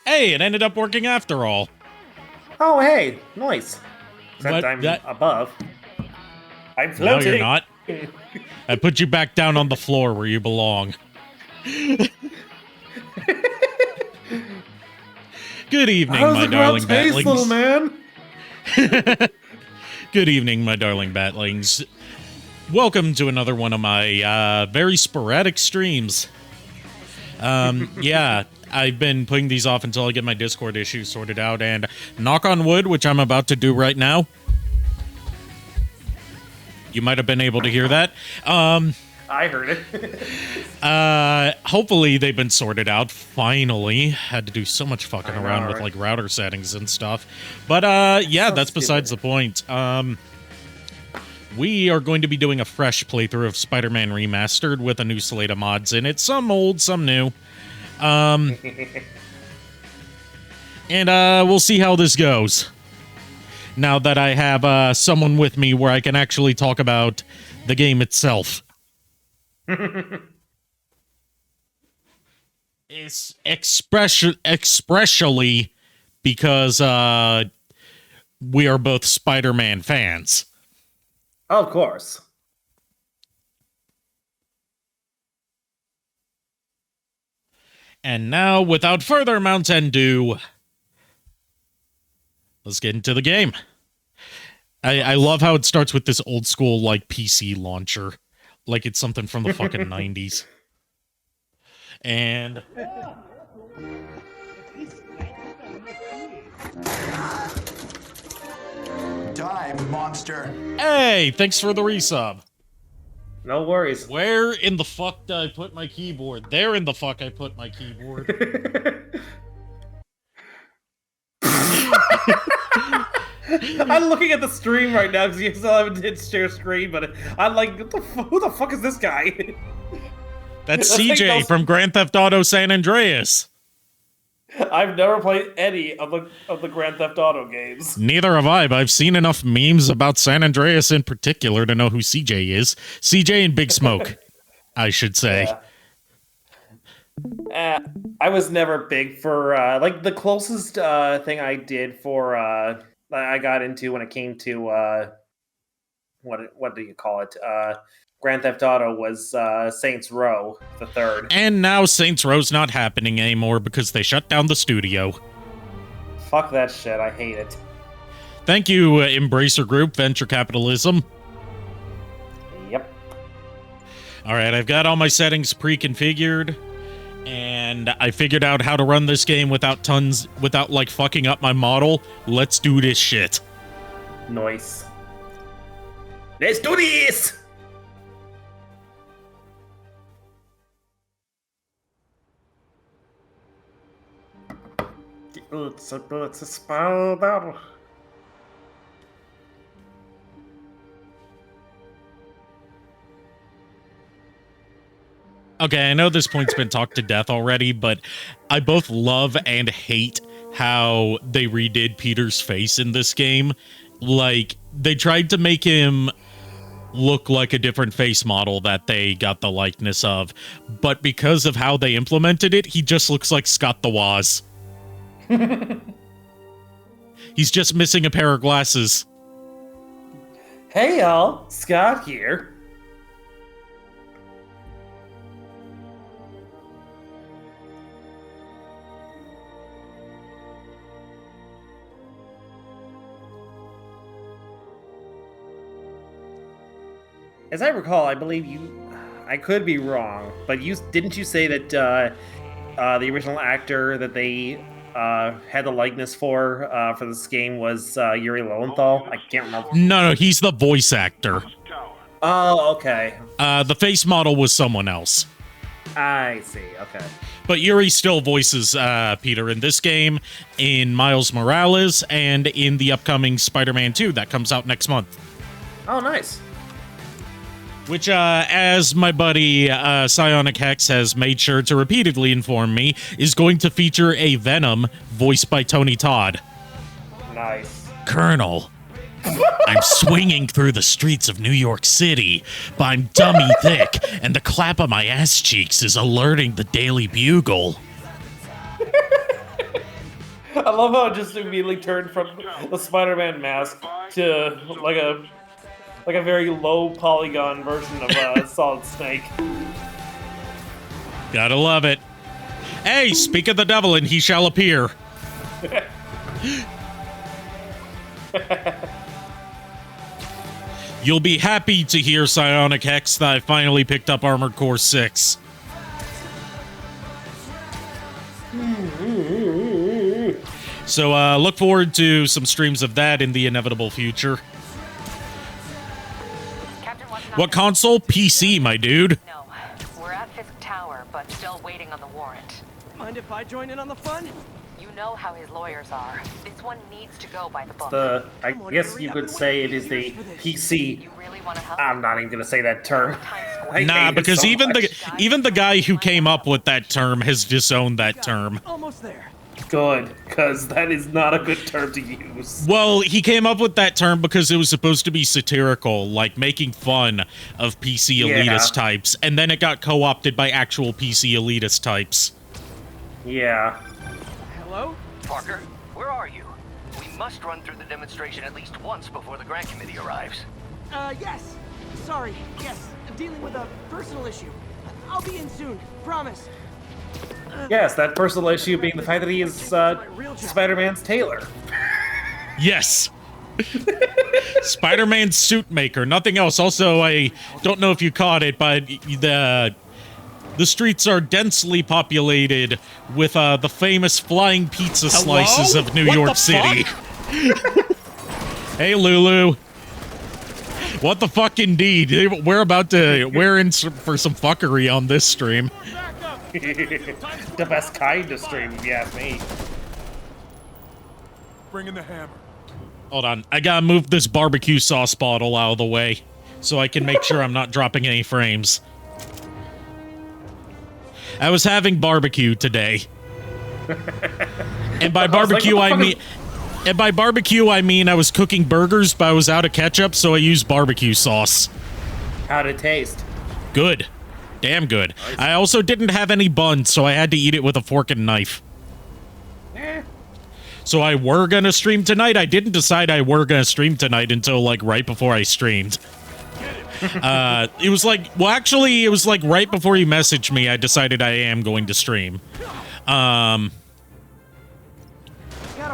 Hey, it ended up working after all. Oh, hey, nice. Except What, I'm that- above. I'm No, floating. you're not. I put you back down on the floor where you belong. Good evening, How's my the ground darling taste, little batlings. man? Good evening, my darling batlings. Welcome to another one of my very sporadic streams. Yeah, I've been putting these off until I get my Discord issues sorted out, and knock on wood, which I'm about to do right now. You might have been able to hear that. I heard it. Hopefully they've been sorted out, finally. Had to do so much fucking I know, around with, right? like, router settings and stuff. But, yeah, So that's besides the point. We are going to be doing a fresh playthrough of Spider-Man Remastered with a new slate of mods in it. Some old, some new. And, we'll see how this goes. Now that I have, someone with me where I can actually talk about the game itself. It's especially because we are both Spider-Man fans. Of course. And now, without further Mountain Dew, let's get into the game. I love how it starts with this old school, like, PC launcher. Like it's something from the fucking 90s. And... Die, monster. Hey, thanks for the resub. No worries. Where in the fuck did I put my keyboard? There in the fuck I put my keyboard. I'm looking at the stream right now because you still haven't hit share screen, but I'm like, who the fuck is this guy? That's Let's take CJ those- from Grand Theft Auto San Andreas. I've never played any of the Grand Theft Auto games. Neither have I, but I've seen enough memes about San Andreas in particular to know who CJ is. CJ and Big Smoke, I should say. Yeah. I was never big for like the closest thing I did for I got into when it came to what do you call it? Grand Theft Auto was Saints Row the third. And now Saints Row's not happening anymore because they shut down the studio. Fuck that shit. I hate it. Thank you, Embracer Group, Venture Capitalism. Yep. All right, I've got all my settings pre-configured, and I figured out how to run this game without like fucking up my model. Let's do this shit. Nice. Let's do this. It's a spell battle. Okay, I know this point's been talked to death already, but I both love and hate how they redid Peter's face in this game. Like, they tried to make him look like a different face model that they got the likeness of, but because of how they implemented it, he just looks like Scott the Woz. He's just missing a pair of glasses. Hey y'all, Scott here. As I recall, I believe I could be wrong, but didn't you say that the original actor that they had the likeness for this game was Yuri Lowenthal? I can't remember. No, he's the voice actor. Oh, okay. The face model was someone else. I see. Okay. But Yuri still voices Peter in this game, in Miles Morales, and in the upcoming Spider-Man 2 that comes out next month. Oh, nice. Which, as my buddy Psionic Hex has made sure to repeatedly inform me, is going to feature a Venom voiced by Tony Todd. Nice. Colonel, I'm swinging through the streets of New York City, but I'm dummy thick, and the clap of my ass cheeks is alerting the Daily Bugle. I love how it just immediately turned from the Spider-Man mask to like a very low polygon version of Solid Snake. Gotta love it. Hey, speak of the devil and he shall appear. You'll be happy to hear, Psionic Hex, that I finally picked up Armored Core 6. So look forward to some streams of that in the inevitable future. What console? PC, my dude. No, we're at Fisk Tower, but still waiting on the warrant. Mind if I join in on the fun? You know how his lawyers are. This one needs to go by the book. I guess you could say it is the PC. You really want to help? I'm not even gonna say that term. I Nah, hate it because so even much. the guy who came up with that term has disowned that term. Almost there. Good, because that is not a good term to use. Well, he came up with that term because it was supposed to be satirical, like making fun of PC elitist types, and then it got co-opted by actual PC elitist types. Yeah. Hello? Parker, where are you? We must run through the demonstration at least once before the grant committee arrives. Yes. Sorry. Yes. I'm dealing with a personal issue. I'll be in soon. Promise. Yes, that personal issue being the fact that he is Spider-Man's tailor. Yes. Spider-Man suit maker, nothing else. Also, I don't know if you caught it, but the streets are densely populated with the famous flying pizza slices of New York City. Hey, Lulu. What the fuck, indeed? We're in for some fuckery on this stream. The best kind of stream, if you ask me. Bring in the hammer. Hold on, I gotta move this barbecue sauce bottle out of the way so I can make sure I'm not dropping any frames. I was having barbecue today. And by barbecue, I mean I was cooking burgers, but I was out of ketchup, so I used barbecue sauce. How'd it taste? Good. Damn good. I also didn't have any buns, so I had to eat it with a fork and knife. So I were gonna stream tonight. I didn't decide I were gonna stream tonight until, like, right before I streamed. It was like, well, actually, it was like right before you messaged me, I decided I am going to stream. Gotta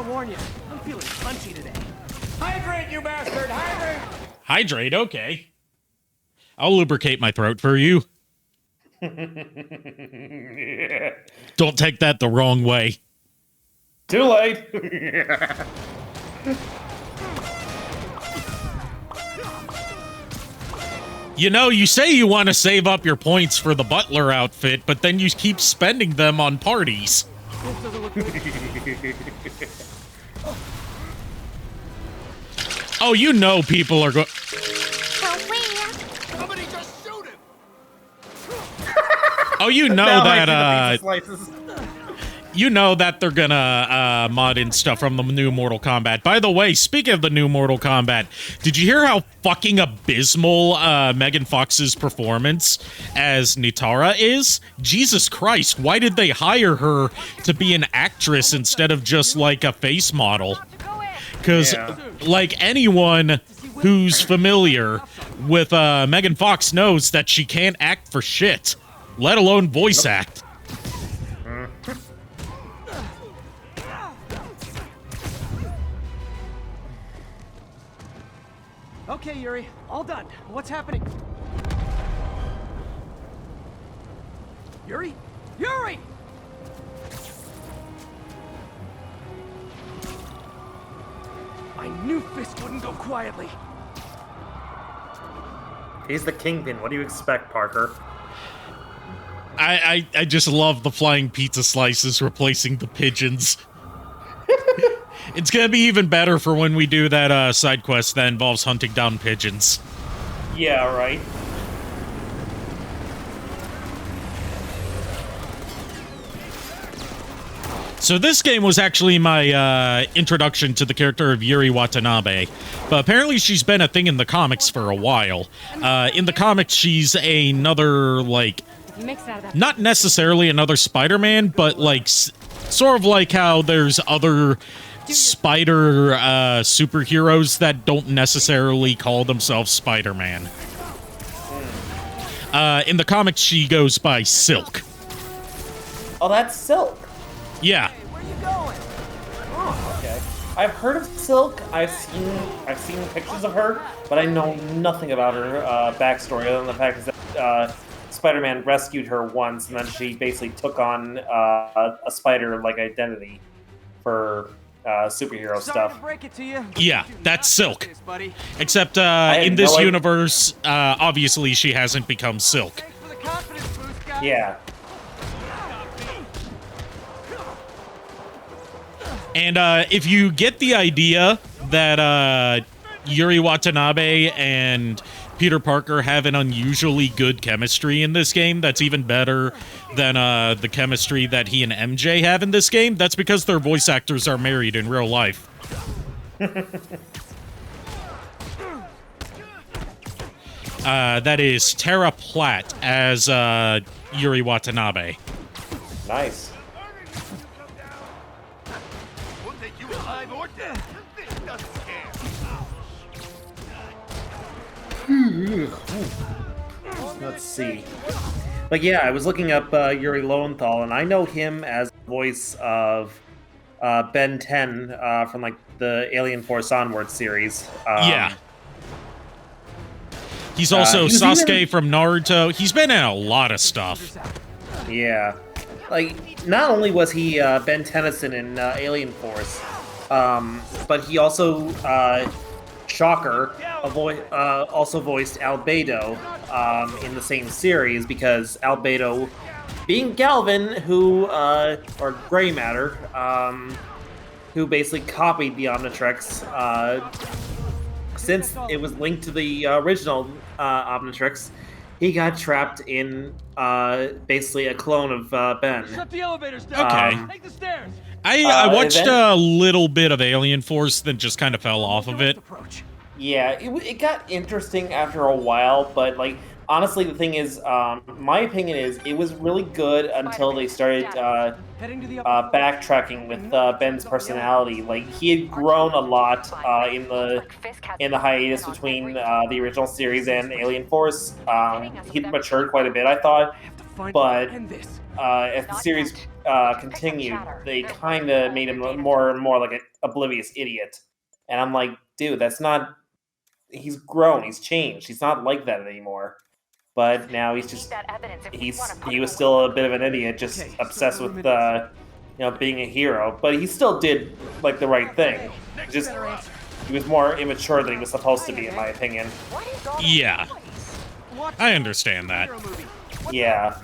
warn you, I'm feeling punchy today. Hydrate, you bastard! Hydrate! Hydrate, okay. I'll lubricate my throat for you. Don't take that the wrong way. Too late. You know, you say you want to save up your points for the butler outfit, but then you keep spending them on parties. This doesn't look good. Oh, you know people are going... Somebody just shoot him! Oh, you know Now I that, see the pizza slices. you know that they're gonna mod in stuff from the new Mortal Kombat. By the way, speaking of the new Mortal Kombat, did you hear how fucking abysmal Megan Fox's performance as Nitara is? Jesus Christ, why did they hire her to be an actress instead of just like a face model? Because, like, anyone who's familiar with Megan Fox knows that she can't act for shit, let alone voice act. Okay, Yuri, all done. What's happening? Yuri? Yuri! I knew Fisk wouldn't go quietly. He's the kingpin. What do you expect, Parker? I just love the flying pizza slices replacing the pigeons. It's gonna be even better for when we do that side quest that involves hunting down pigeons. Yeah, right. So this game was actually my introduction to the character of Yuri Watanabe, but apparently she's been a thing in the comics for a while. In the comics, she's another, like, not necessarily another Spider-Man, but, like, Sort of like how there's other spider superheroes that don't necessarily call themselves Spider-Man. In the comics, she goes by Silk. Oh, that's Silk. Yeah. Hey, where you going? Oh, okay. I've heard of Silk. I've seen pictures of her, but I know nothing about her backstory other than the fact that Spider-Man rescued her once, and then she basically took on a spider-like identity for superhero Sorry stuff. to break it to you. Yeah, Do that's not Silk. do this, buddy. Except had in this no idea- universe, obviously she hasn't become Silk. Thanks for the confidence boost, guys. Yeah. And if you get the idea that Yuri Watanabe and Peter Parker have an unusually good chemistry in this game, that's even better than the chemistry that he and MJ have in this game, that's because their voice actors are married in real life. That is Tara Platt as Yuri Watanabe. Nice. We'll take you alive or dead. This doesn't care. Let's see. But yeah, I was looking up Yuri Lowenthal, and I know him as the voice of Ben 10 from like the Alien Force Onward series. Yeah. He's also he was Sasuke even- from Naruto. He's been in a lot of stuff. Yeah. Like, not only was he Ben Tennyson in Alien Force, but he also, Shocker, also voiced Albedo in the same series, because Albedo, being Galvin, who, or Gray Matter, who basically copied the Omnitrix, since it was linked to the original Omnitrix, he got trapped in basically a clone of Ben. Shut the elevators down. Okay. Take the stairs. I watched event- a little bit of Alien Force, then just kind of fell off of it. Approach. Yeah, it got interesting after a while, but like honestly, the thing is, my opinion is it was really good until they started Heading to the backtracking with Ben's personality. Like he had grown a lot in the hiatus between the original series and Alien Force. He'd matured quite a bit, I thought. But as the series continued, they kind of made him more and more like an oblivious idiot. And I'm like, dude, that's not. He's grown. He's changed. He's not like that anymore. But now he's just. He was still a bit of an idiot, just obsessed with being a hero. But he still did like the right thing. Just he was more immature than he was supposed to be, in my opinion. Yeah, I understand that. Yeah.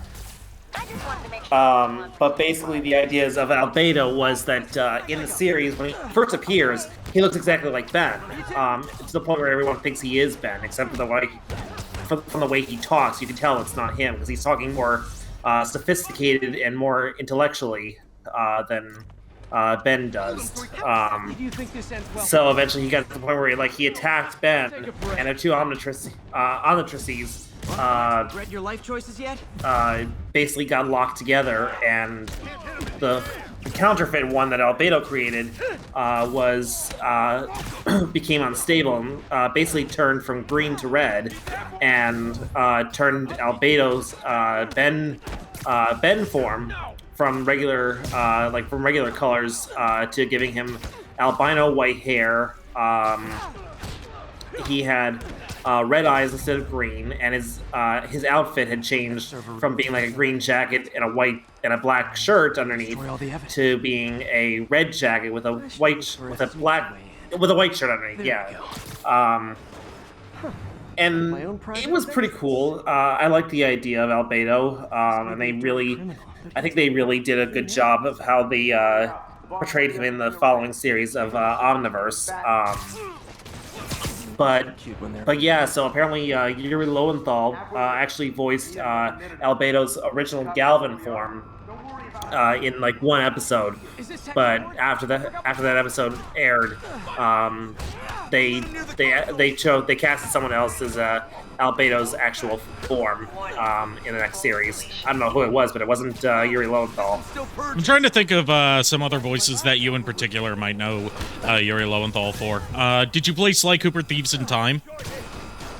But basically the ideas of Albedo was that in the series, when he first appears, he looks exactly like Ben. To the point where everyone thinks he is Ben, except for the way, from the way he talks, you can tell it's not him, because he's talking more sophisticated and more intellectually than Ben does. So eventually he got to the point where he attacked Ben, and the two Omnitrices regret your life choices yet? basically got locked together, and the counterfeit one that Albedo created was became unstable and basically turned from green to red, and turned Albedo's Ben form from regular colors to giving him albino white hair. He had red eyes instead of green, and his outfit had changed from being like a green jacket and a black shirt underneath to being a red jacket with a white shirt underneath. Yeah. And it was pretty cool. I liked the idea of Albedo, and I think they really did a good job of how they portrayed him in the following series of Omniverse. But yeah, so apparently Yuri Lowenthal actually voiced Albedo's original Galvin form in like one episode. But after that episode aired, they casted someone else as Albedo's actual form in the next series. I don't know who it was, but it wasn't Yuri Lowenthal. I'm trying to think of some other voices that you in particular might know Yuri Lowenthal for. Did you play Sly Cooper Thieves in Time?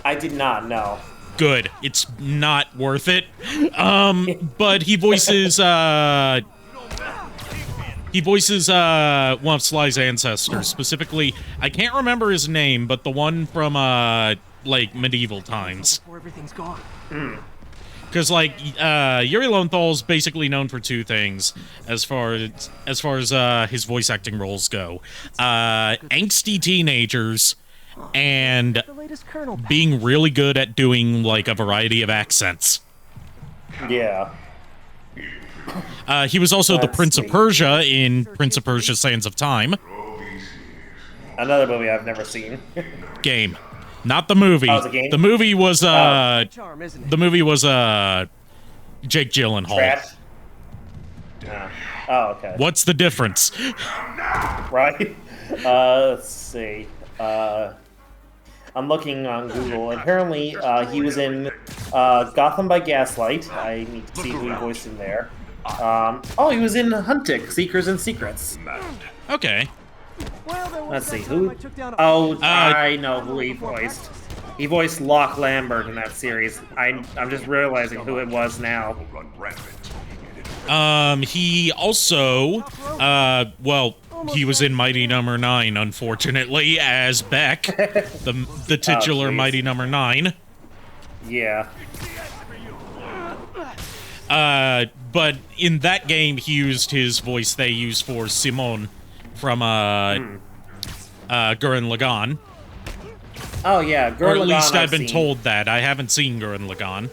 I did not know. Good. It's not worth it. But he voices one of Sly's ancestors. Specifically, I can't remember his name, but the one from like medieval times. Before everything's gone. Because like Yuri Lowenthal's basically known for two things as far as his voice acting roles go: angsty teenagers and The latest Colonel pack. being really good at doing like a variety of accents. Yeah. He was also the Let's Prince of see. Persia in Prince of Persia: Sands of Time Another movie I've never seen. game, not the movie. Oh, it's a game? The movie was Charm, isn't it? the movie was Jake Gyllenhaal. Trash. Oh, okay. What's the difference? Right? Let's see. I'm looking on Google. Apparently, he was in Gotham by Gaslight. I need to see who he voiced in there. Oh, he was in Huntic, Seekers and Secrets. Okay. Well, there was Let's that see, time who... I took down a- Oh, I know who he voiced. He voiced Locke Lambert in that series. I'm just realizing who it was now. He also, well, he was in Mighty Number 9, unfortunately, as Beck, the titular geez. Mighty Number 9. Yeah. But in that game, he used his voice they used for Simone from, Gurren Lagann. Oh, yeah. Or at least I've been told that. I haven't seen Gurren Lagann.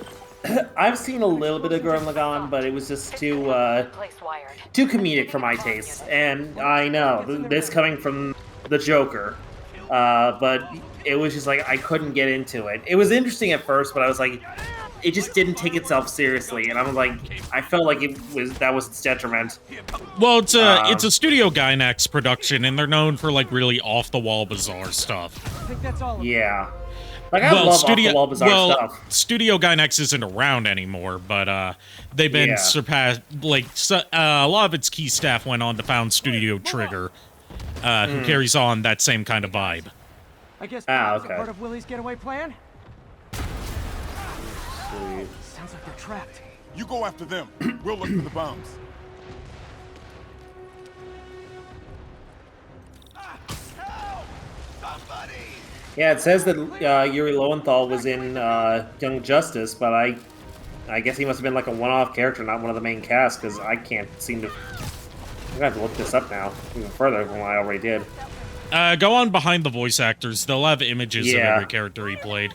I've seen a little bit of Gurren Lagann, but it was just too Place wired. comedic for my taste. And I know, this coming from the Joker. But it was just like, I couldn't get into it. It was interesting at first, but I was like, it just didn't take itself seriously. And I was like, I felt like that was its detriment. Well, it's a Studio Gainax production, and they're known for, like, really off-the-wall bizarre stuff. I think that's all of it. Yeah. Like, I love off-the-wall bizarre stuff. Studio Gainax isn't around anymore, but they've been Yeah. surpassed. Like, a lot of its key staff went on to found Studio Trigger, who carries on that same kind of vibe. I guess Ah, that was a okay. part of Willie's getaway plan? Sweet. Sounds like they're trapped. You go after them. We'll look for the bombs. Help! Somebody! Yeah, it says that Yuri Lowenthal was in Young Justice, but I guess he must have been like a one-off character, not one of the main cast, because I can't seem to... I'm gonna have to look this up now, even further than I already did. Go on behind the voice actors. They'll have images of Yeah. every character he played.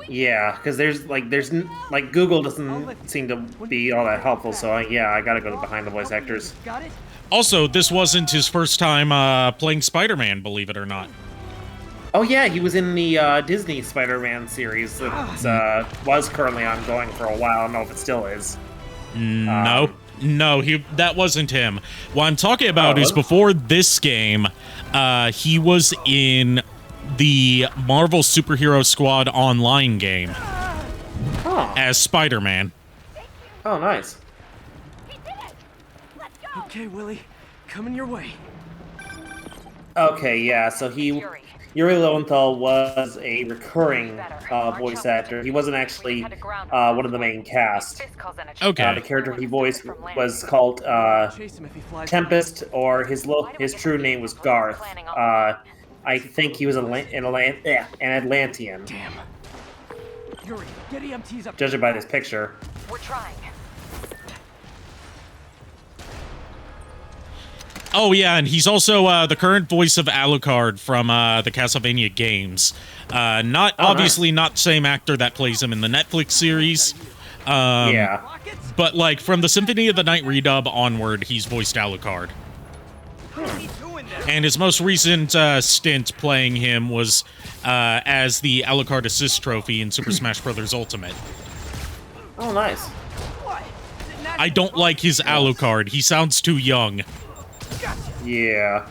Yeah, because there's Google doesn't seem to be all that helpful, so I gotta go to behind the voice actors. Got it? Also, this wasn't his first time playing Spider-Man, believe it or not. Oh yeah, he was in the Disney Spider-Man series that was currently ongoing for a while. I don't know if it still is. No, that wasn't him. What I'm talking about is what? before this game, he was in the Marvel Superhero Squad online game Oh, as Spider-Man. oh nice. Okay, Willie. Coming your way. Okay, yeah, so Yuri Lowenthal was a recurring voice actor. He wasn't actually one of the main cast. This calls in a check. Okay. The character he voiced was called Chase him if he flies. Tempest, or his true name was Garth. I think he was an Atlantean, Damn. Yuri, get EMTs up. judging by this picture. We're trying. Oh yeah, and he's also the current voice of Alucard from the Castlevania games. Obviously not the same actor that plays him in the Netflix series. Yeah. But like from the Symphony of the Night redub onward, he's voiced Alucard. And his most recent stint playing him was as the Alucard Assist Trophy in Super Smash Bros. Ultimate. Oh, nice. I don't like his Alucard. He sounds too young. Yeah.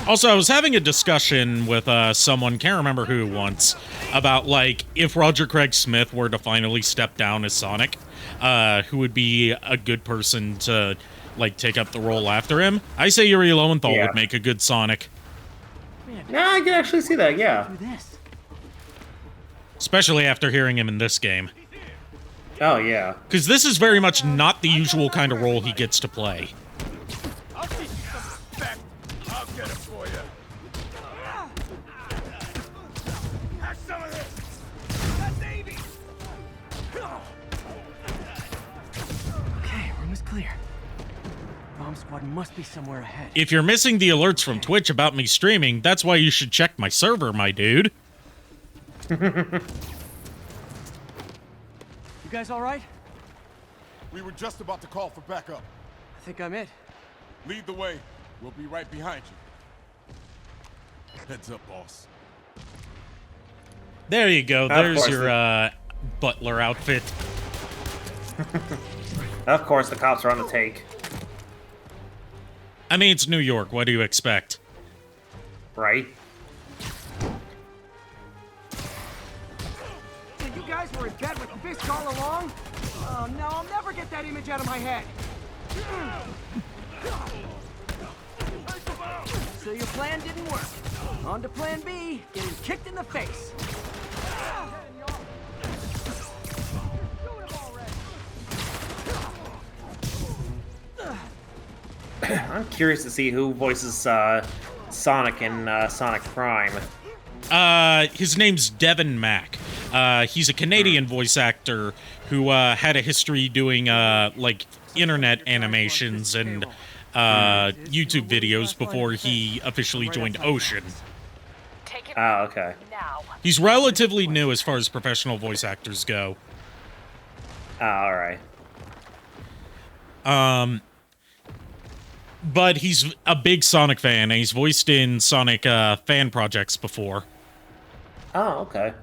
Also, I was having a discussion with someone, can't remember who once, about, like, if Roger Craig Smith were to finally step down as Sonic, who would be a good person to, like, take up the role after him. I say Yuri Lowenthal would make a good Sonic. Yeah, I can actually see that, yeah. Do this. Especially after hearing him in this game. Oh, yeah. Because this is very much not the usual kind of role he gets to play. I'll teach you some respect. I'll get it for you. Have some of this. That's Davey. Okay, room is clear. Bomb squad must be somewhere ahead. If you're missing the alerts from Twitch about me streaming, that's why you should check my server, my dude. You guys all right? We were just about to call for backup. I think I'm it. Lead the way. We'll be right behind you. Heads up, boss. There you go. Of There's course your butler outfit. Of course, the cops are on the take. I mean, it's New York. What do you expect? Right? So you guys were in bed with Fisk all along? Oh no, I'll never get that image out of my head. So your plan didn't work. On to plan B, getting kicked in the face. I'm curious to see who voices Sonic in Sonic Prime. His name's Devin Mack. He's a Canadian voice actor who had a history doing like internet animations and YouTube videos before he officially joined Ocean. Take it Oh, okay. now. He's relatively new as far as professional voice actors go. Oh, alright. But he's a big Sonic fan, and he's voiced in Sonic fan projects before. Oh, okay.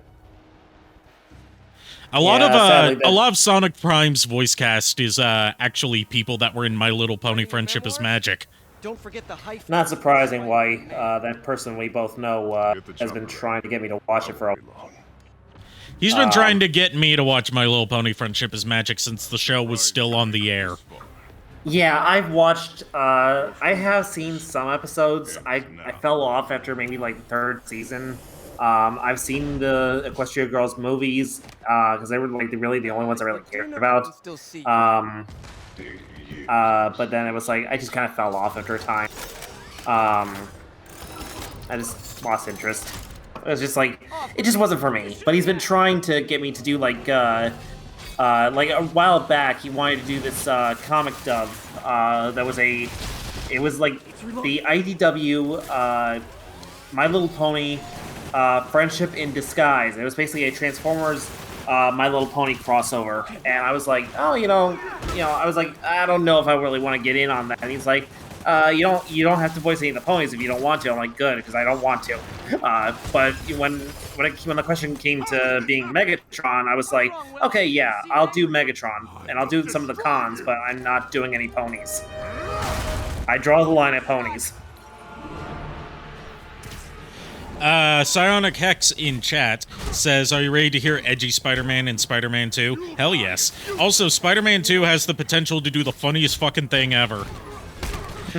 A lot sadly, of Sonic Prime's voice cast is actually people that were in My Little Pony: Friendship is Magic. Don't forget the hyphen. Not surprising why that person we both know has been trying to get me to watch it for a while. He's been trying to get me to watch My Little Pony: Friendship is Magic since the show was still on the air. Yeah, I've watched, I have seen some episodes. I fell off after maybe like the third season. I've seen the Equestria Girls movies, because they were like really the only ones I really cared about. But then it was like, I just kind of fell off after a time. I just lost interest. It was just like, it just wasn't for me. But he's been trying to get me to do like a while back, he wanted to do this comic dub. It was like the IDW My Little Pony Friendship in Disguise. It was basically a Transformers My Little Pony crossover, and I was like, oh, I was like, I don't know if I really want to get in on that. And he's like, you don't have to voice any of the ponies if you don't want to. I'm like, good, because I don't want to. But when the question came to being Megatron, I was like, okay, yeah, I'll do Megatron, and I'll do some of the cons, but I'm not doing any ponies. I draw the line at ponies. Psionic Hex in chat says, are you ready to hear edgy Spider-Man in Spider-Man 2? Hell yes. Also, Spider-Man 2 has the potential to do the funniest fucking thing ever.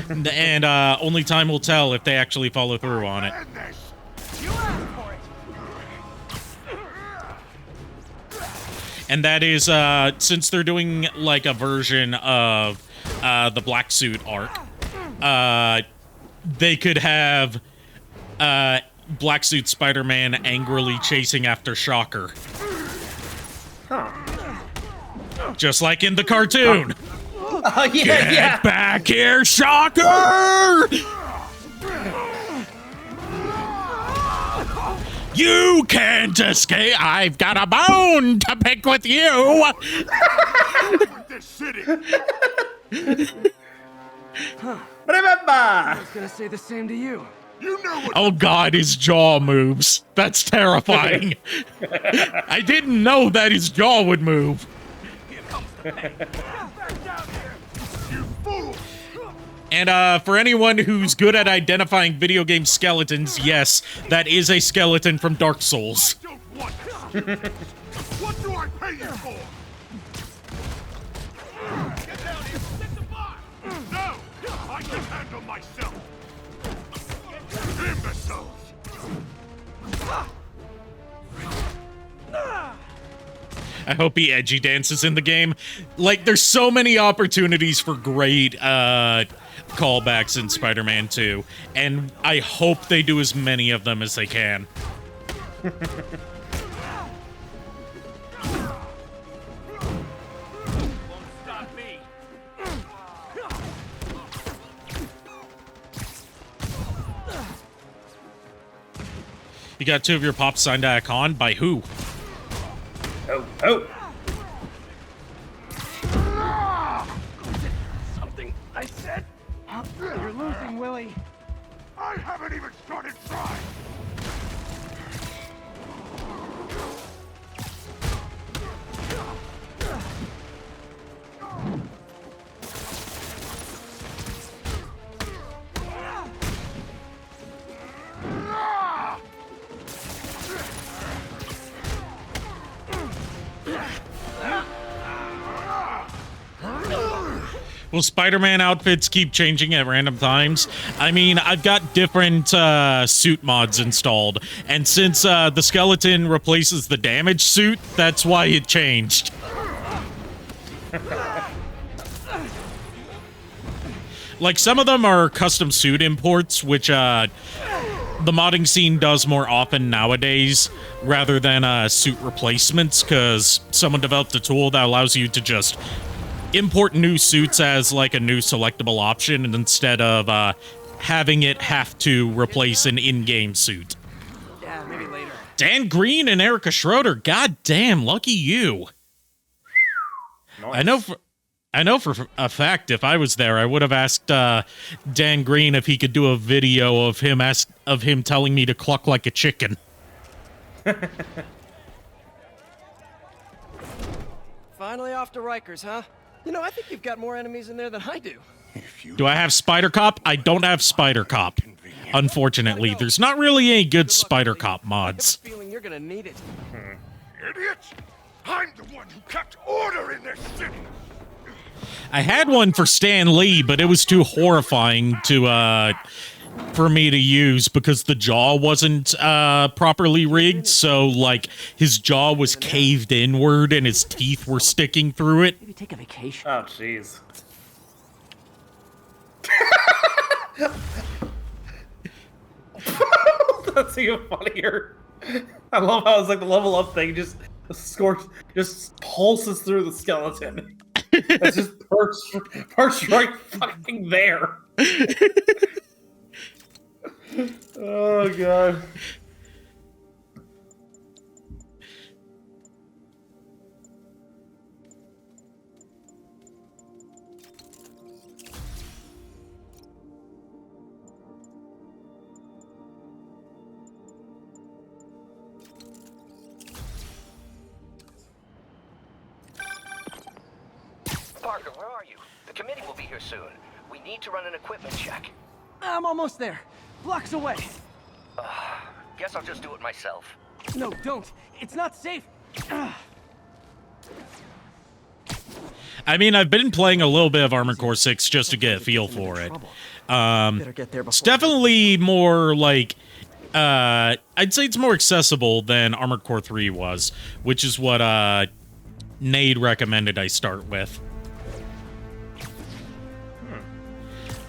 And only time will tell if they actually follow through on it. And that is, since they're doing, like, a version of the Black Suit arc, they could have Black Suit Spider-Man angrily chasing after Shocker. Huh. Just like in the cartoon. Oh, yeah, Get back here, Shocker! You can't escape. I've got a bone to pick with you. This city. Remember! I was gonna say the same to you. You know what? Oh God, his jaw moves. That's terrifying. I didn't know that his jaw would move. Here comes the pain. Back down here. You fool. And for anyone who's good at identifying video game skeletons, yes, that is a skeleton from Dark Souls. I don't want this. What do I pay you for? Get down here. Set the bar. No, I can handle myself. Imbeciles. I hope he edgy dances in the game. Like, there's so many opportunities for great callbacks in Spider-Man 2, and I hope they do as many of them as they can. Stop me. You got 2 of your pops signed at a con? By who? Oh, oh. Something I said. You're losing, Willie. I haven't even started trying. Will Spider-Man outfits keep changing at random times? I mean, I've got different suit mods installed, and since the skeleton replaces the damaged suit, that's why it changed. Like, some of them are custom suit imports, which the modding scene does more often nowadays, rather than suit replacements, because someone developed a tool that allows you to just import new suits as like a new selectable option, and instead of having it have to replace an in-game suit. Yeah, maybe later. Dan Green and Erica Schroeder, god damn, lucky you. Nice. I know for a fact if I was there, I would have asked Dan Green if he could do a video of him telling me to cluck like a chicken. Finally off to Rikers, huh? You know, I think you've got more enemies in there than I do. Do I have Spider Cop? I don't have Spider Cop. Unfortunately, there's not really any good Spider Cop mods. I have a feeling you're gonna need it. Idiots! I'm the one who kept order in this city. I had one for Stan Lee, but it was too horrifying to for me to use because the jaw wasn't properly rigged, so like his jaw was caved inward and his teeth were sticking through it. Maybe take a vacation. Oh, jeez. That's even funnier. I love how it's like the level up thing just pulses through the skeleton. It's just perched right fucking there. Oh god. Parker, where are you? The committee will be here soon. We need to run an equipment check. I'm almost there. Blocks away. Guess I'll just do it myself. No, don't. It's not safe. I mean, I've been playing a little bit of Armored Core 6 just to get a feel for it. Better get there before It's definitely more like, I'd say it's more accessible than Armored Core 3 was, which is what Nade recommended I start with.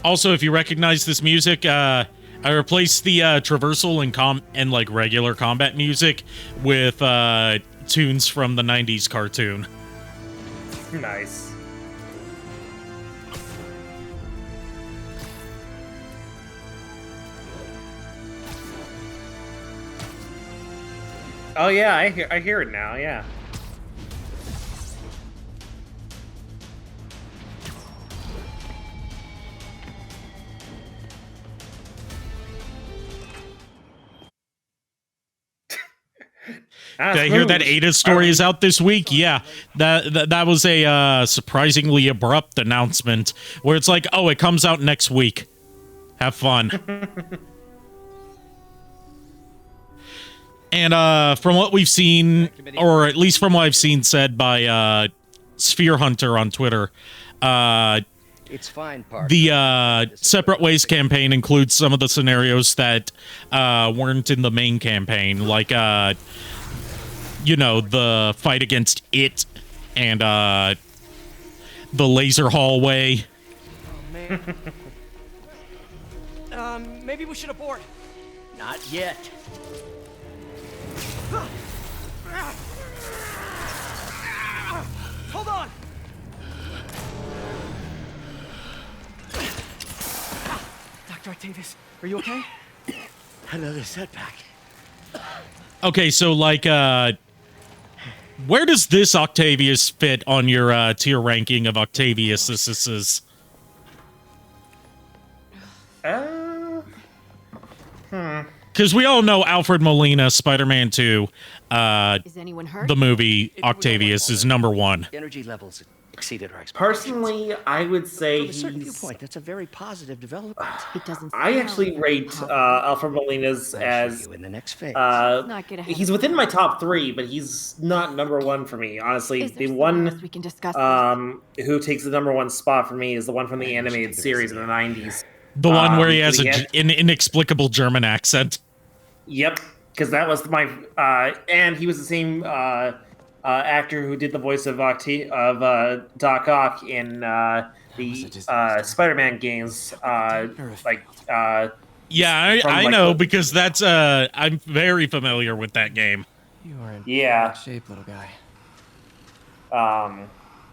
Also, if you recognize this music, I replaced the traversal and like regular combat music with tunes from the 90s cartoon. Nice. Oh yeah, I hear it now. Yeah. Did I hear that Ada's story is out this week? Yeah, that was a surprisingly abrupt announcement where it's like, oh, it comes out next week. Have fun. And from what we've seen, or at least from what I've seen said by Sphere Hunter on Twitter, It's fine, Parker. the Separate Ways campaign includes some of the scenarios that weren't in the main campaign, like you know, the fight against it and the laser hallway. Oh, man. Maybe we should abort. Not yet. Hold on. Dr. Octavius, are you okay? Another setback. Okay, so like, where does this Octavius fit on your tier ranking of Octavius? This is. Because we all know Alfred Molina, Spider-Man 2, Is anyone hurt? the movie Octavius is number 1. Energy levels exceeded our expectations. Personally, I would say From a certain he's. viewpoint, that's a very positive development. It doesn't. I sound actually rate positive. Alfred Molina's I'll show as you in the next phase. Not get ahead he's of within my top 3, but he's not number 1 for me. Honestly, Is there the someone else one we can discuss who takes the number 1 spot for me is the one from the animated series in the 90s. The one where he has he had- an inexplicable German accent. Yep, because that was my and he was the same actor who did the voice of Doc Ock in the Spider-Man games. Yeah, From, I like, know, the- because that's, I'm very familiar with that game. You are in Yeah. bad shape, little guy.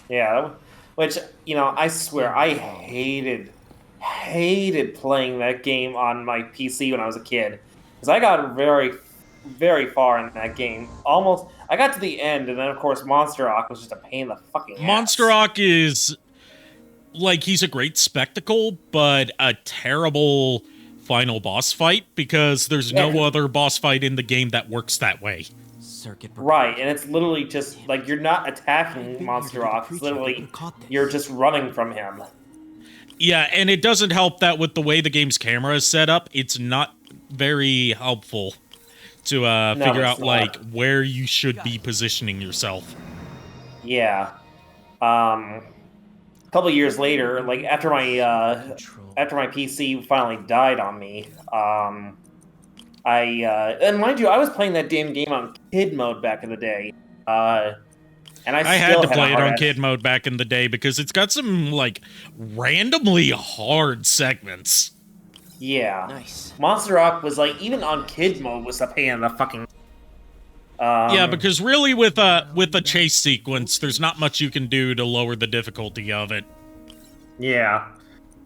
Yeah, which, you know, I swear I hated playing that game on my PC when I was a kid, because I got very, very far in that game. Almost, I got to the end, and then of course Monster Rock was just a pain in the fucking ass. Monster Rock is, like, he's a great spectacle, but a terrible final boss fight, because there's no other boss fight in the game that works that way. Circuit. Right, and it's literally just like you're not attacking Monster Rock. It's literally you're just running from him. Yeah, and it doesn't help that with the way the game's camera is set up, it's not very helpful to figure out, not. like, where you should be positioning yourself. Yeah. A couple of years later, like after my PC finally died on me, and mind you, I was playing that damn game on kid mode back in the day. And I had still to play a it on hard kid mode back in the day because it's got some, like, randomly hard segments. Yeah. Nice. Monster Rock was like, even on kid mode was a pain in the fucking. Yeah, because really with a chase sequence, there's not much you can do to lower the difficulty of it. Yeah.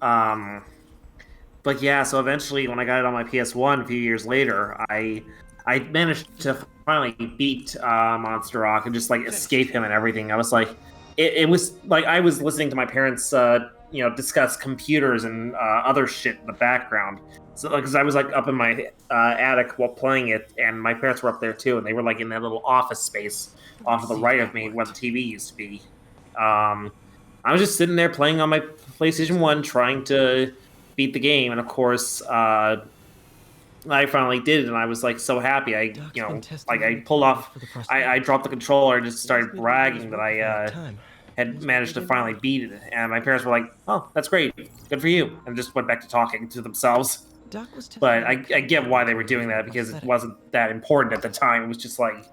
But yeah, so eventually when I got it on my PS1 a few years later, I managed to finally beat Monster Rock and just like escape him and everything. I was like, it was like I was listening to my parents, discuss computers and other shit in the background. So, because I was like up in my attic while playing it, and my parents were up there too, and they were like in that little office space off to the right of me where the TV used to be. I was just sitting there playing on my PlayStation 1, trying to beat the game, and of course, I finally did it, and I was like so happy. I pulled off, I dropped the controller and just started bragging that I had managed to finally beat it, and my parents were like, "Oh, that's great, good for you," and just went back to talking to themselves. But I get why they were doing that, because it wasn't that important at the time. It was just like,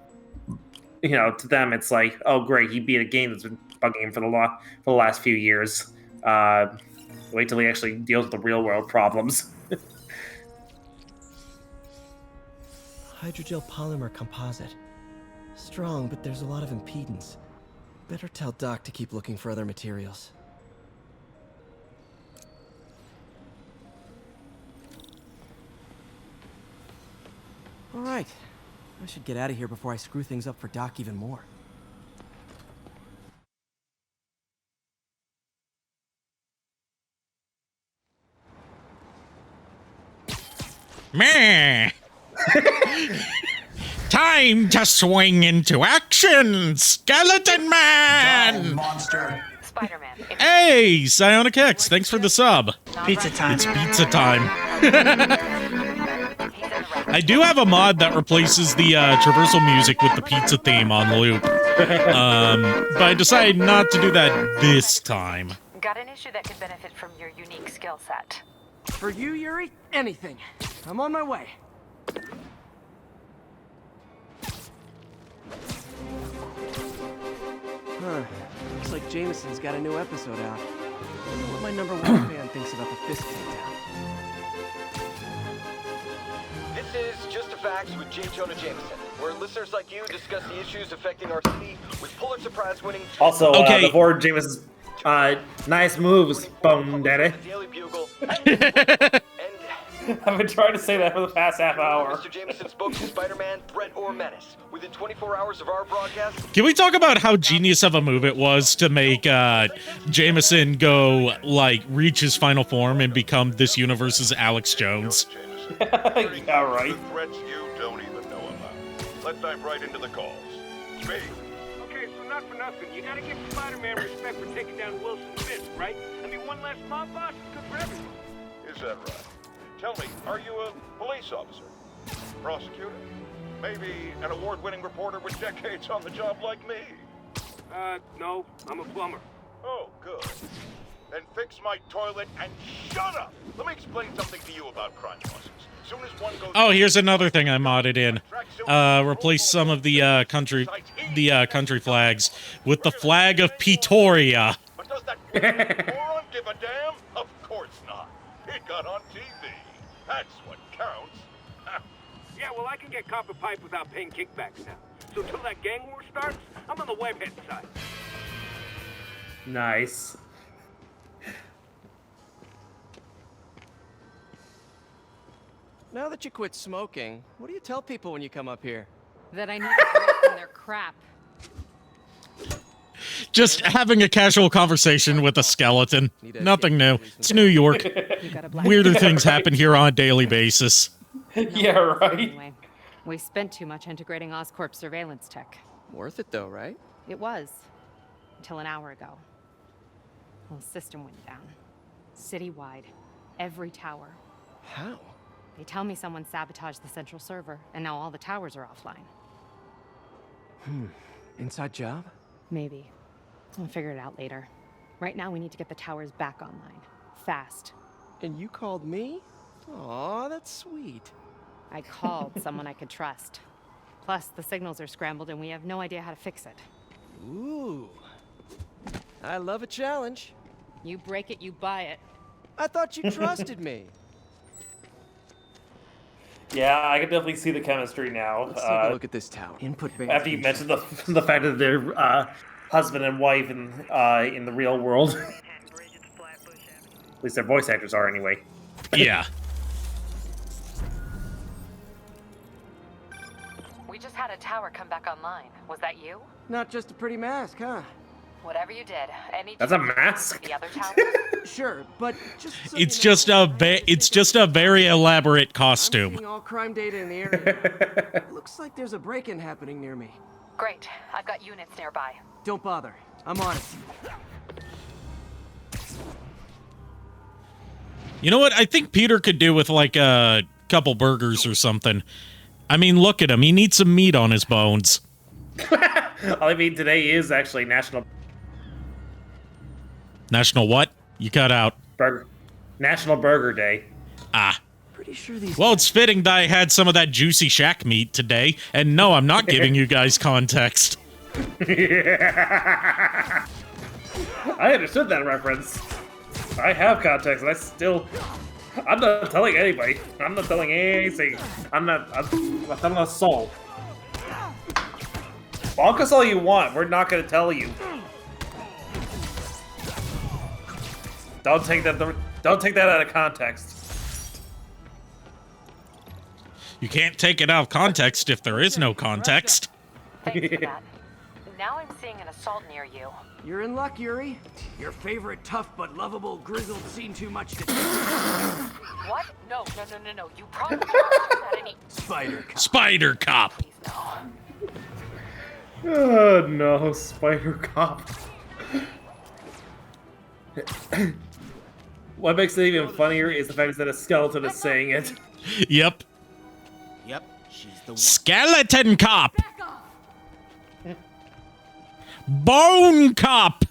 to them, it's like, "Oh, great, he beat a game that's been bugging him for the last few years." Wait till he actually deals with the real world problems. Hydrogel polymer composite. Strong, but there's a lot of impedance. Better tell Doc to keep looking for other materials. All right. I should get out of here before I screw things up for Doc even more. Meh. Time to swing into action, Skeleton Man! Monster. Spider-Man. if- Hey, Psionic X, thanks for the sub. Not Pizza right. time. It's pizza time. He's in the rest. I do have a mod that replaces the traversal music with the pizza theme on loop. But I decided not to do that this time. Got an issue that could benefit from your unique skill set. For you, Yuri, anything. I'm on my way. Huh. Looks like Jameson's got a new episode out. I wonder what my number one fan thinks about the fist takedown. This is Just the Facts with J. Jonah Jameson, where listeners like you discuss the issues affecting our city with Pulitzer Prize-winning... Also, Okay. before James, nice moves, Bone Daddy. The Daily Bugle, and I've been trying to say that for the past half hour. Mr. Jameson spoke to Spider-Man, Threat or Menace. Within 24 hours of our broadcast, Can we talk about how genius of a move it was to make Jameson go, like, reach his final form and become this universe's Alex Jones? Yeah, right. The threats you don't even know about. Let's dive right into the calls. Speak. Okay, so not for nothing. You gotta give Spider-Man respect for taking down Wilson Fisk, right? I mean, one less mob boss is good for everyone. Is that right? Tell me, are you a police officer? Prosecutor? Maybe an award-winning reporter with decades on the job like me? No, I'm a plumber. Oh, good. Then fix my toilet and shut up! Let me explain something to you about crime bosses. Soon as one goes... Oh, here's another thing I modded in. Replace some of the country flags with the flag of Pretoria. But does that moron give a damn? Of course not. It got on TV. That's what counts. Yeah, well, I can get copper pipe without paying kickbacks now. So till that gang war starts, I'm on the webhead side. Nice. Now that you quit smoking, what do you tell people when you come up here? That I need a break from their crap. Just having a casual conversation with a skeleton. Nothing new. It's New York. You got a black. Weirder things happen here on a daily basis. Yeah, right. Anyway, we spent too much integrating Oscorp surveillance tech. Worth it though, right? It was. Until an hour ago. The whole system went down. Citywide. Every tower. How? They tell me someone sabotaged the central server, and now all the towers are offline. Inside job? Maybe. I'll figure it out later. Right now, we need to get the towers back online. Fast. And you called me? Aw, that's sweet. I called someone I could trust. Plus, the signals are scrambled, and we have no idea how to fix it. Ooh. I love a challenge. You break it, you buy it. I thought you trusted me. Yeah, I can definitely see the chemistry now. Let's take a look at this tower. Input After you mentioned the fact that they're husband and wife in the real world. At least their voice actors are anyway. Yeah. We just had a tower come back online. Was that you? Not just a pretty mask, huh? Whatever you did, any That's a chance mask? the other tower? Sure, but just so It's you know, just a very elaborate I'm costume. seeing all crime data in the area. Looks like there's a break-in happening near me. Great. I've got units nearby. Don't bother. I'm on it. You know what? I think Peter could do with like a couple burgers or something. I mean, look at him. He needs some meat on his bones. I mean, today is actually National What? You cut out. National Burger Day. Ah. Pretty sure these. Well, it's fitting that I had some of that juicy shack meat today. And no, I'm not giving you guys context. I understood that reference. I have context, and I'm not telling anybody. I'm not telling anything. I'm not telling a soul. Bonk us all you want. We're not going to tell you. Don't take that out of context. You can't take it out of context if there is no context. Thanks for that. Now I'm seeing an assault near you. You're in luck, Yuri. Your favorite tough but lovable grizzled seen too much to take. What? No. You probably don't do that any... Spider cop. Spider Cop. Please, Oh no, Spider Cop. What makes it even funnier is the fact that a skeleton is saying it. Yep. Yep, she's the one. Skeleton Cop. Bone Cop.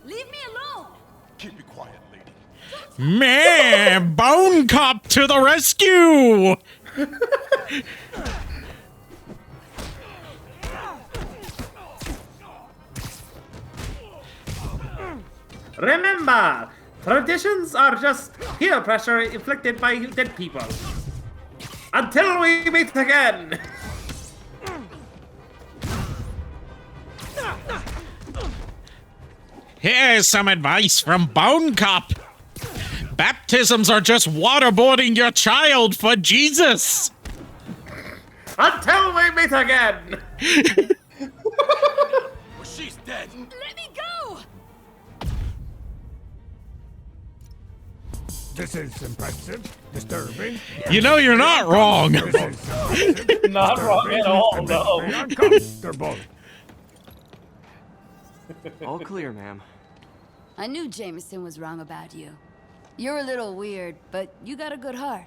Leave me alone! Keep it quiet, lady. Man, Bone Cop to the rescue. Remember, traditions are just peer pressure inflicted by dead people. Until we meet again! Here's some advice from Bone Cop. Baptisms are just waterboarding your child for Jesus. Until we meet again! Well, she's dead. Let me go! This is impressive, disturbing. You know you're not wrong. Not wrong at all, no. Uncomfortable. All clear, ma'am. I knew Jameson was wrong about you. You're a little weird, but you got a good heart.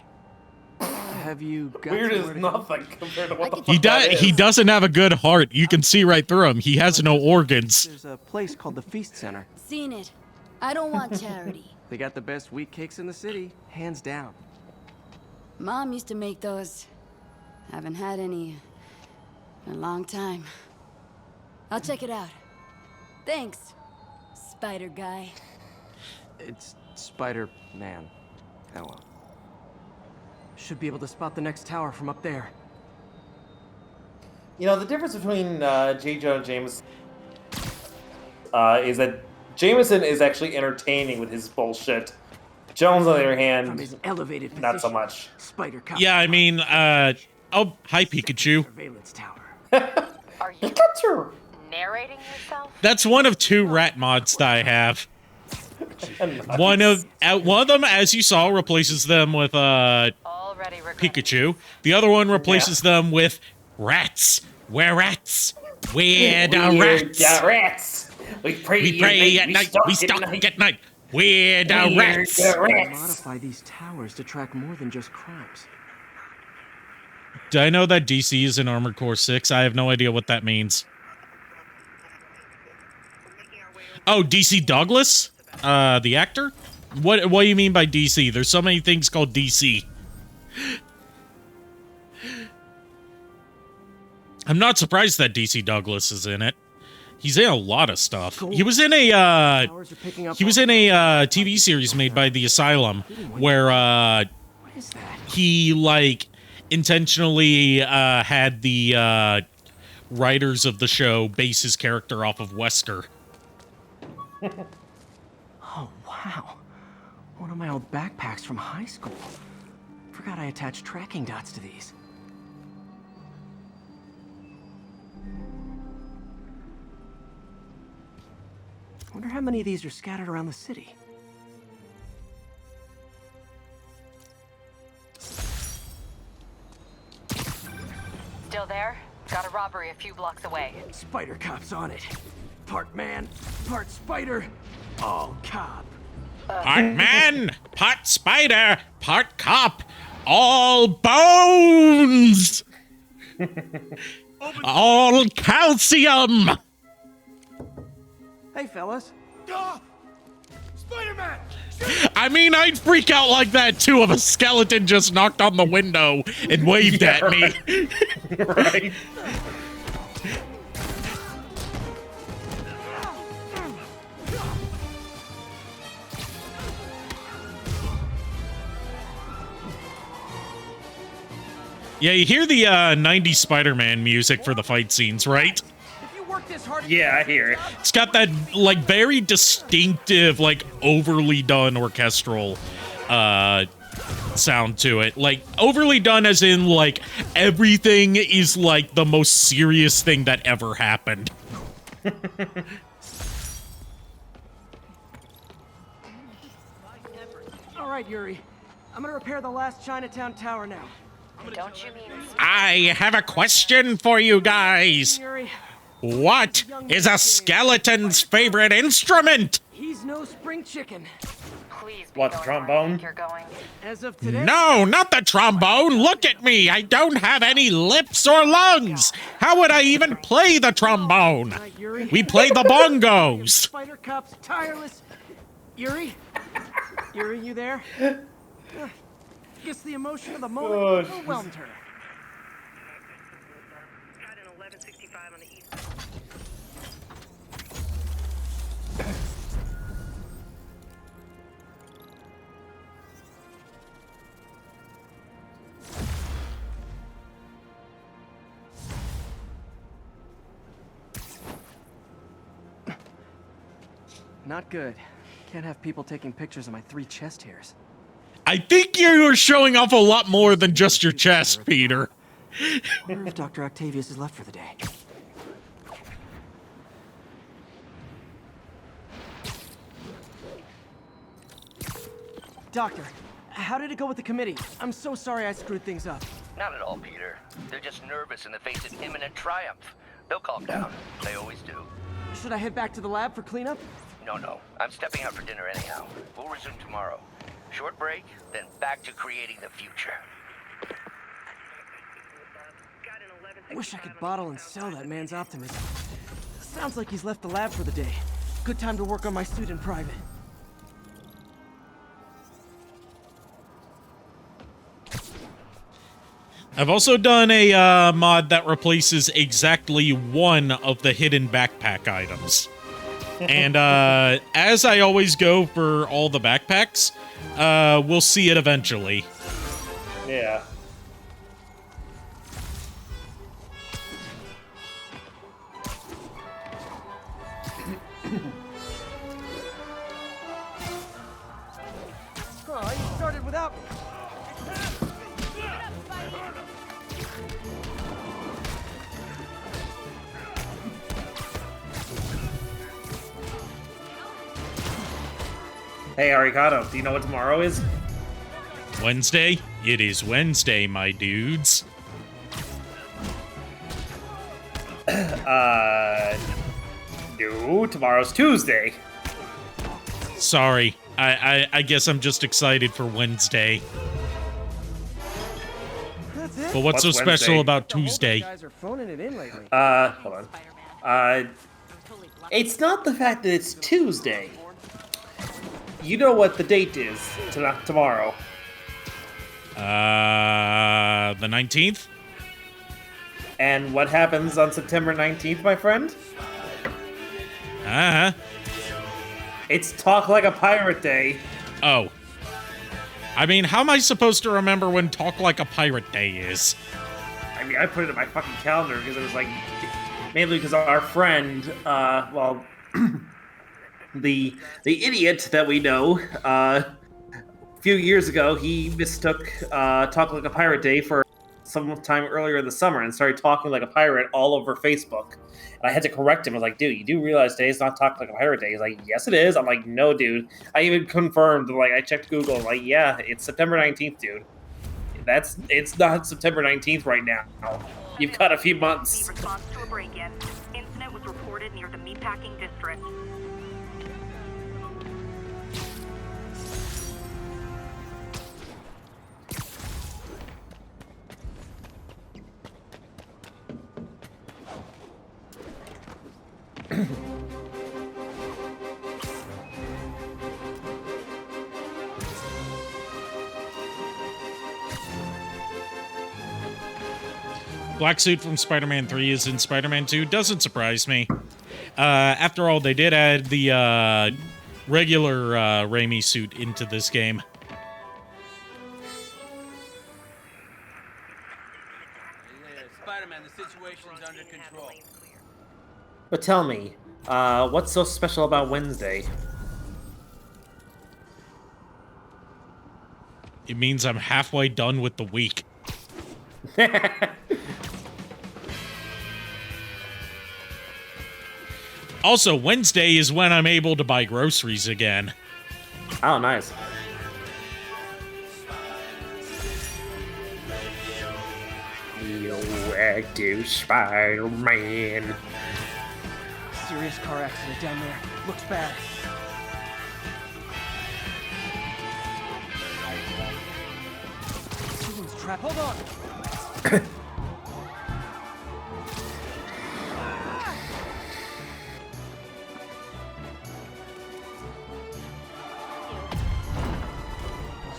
Have you got Weird somewhere is to go? nothing compared to what the fuck He that is. He doesn't have a good heart. You can see right through him. He has no organs. There's a place called the Feast Center. Seen it. I don't want charity. They got the best wheat cakes in the city, hands down. Mom used to make those. Haven't had any in a long time. I'll check it out. Thanks, Spider Guy. It's Spider-Man. Oh well. Should be able to spot the next tower from up there. You know, the difference between J. Jonah Jameson is that Jameson is actually entertaining with his bullshit. Jones, on the other From hand, his elevated position, not so much. Spider Cop. Yeah, I mean, oh, hi, Pikachu. Surveillance tower. Are you Pikachu! narrating yourself? That's one of 2 rat mods that I have. One of them, as you saw, replaces them with Already regretting. Pikachu. The other one replaces them with rats. We're rats. We're the rats. The rats! We pray, at night. We stalk at night. We're the rats. The rats! Modify these towers to track more than just crimes. Do I know that DC is in Armored Core 6? I have no idea what that means. Oh, DC Douglas? The actor? What do you mean by DC? There's so many things called DC. I'm not surprised that DC Douglas is in it. He's in a lot of stuff. He was in a TV series made by the Asylum where he like intentionally had the writers of the show base his character off of Wesker. Oh, wow. One of my old backpacks from high school. Forgot I attached tracking dots to these. Wonder how many of these are scattered around the city. Still there? Got a robbery a few blocks away. Spider Cop's on it. Part man, part spider, all cop. Part man, part spider, part cop, all bones! All calcium! Hey, fellas. Spider-Man! I mean, I'd freak out like that too if a skeleton just knocked on the window and waved at me. Right? Yeah, you hear the 90s Spider-Man music for the fight scenes, right? If you work this hard, Yeah, I hear it. It's got that, like, very distinctive, like, overly done orchestral sound to it. Like, overly done as in, like, everything is, like, the most serious thing that ever happened. All right, Yuri. I'm gonna repair the last Chinatown tower now. Don't you mean... I have a question for you guys. Yuri, What is a skeleton's favorite instrument? he's no spring chicken. Please be What, going trombone? where I think you're going. As of today. No, not the trombone. Look at me. I don't have any lips or lungs. How would I even play the trombone? Yuri. We play the bongos. Spider Cop's tireless. Yuri? Yuri, you there? Guess the emotion of the moment overwhelmed her. Not good. Can't have people taking pictures of my 3 chest hairs. I think you're showing off a lot more than just your chest, Peter. I wonder if Dr. Octavius is left for the day. Doctor, how did it go with the committee? I'm so sorry I screwed things up. Not at all, Peter. They're just nervous in the face of imminent triumph. They'll calm down. They always do. Should I head back to the lab for cleanup? No. I'm stepping out for dinner anyhow. We'll resume tomorrow. Short break, then back to creating the future. Wish I could bottle and sell that man's optimism. Sounds like he's left the lab for the day. Good time to work on my suit in private. I've also done a mod that replaces exactly one of the hidden backpack items. And as I always go for all the backpacks, we'll see it eventually. Yeah. Oh, you started without me. Hey, Arikado, do you know what tomorrow is? Wednesday? It is Wednesday, my dudes. No, tomorrow's Tuesday. Sorry. I guess I'm just excited for Wednesday. That's it. But what's so What's special Wednesday? about The whole Tuesday? guys are phoning it in lately. Hold on. It's not the fact that it's Tuesday. You know what the date is tomorrow. The 19th? And what happens on September 19th, my friend? Uh-huh. It's Talk Like a Pirate Day. Oh. I mean, how am I supposed to remember when Talk Like a Pirate Day is? I mean, I put it in my fucking calendar because it was like, mainly because our friend, the idiot that we know, a few years ago, he mistook Talk Like a Pirate Day for some time earlier in the summer and started talking like a pirate all over Facebook. And I had to correct him. I was like, dude, you do realize today's not Talk Like a Pirate Day? He's like, yes, it is. I'm like, no, dude. I even confirmed, like, I checked Google, like, yeah, it's September 19th, dude. It's not September 19th right now. You've got a few months. Response to a break-in. Incident was reported near the meatpacking district. Black suit from Spider-Man 3 is in Spider-Man 2. Doesn't surprise me. After all, they did add the regular Raimi suit into this game. Spider-Man, the situation's under control. But tell me, what's so special about Wednesday? It means I'm halfway done with the week. Also, Wednesday is when I'm able to buy groceries again. Oh, nice. Radioactive Spider-Man. Serious car accident down there. Looks bad. Someone's trapped. Hold on.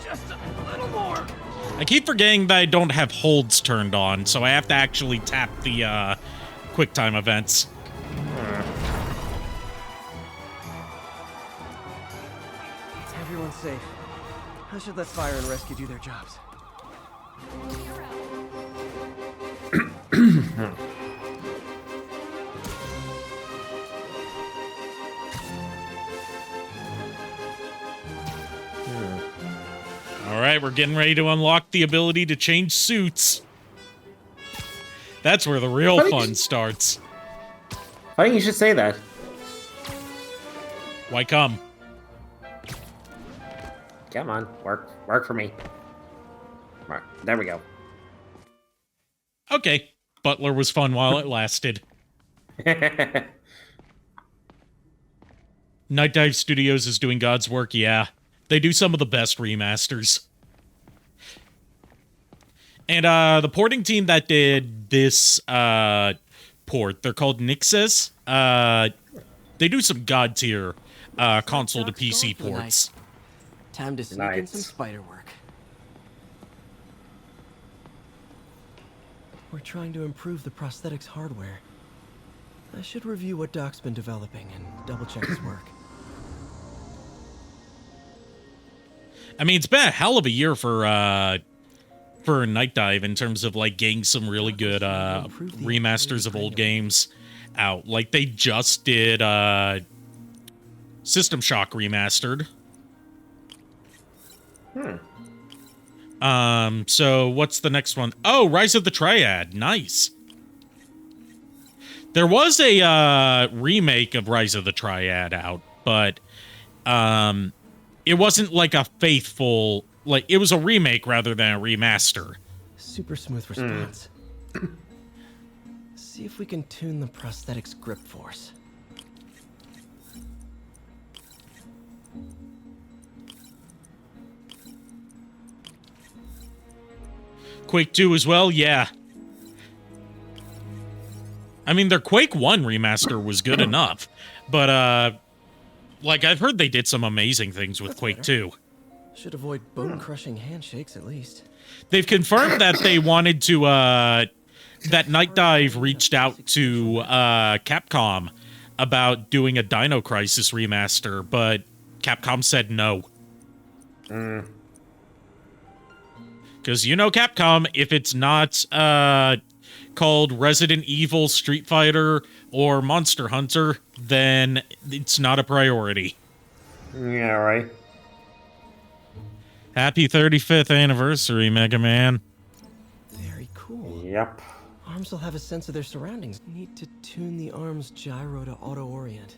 Just a little more. I keep forgetting that I don't have holds turned on, so I have to actually tap the QuickTime events. Everyone's safe. I should let fire and rescue do their jobs. All right, we're getting ready to unlock the ability to change suits. That's where the real fun starts. I think you should say that. Why come? Come on, work for me. Right, there we go. Okay, Butler was fun while it lasted. Night Dive Studios is doing God's work, yeah. They do some of the best remasters. And the porting team that did this port, they're called Nixes. They do some God tier console to PC ports. Time to sneak in some spider work. We're trying to improve the prosthetics hardware. I should review what Doc's been developing and double-check his work. I mean, it's been a hell of a year for Night Dive in terms of, like, getting some really good remasters of old games out. Like, they just did System Shock Remastered. So what's the next one? Oh, Rise of the Triad. Nice. There was a remake of Rise of the Triad out, but it wasn't like a faithful, like, it was a remake rather than a remaster. Super smooth response. See if we can tune the prosthetics grip force. Quake 2 as well, yeah. I mean, their Quake 1 remaster was good enough, but, like, I've heard they did some amazing things with Quake 2. Should avoid bone-crushing handshakes, at least. They've confirmed that they wanted to, that Night Dive reached out to, Capcom about doing a Dino Crisis remaster, but Capcom said no. Because, you know, Capcom, if it's not, called Resident Evil, Street Fighter, or Monster Hunter, then it's not a priority. Yeah, right. Happy 35th anniversary, Mega Man. Very cool. Yep. Arms will have a sense of their surroundings. Need to tune the arm's gyro to auto-orient.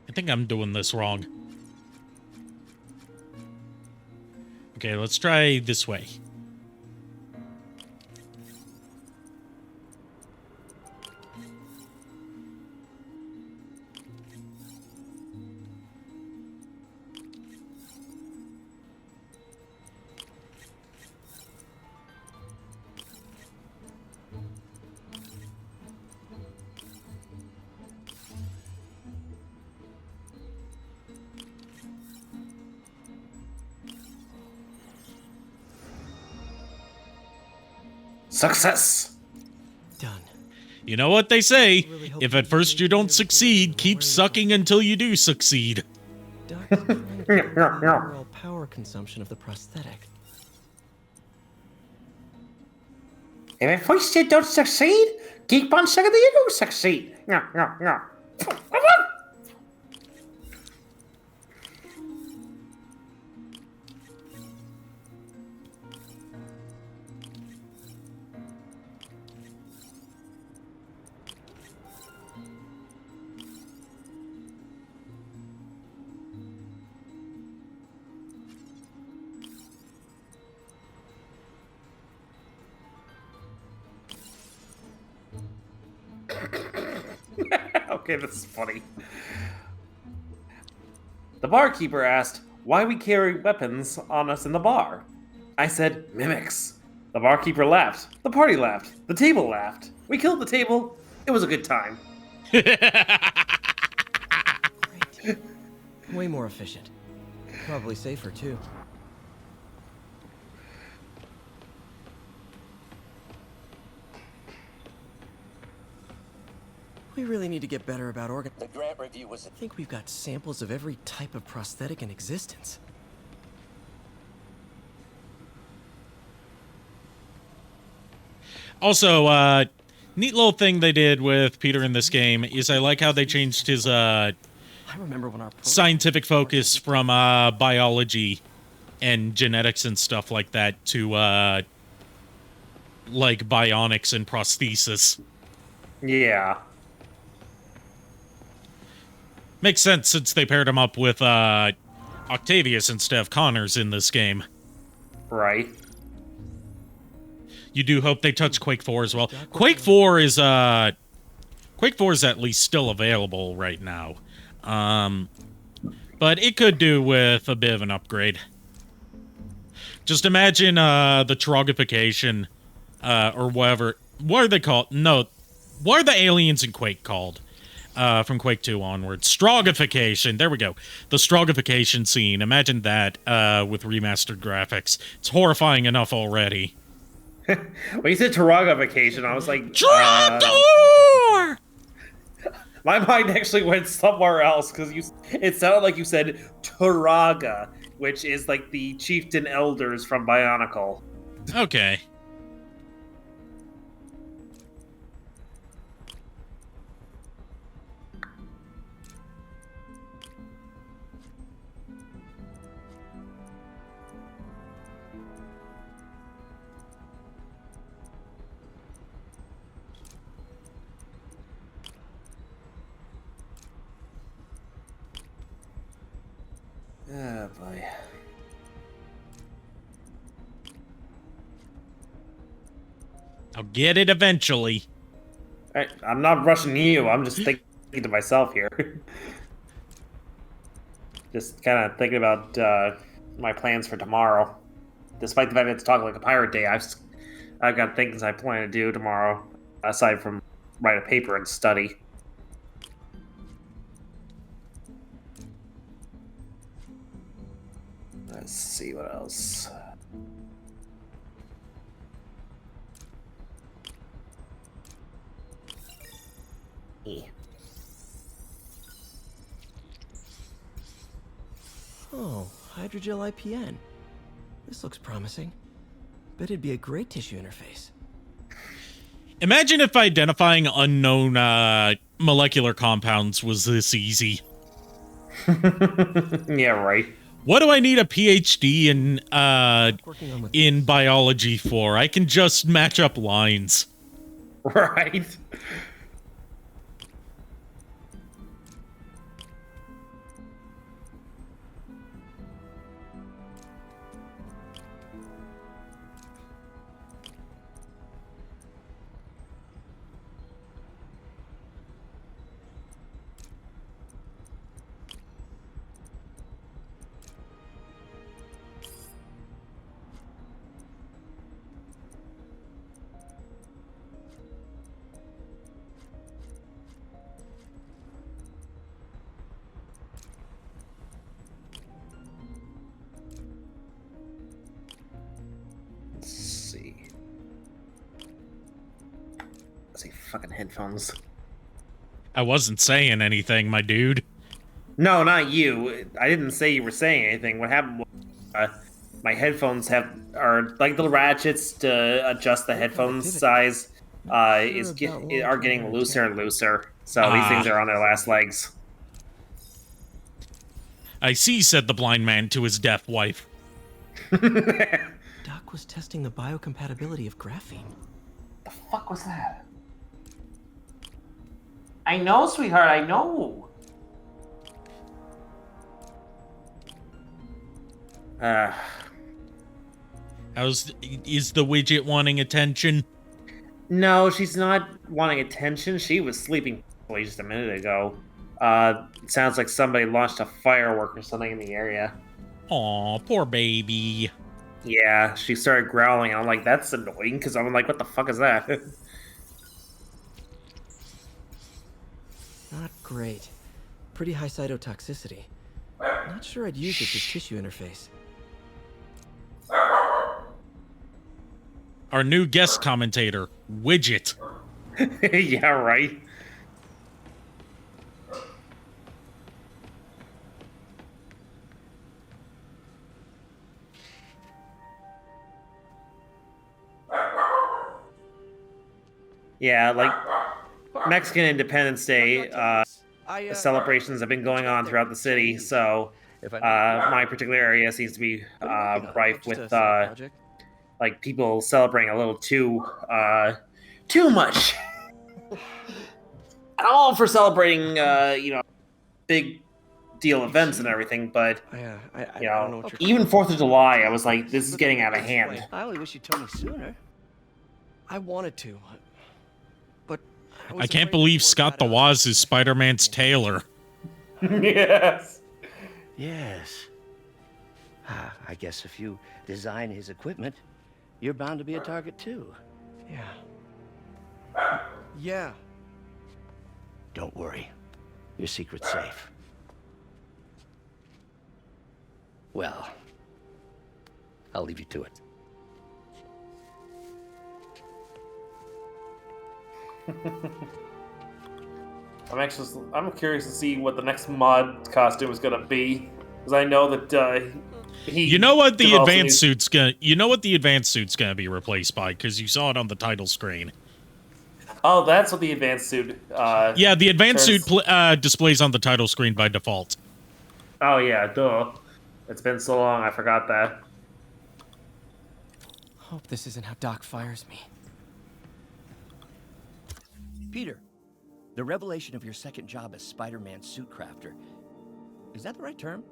I think I'm doing this wrong. Okay, let's try this way. Success! Done. You know what they say, if at first you don't succeed, keep sucking until you do succeed. Doc's trying to control the overall power consumption of the prosthetic. If at first you don't succeed, keep on sucking till you do succeed. Okay, this is funny. The barkeeper asked why we carry weapons on us in the bar. I said, mimics. The barkeeper laughed. The party laughed. The table laughed. We killed the table. It was a good time. Way more efficient. Probably safer, too. We really need to get better about The grant review was... I think we've got samples of every type of prosthetic in existence. Also, neat little thing they did with Peter in this game is I like how they changed his I remember when our scientific focus from biology and genetics and stuff like that to like bionics and prosthesis. Yeah. Makes sense since they paired him up with Octavius instead of Connors in this game. Right. You do hope they touch Quake 4 as well. Quake 4 is at least still available right now. But it could do with a bit of an upgrade. Just imagine the trogification or whatever. What are they called? No. What are the aliens in Quake called? From Quake 2 onwards. Strogification. There we go. The strogification scene. Imagine that with remastered graphics. It's horrifying enough already. When you said Taraga I was like... Trogdor! My mind actually went somewhere else, because it sounded like you said Taraga, which is like the chieftain elders from Bionicle. Okay. Oh, boy. I'll get it eventually. I'm not rushing you. I'm just thinking to myself here. Just kind of thinking about my plans for tomorrow. Despite the fact that it's Talk Like a Pirate Day, I've got things I plan to do tomorrow, aside from write a paper and study. Let's see what else. Oh, hydrogel IPN. This looks promising. Bet it'd be a great tissue interface. Imagine if identifying unknown molecular compounds was this easy. Yeah, right. What do I need a PhD in biology for? I can just match up lines. Right. Fucking headphones. I wasn't saying anything, my dude. No, not you. I didn't say you were saying anything. What happened was, my headphones are like little ratchets to adjust the headphones size. Are getting looser and looser. So these things are on their last legs. I see, said the blind man to his deaf wife. Doc was testing the biocompatibility of graphene. The fuck was that? I know, sweetheart, I know. Is the widget wanting attention? No, she's not wanting attention. She was sleeping Well, just a minute ago. It sounds like somebody launched a firework or something in the area. Aw, poor baby. Yeah, she started growling. I'm like, that's annoying, because I'm like, what the fuck is that? Not great. Pretty high cytotoxicity. Not sure I'd use this as tissue interface. Our new guest commentator, Widget. Yeah, right. Yeah, like Mexican Independence Day celebrations have been going on throughout the city, so my particular area seems to be rife with like people celebrating a little too much. I'm all for celebrating, big deal events and everything, but even 4th of July, I was like, this is getting out of hand. I only wish you told me sooner. I wanted to, but I can't believe Scott the Woz is Spider-Man's tailor. Yes. Yes. I guess if you design his equipment, you're bound to be a target too. Yeah. Yeah. Don't worry. Your secret's safe. Well, I'll leave you to it. I'm curious to see what the next mod costume is gonna be, because I know that You know what the advanced suit's gonna be replaced by, because you saw it on the title screen. Oh, that's what the advanced suit. Yeah, the advanced suit displays on the title screen by default. Oh yeah, duh. It's been so long, I forgot that. Hope this isn't how Doc fires me. Peter, the revelation of your second job as Spider-Man suit crafter, is that the right term?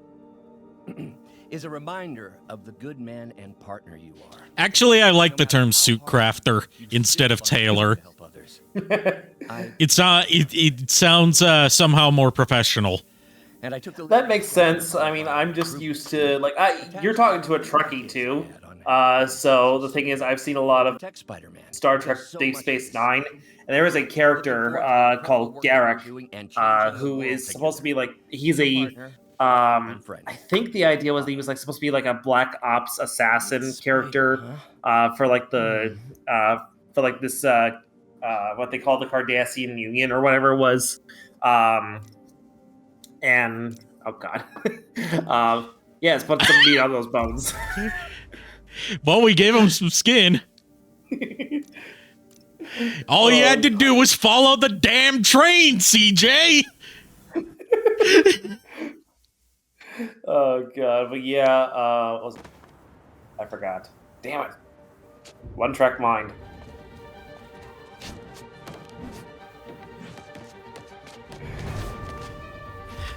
Is a reminder of the good man and partner you are. Actually, I like the term suit crafter instead of tailor. It's not. It sounds somehow more professional. And I took the that makes sense. I mean, I'm just used to like you're talking to a Trekkie too. So the thing is, I've seen a lot of Star Trek Deep Space Nine, and there is a character called Garrick who is supposed to be like he's a I think the idea was that he was like supposed to be like a Black Ops assassin character for like the for like this what they call the Cardassian Union or whatever it was. And oh god, yeah, it's supposed to meat on those bones. Well, we gave him some skin. All he had to do was follow the damn train, CJ. Oh god, but yeah, I forgot. Damn it. One track mind.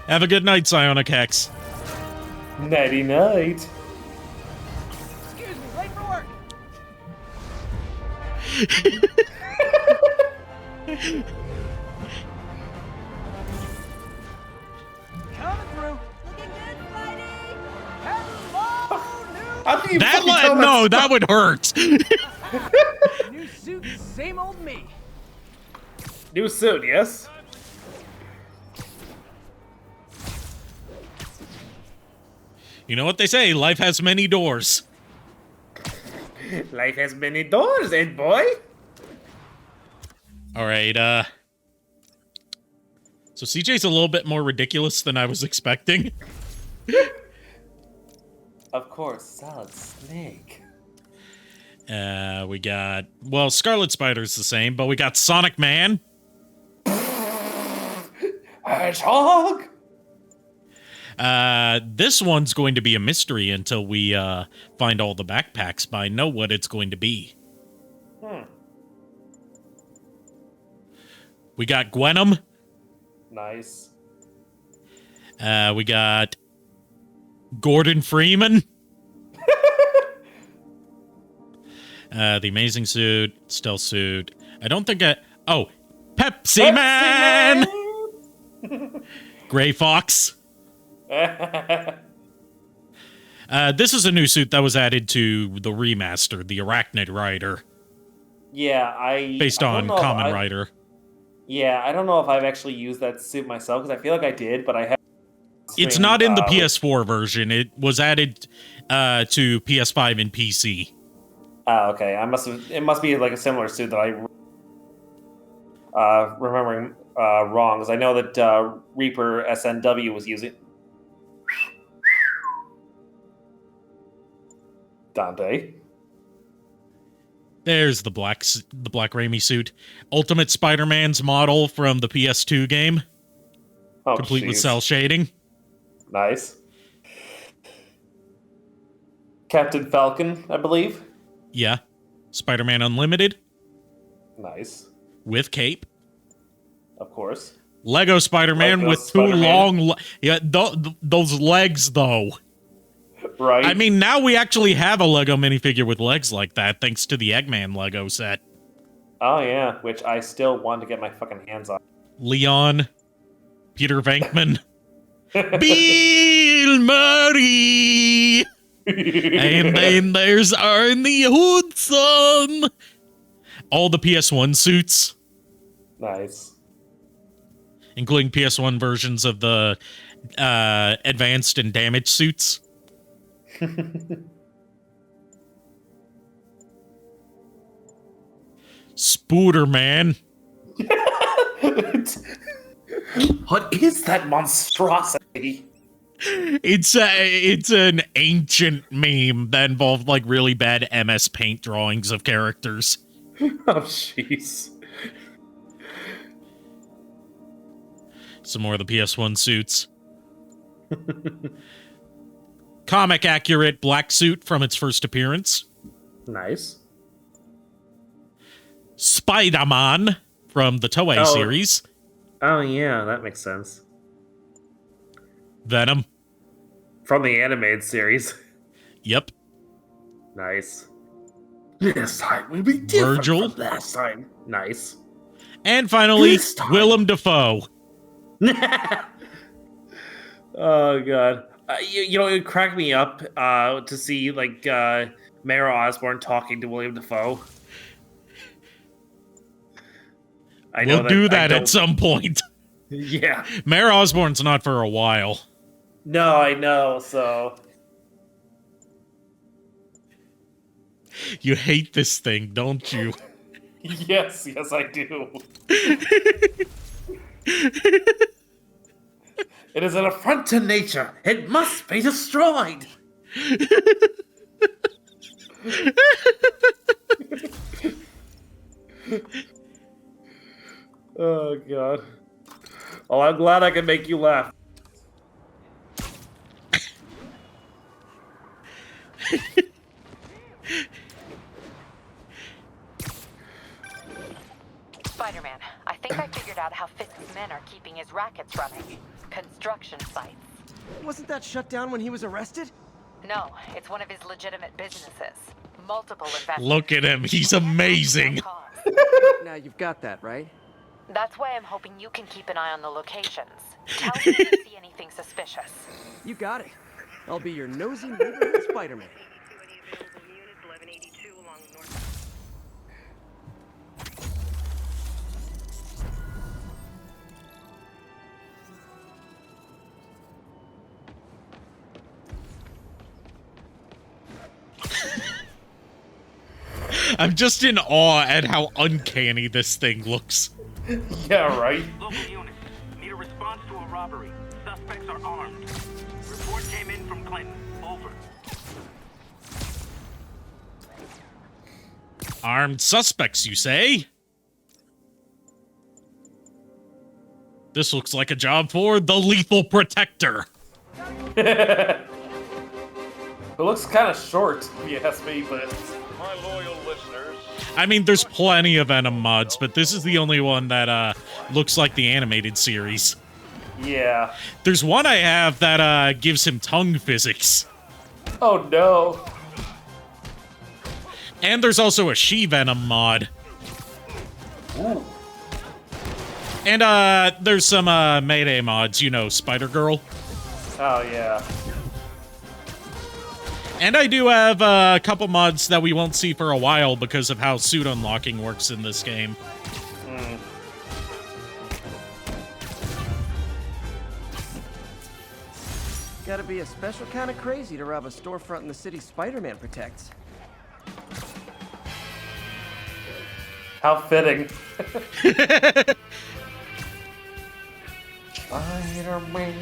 Have a good night, Psionic Hex. Nighty night. Excuse me, late for work. Coming through. Looking good, Spidey. Hello, that would hurt. New suit, same old me. New suit, yes. You know what they say, life has many doors. Life has many doors, eh, boy? Alright, so CJ's a little bit more ridiculous than I was expecting. Of course, Solid Snake. We got... Well, Scarlet Spider's the same, but we got Sonic Man. Hedgehog? This one's going to be a mystery until we find all the backpacks, but I know what it's going to be. We got Gwenum. Nice. We got Gordon Freeman. The Amazing Suit, Stealth Suit. I don't think Pepsi Man! Gray Fox. This is a new suit that was added to the remaster, the Arachnid Rider. Yeah, based on Common Rider. Yeah, I don't know if I've actually used that suit myself, because I feel like I did, but I have. It's not in the PS4 version. It was added to PS5 and PC. Oh, okay. It must be like a similar suit that I remembering wrong, because I know that Reaper SNW was using. Dante. There's the black Raimi suit. Ultimate Spider-Man's model from the PS2 game. Oh, complete with cell shading. Nice. Captain Falcon, I believe. Yeah. Spider-Man Unlimited. Nice. With cape. Of course. Lego Spider-Man with Spider-Man. those legs, though. Right. I mean, now we actually have a Lego minifigure with legs like that, thanks to the Eggman Lego set. Oh, yeah, which I still want to get my fucking hands on. Leon. Peter Venkman. Bill Murray! And then there's Arnie Hudson! All the PS1 suits. Nice. Including PS1 versions of the advanced and damaged suits. Spooderman. What is that monstrosity? It's an ancient meme that involved like really bad MS Paint drawings of characters. Oh, jeez. Some more of the PS1 suits. Comic accurate black suit from its first appearance. Nice. Spider-Man from the Toei series. Oh, yeah, that makes sense. Venom. From the animated series. Yep. Nice. This time will be different Virgil. from last time. Nice. And finally, Willem Dafoe. Oh, God. You know, it cracked me up to see, like, Mayor Osborn talking to William Dafoe. We'll do that at some point. Yeah. Mayor Osborn's not for a while. No, I know, so... You hate this thing, don't you? Yes, I do. It is an affront to nature. It must be destroyed. Oh, God. Oh, I'm glad I can make you laugh. Spider-Man, I think I figured out how Fisk's men are keeping his rackets running. Construction sites. Wasn't that shut down when he was arrested? No, it's one of his legitimate businesses. Multiple investors. Look at him, he's amazing. Now you've got that, right? That's why I'm hoping you can keep an eye on the locations. Tell me if you see anything suspicious. You got it. I'll be your nosy neighborhood Spider-Man. I'm just in awe at how uncanny this thing looks. Yeah, right? Local units, need a response to a robbery. Suspects are armed. Report came in from Clinton. Over. Armed suspects, you say? This looks like a job for the Lethal Protector. It looks kind of short, if you ask me, but... My loyal listeners. I mean, there's plenty of Venom mods, but this is the only one that looks like the animated series. Yeah. There's one I have that gives him tongue physics. Oh, no. And there's also a She-Venom mod. Ooh. And there's some Mayday mods, you know, Spider-Girl. Oh, yeah. And I do have a couple mods that we won't see for a while because of how suit unlocking works in this game. Gotta be a special kind of crazy to rob a storefront in the city Spider-Man protects. How fitting. Spider-Man.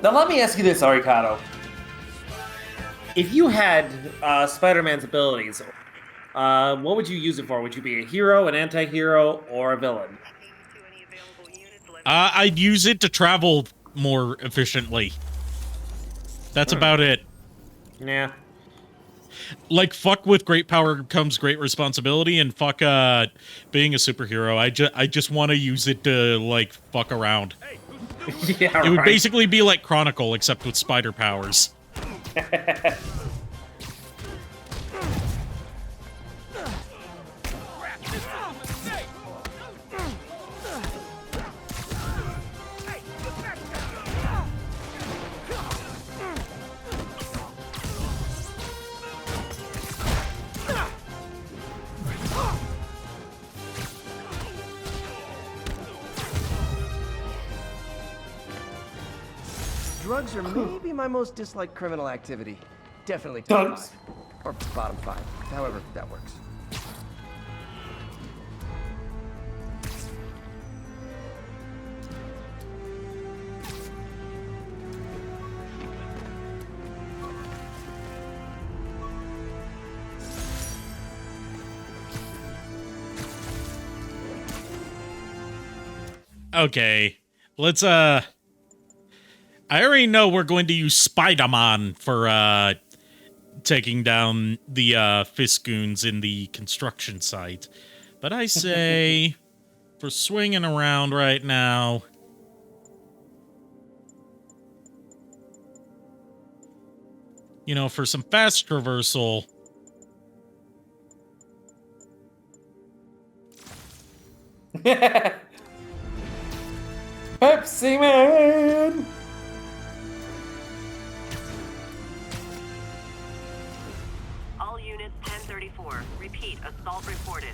Now let me ask you this, Arikado. If you had Spider-Man's abilities, what would you use it for? Would you be a hero, an anti-hero, or a villain? I'd use it to travel more efficiently. That's about it. Yeah. Like, fuck with great power comes great responsibility, and fuck being a superhero. I just want to use it to, like, fuck around. Yeah, it would right. basically be like Chronicle, except with spider powers. Drugs are maybe my most disliked criminal activity. Definitely Drugs. Or bottom 5, however that works. Okay, let's I already know we're going to use Spider-Man for taking down the Fiskoons in the construction site. But I say, for swinging around right now, you know, for some fast traversal, Pepsi Man! All units 1034. Repeat, assault reported.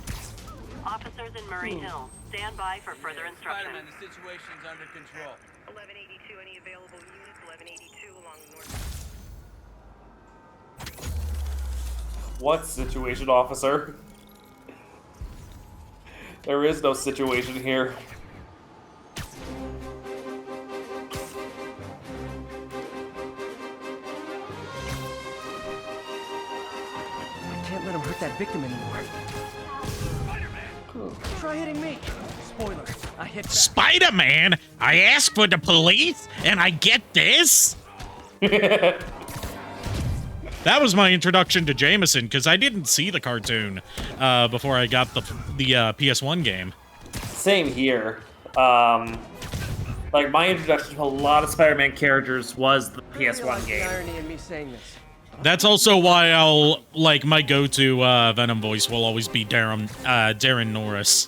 Officers in Murray Hill, stand by for further instructions. Spider-Man, the situation's under control. 1182, any available units? 1182 along the north. What situation, officer? There is no situation here. I can't let him hurt that victim anymore. Try hitting me. Spoiler, I hit back. Spider-Man? I asked for the police, and I get this? That was my introduction to Jameson, because I didn't see the cartoon before I got the PS1 game. Same here. Like, my introduction to a lot of Spider-Man characters was the PS1 The game. irony in me saying this. That's also why I'll, like, my go-to Venom voice will always be Darren Norris.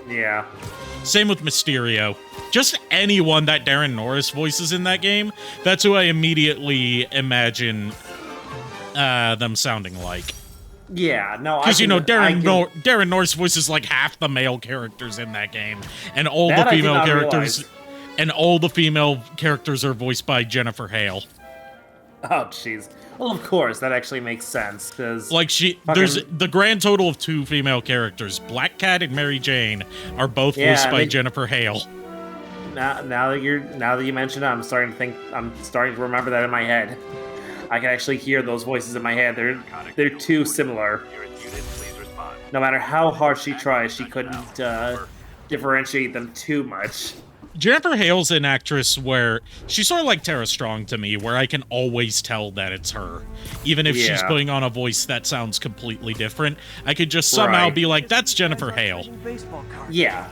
Yeah. Same with Mysterio. Just anyone that Darren Norris voices in that game, that's who I immediately imagine them sounding like. Yeah, no, because you know Darren Norris voices like half the male characters in that game, and all the female characters, are voiced by Jennifer Hale. Oh, jeez. Well, of course, that actually makes sense because like there's the grand total of 2 female characters, Black Cat and Mary Jane, are both voiced by Jennifer Hale. Now that you mention it, I'm starting to remember that in my head. I can actually hear those voices in my head. They're too similar. No matter how hard she tries, she couldn't differentiate them too much. Jennifer Hale's an actress where she's sort of like Tara Strong to me, where I can always tell that it's her. Even if she's putting on a voice that sounds completely different, I could just somehow be like, that's Jennifer Hale. Yeah.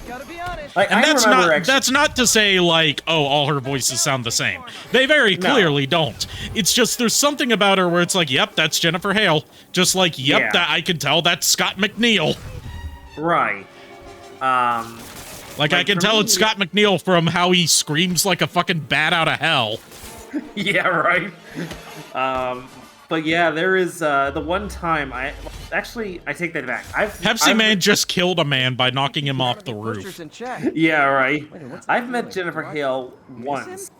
Gotta be on it. Like, And I that's remember not actually- that's not to say like, oh, all her voices sound the same. They very clearly don't. It's just there's something about her where it's like, yep, that's Jennifer Hale. Just like, yep, Yeah. that I can tell that's Scott McNeil. Right. Like I can for tell me- it's Scott McNeil from how he screams like a fucking bat out of hell. Yeah, right. But yeah, there is the one time I take that back. Pepsi Man just killed a man by knocking him off the roof. Yeah, right. I've met Jennifer Hale once.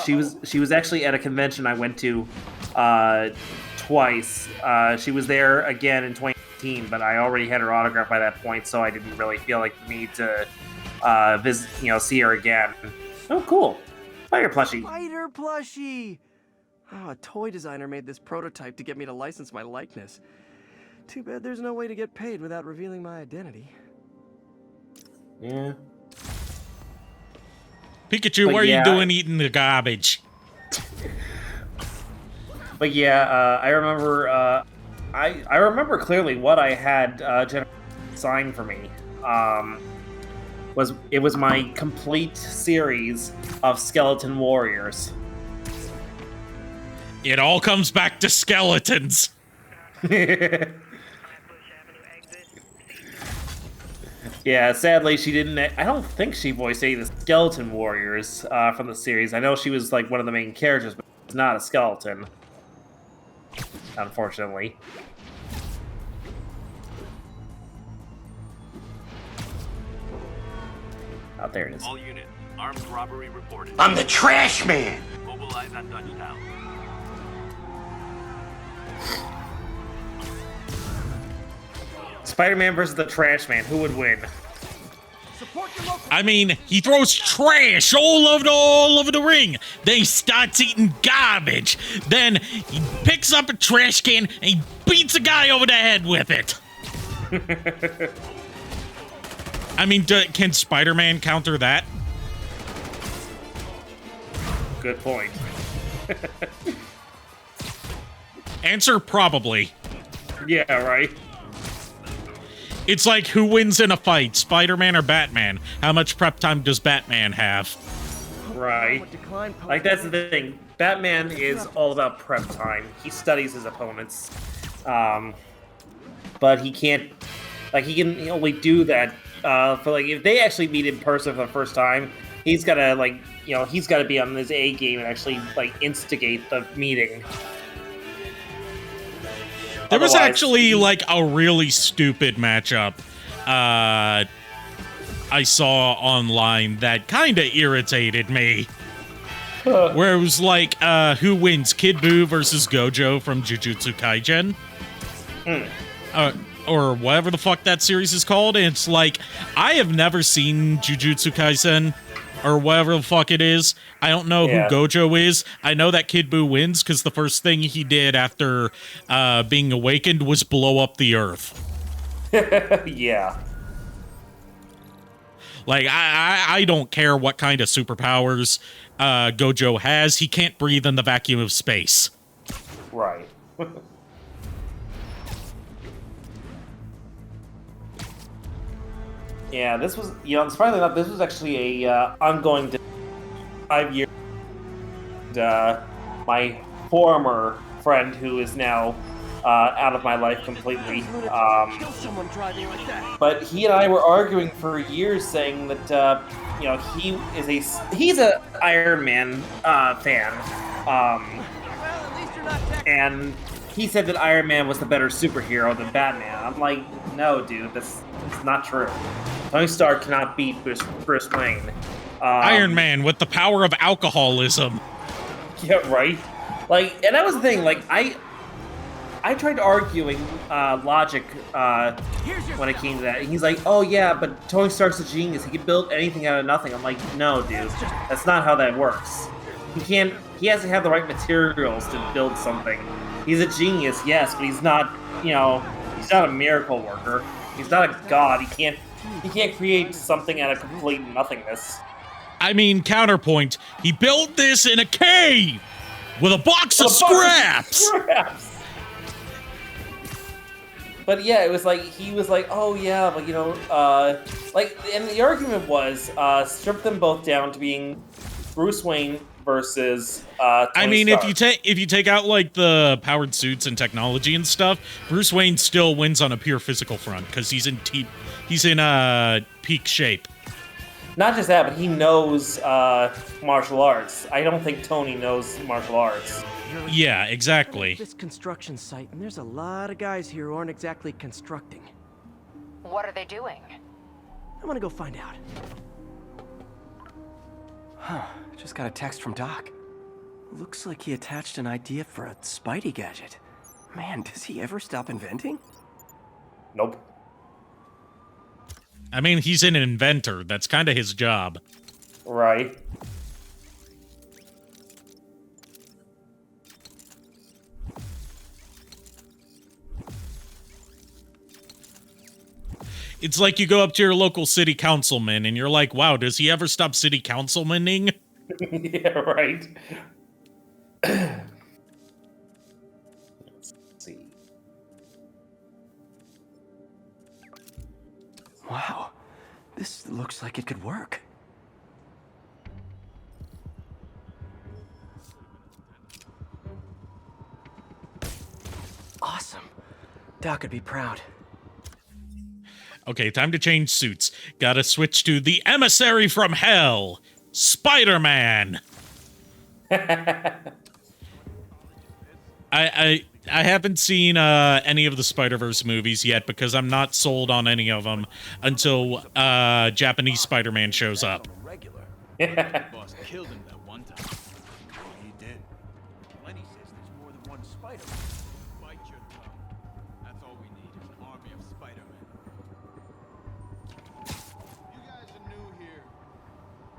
She was actually at a convention I went to twice. She was there again in 2018, but I already had her autograph by that point, so I didn't really feel like the need to visit, see her again. Oh, cool. Spider plushie. Spider plushie! Oh, a toy designer made this prototype to get me to license my likeness. Too bad there's no way to get paid without revealing my identity. Yeah. Pikachu, But what are you yeah. doing eating the garbage? But yeah, I remember. I remember clearly what I had Jennifer sign for me. It was my complete series of Skeleton Warriors. It all comes back to skeletons. Yeah, sadly she didn't. I don't think she voiced any of the Skeleton Warriors from the series. I know she was like one of the main characters, but she's not a skeleton. Unfortunately. Oh, there it is. All units, armed robbery reported. I'm the trash man! Mobilize on Dutchtown. Spider-Man versus the Trash Man. Who would win? I mean, he throws trash all over the ring. Then he starts eating garbage. Then he picks up a trash can and he beats a guy over the head with it. I mean, can Spider-Man counter that? Good point. Answer probably. Yeah, right. It's like, who wins in a fight, Spider-Man or Batman? How much prep time does Batman have? Right. Like, that's the thing. Batman is all about prep time. He studies his opponents. But he can't... Like, he can only do that for, like, if they actually meet in person for the first time, he's gotta, like, he's gotta be on his A game and actually, like, instigate the meeting. There was Otherwise- actually, like, a really stupid matchup I saw online that kind of irritated me. Where it was like, who wins, Kid Buu versus Gojo from Jujutsu Kaisen? Or whatever the fuck that series is called. And it's like, I have never seen Jujutsu Kaisen, or whatever the fuck it is. I don't know who Gojo is. I know that Kid Buu wins because the first thing he did after being awakened was blow up the earth. Yeah. Like, I don't care what kind of superpowers Gojo has. He can't breathe in the vacuum of space. Right. Yeah, this was, surprisingly enough, this was actually a ongoing 5 years. My former friend, who is now out of my life completely, but he and I were arguing for years, saying that he's a Iron Man fan, and he said that Iron Man was the better superhero than Batman. I'm like, no, dude, that's not true. Tony Stark cannot beat Bruce Wayne. Iron Man with the power of alcoholism. Yeah, right. Like, and that was the thing. Like, I tried arguing logic when it came to that. And he's like, "Oh yeah, but Tony Stark's a genius. He can build anything out of nothing." I'm like, "No, dude, that's not how that works. He can't. He has to have the right materials to build something. He's a genius, yes, but he's not. He's not a miracle worker. He's not a god. He can't create something out of complete nothingness." I mean, counterpoint, he built this in a cave with a box of scraps. But yeah, it was like, he was like, "Oh yeah, but Like, and the argument was strip them both down to being Bruce Wayne versus Tony I mean, Stark. if you take out like the powered suits and technology and stuff, Bruce Wayne still wins on a pure physical front because he's in peak shape. Not just that, but he knows martial arts. I don't think Tony knows martial arts. Yeah, exactly. This construction site, and there's a lot of guys here who aren't exactly constructing. What are they doing? I'm gonna go find out. Huh, just got a text from Doc. Looks like he attached an idea for a Spidey gadget. Man, does he ever stop inventing? Nope. I mean, he's an inventor. That's kind of his job. Right. It's like you go up to your local city councilman and you're like, wow, does he ever stop city councilmaning? Yeah, right. Let's see. Wow, this looks like it could work. Awesome. Doc would be proud. Okay, time to change suits. Gotta switch to the emissary from hell, Spider-Man. I haven't seen any of the Spider-Verse movies yet because I'm not sold on any of them until Japanese Spider-Man shows up. Boss killed him that one time. He did. Lenny says there's more than one Spider-Man. Bite your tongue. That's all we need is an army of Spider-Men. You guys are new here,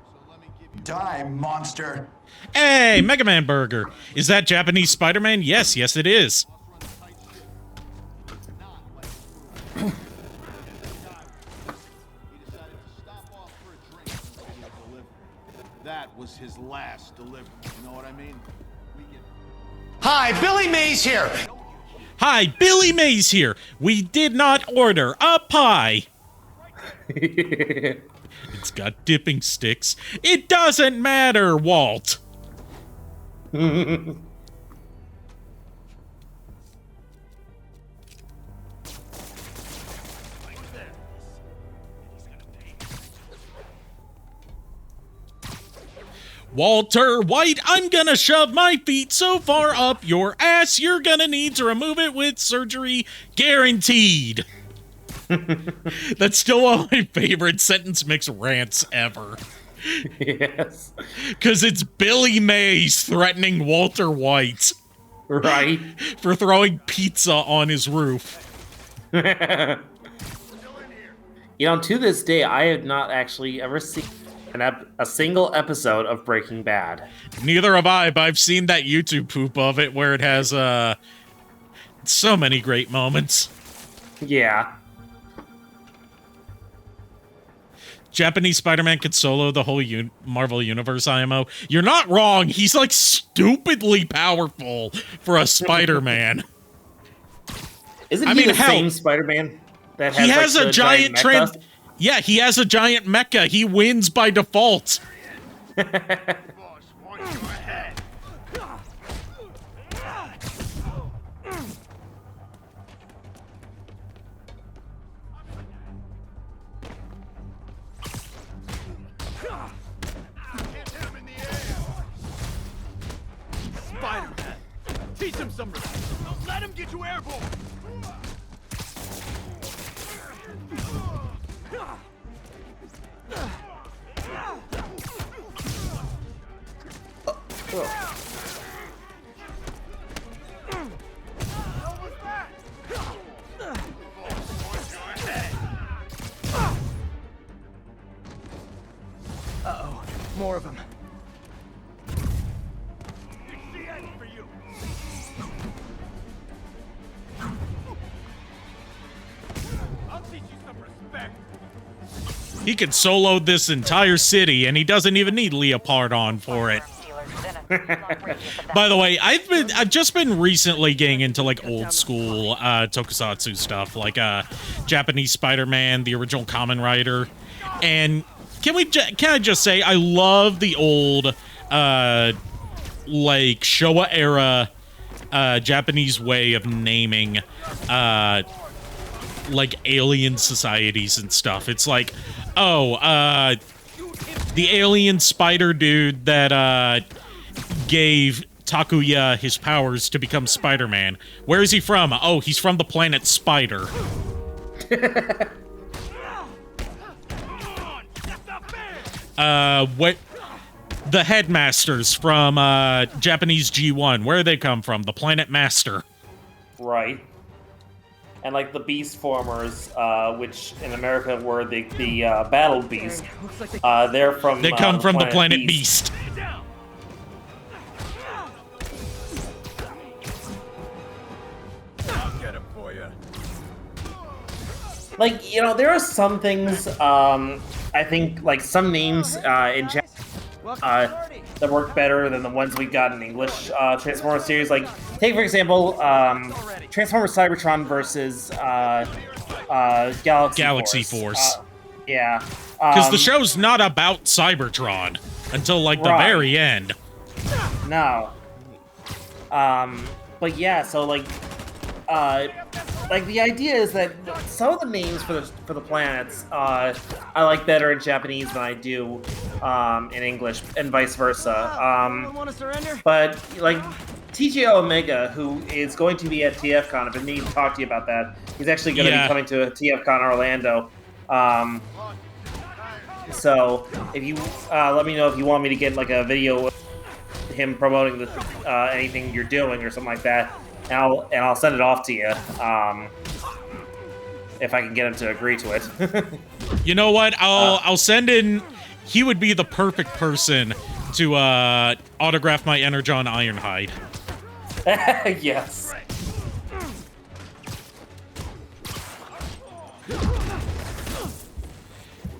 so let me give you... Die, monster! Hey, Mega Man Burger. Is that Japanese Spider-Man? Yes, yes it is. That was his last delivery. You know what I mean? Hi, Billy Mays here! Hi, Billy Mays here. We did not order a pie. It's got dipping sticks. It doesn't matter, Walt. Walter White, I'm gonna shove my feet so far up your ass, you're gonna need to remove it with surgery, guaranteed. That's still one of my favorite sentence mix rants ever. Yes. Because it's Billy Mays threatening Walter White. Right. For throwing pizza on his roof. You know, to this day, I have not actually ever seen a single episode of Breaking Bad. Neither have I, but I've seen that YouTube poop of it where it has so many great moments. Yeah. Japanese Spider-Man could solo the whole Marvel Universe, IMO. You're not wrong. He's like stupidly powerful for a Spider-Man. Isn't he the same Spider-Man that has, he has like, a giant mecha? Yeah, he has a giant mecha. He wins by default. Spider-Man! Teach him some respect. Don't let him get you airborne! Uh-oh, more of them. I'll teach you some respect. He could solo this entire city, and he doesn't even need Leopard on for it. By the way, I've just been recently getting into like old school tokusatsu stuff, like Japanese Spider-Man, the original Kamen Rider. And can I just say, I love the old, like, Showa era, Japanese way of naming, like, alien societies and stuff. It's like, oh, the alien spider dude that, gave Takuya his powers to become Spider-Man. Where is he from? Oh, he's from the planet Spider. What? The headmasters from, Japanese G1. Where do they come from? The planet Master. Right. And like the Beast Formers, which in America were the Battle Beast, they're from... They come from the planet Beast. I'll get him for you. Like, you know, there are some things, I think, like, some names in Japanese that work better than the ones we got in English Transformers series. Like, take, for example, Transformers Cybertron versus Galaxy Force. Yeah. Because the show's not about Cybertron until, like, the very end. No. But yeah, so, like the idea is that some of the names for the planets I like better in Japanese than I do in English, and vice versa. But like TJ Omega, who is going to be at TFCon, I've been needing to talk to you about that. He's actually going to be coming to TFCon Orlando. So if you let me know if you want me to get like a video of him promoting anything you're doing or something like that. And I'll send it off to you, if I can get him to agree to it. You know what? I'll send in. He would be the perfect person to autograph my Energon Ironhide. Yes.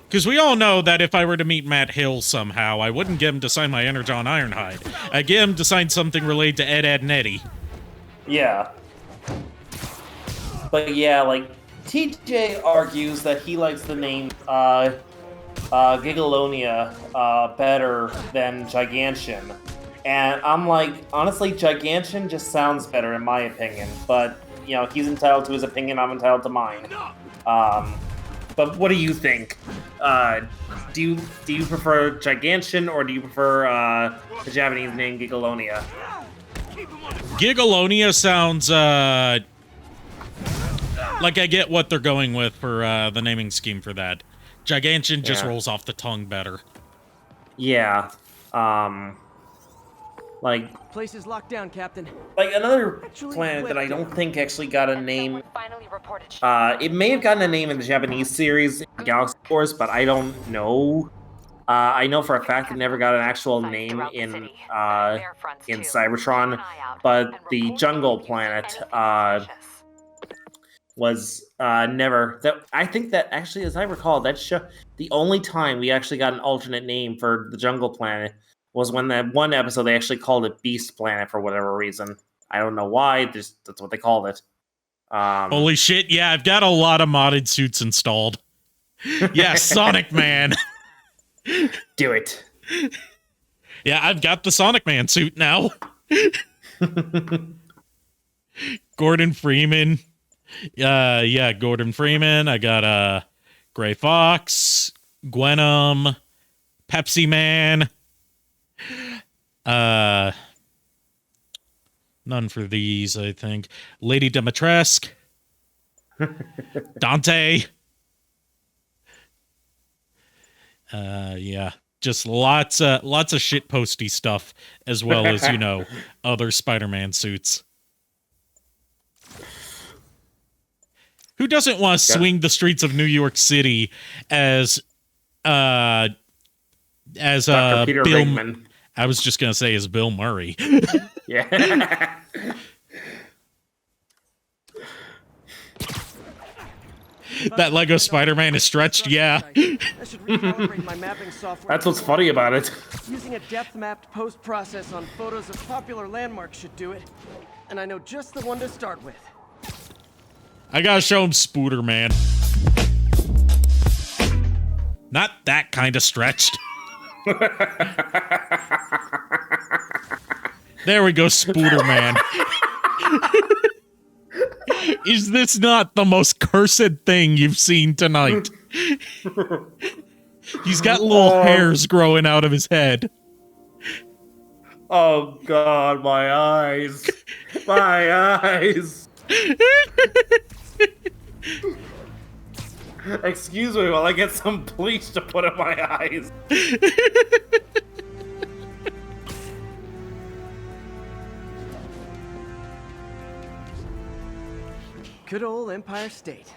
Because we all know that if I were to meet Matt Hill somehow, I wouldn't get him to sign my Energon Ironhide. I'd get him to sign something related to Ed, and Eddie. Yeah. But yeah, like, TJ argues that he likes the name Gigalonia better than Gigantian. And I'm like, honestly, Gigantian just sounds better in my opinion. But, you know, he's entitled to his opinion, I'm entitled to mine. But what do you think? Do you prefer Gigantian, or do you prefer the Japanese name Gigalonia? Gigalonia sounds, like I get what they're going with for, the naming scheme for that. Gigantian just rolls off the tongue better. Yeah. Like... Place is locked down, Captain. Like, another planet that I don't think actually got a name... it may have gotten a name in the Japanese series, Galaxy Force, but I don't know. I know for a fact it never got an actual name in Cybertron, but the Jungle Planet was never. I think that actually, as I recall, that show, the only time we actually got an alternate name for the Jungle Planet was when that one episode they actually called it Beast Planet for whatever reason. I don't know why. That's what they called it. Holy shit! Yeah, I've got a lot of modded suits installed. Yeah, Sonic Man. Do it. Yeah, I've got the Sonic Man suit now. Gordon Freeman. Yeah, Gordon Freeman. I got Gray Fox, Gwenum, Pepsi Man. None for these, I think. Lady Dimitrescu. Dante. Yeah, just lots of shitposty stuff, as well as, you know, other Spider-Man suits. Who doesn't want to swing the streets of New York City as Dr. Peter Bill? Venkman. I was just gonna say as Bill Murray. Yeah. That Lego Spider-Man is stretched, yeah. That's what's funny about it. Using a depth-mapped post-process on photos of popular landmarks should do it. And I know just the one to start with. I gotta show him Spooder Man. Not that kind of stretched. There we go, Spooderman. Is this not the most cursed thing you've seen tonight? He's got little hairs growing out of his head. Oh God, my eyes. My eyes. Excuse me while I get some bleach to put in my eyes. Good old Empire State.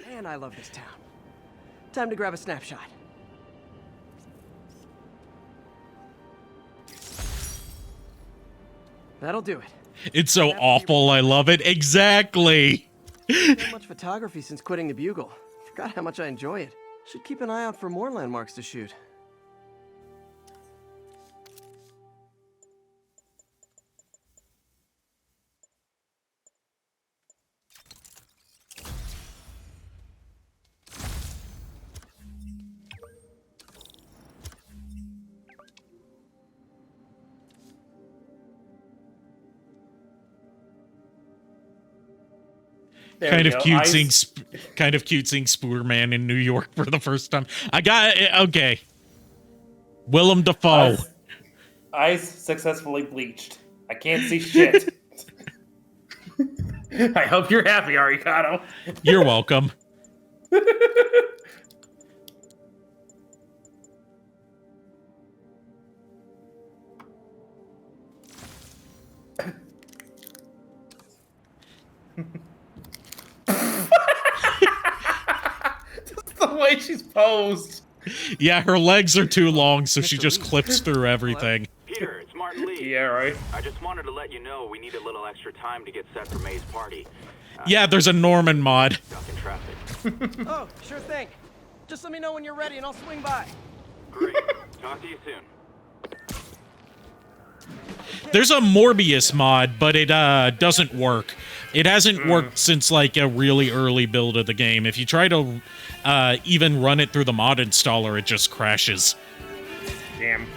Man, I love this town. Time to grab a snapshot. That'll do it. It's so awful, I love it. Exactly. So much photography since quitting the Bugle. Forgot how much I enjoy it. Should keep an eye out for more landmarks to shoot. Kind of cute seeing Spooderman in New York for the first time. I got it. Okay. Willem Dafoe. Eyes successfully bleached. I can't see shit. I hope you're happy, Arikado. You're welcome. The way she's posed. Yeah, her legs are too long, so she just clips through everything. Peter, it's Martin Lee. Yeah, right. I just wanted to let you know we need a little extra time to get set for May's party. Yeah, there's a Norman mod. Stuck in traffic. Oh, sure thing. Just let me know when you're ready and I'll swing by. Great. Talk to you soon. There's a Morbius mod, but it doesn't work. It hasn't worked since like a really early build of the game. If you try to even run it through the mod installer, it just crashes. Damn.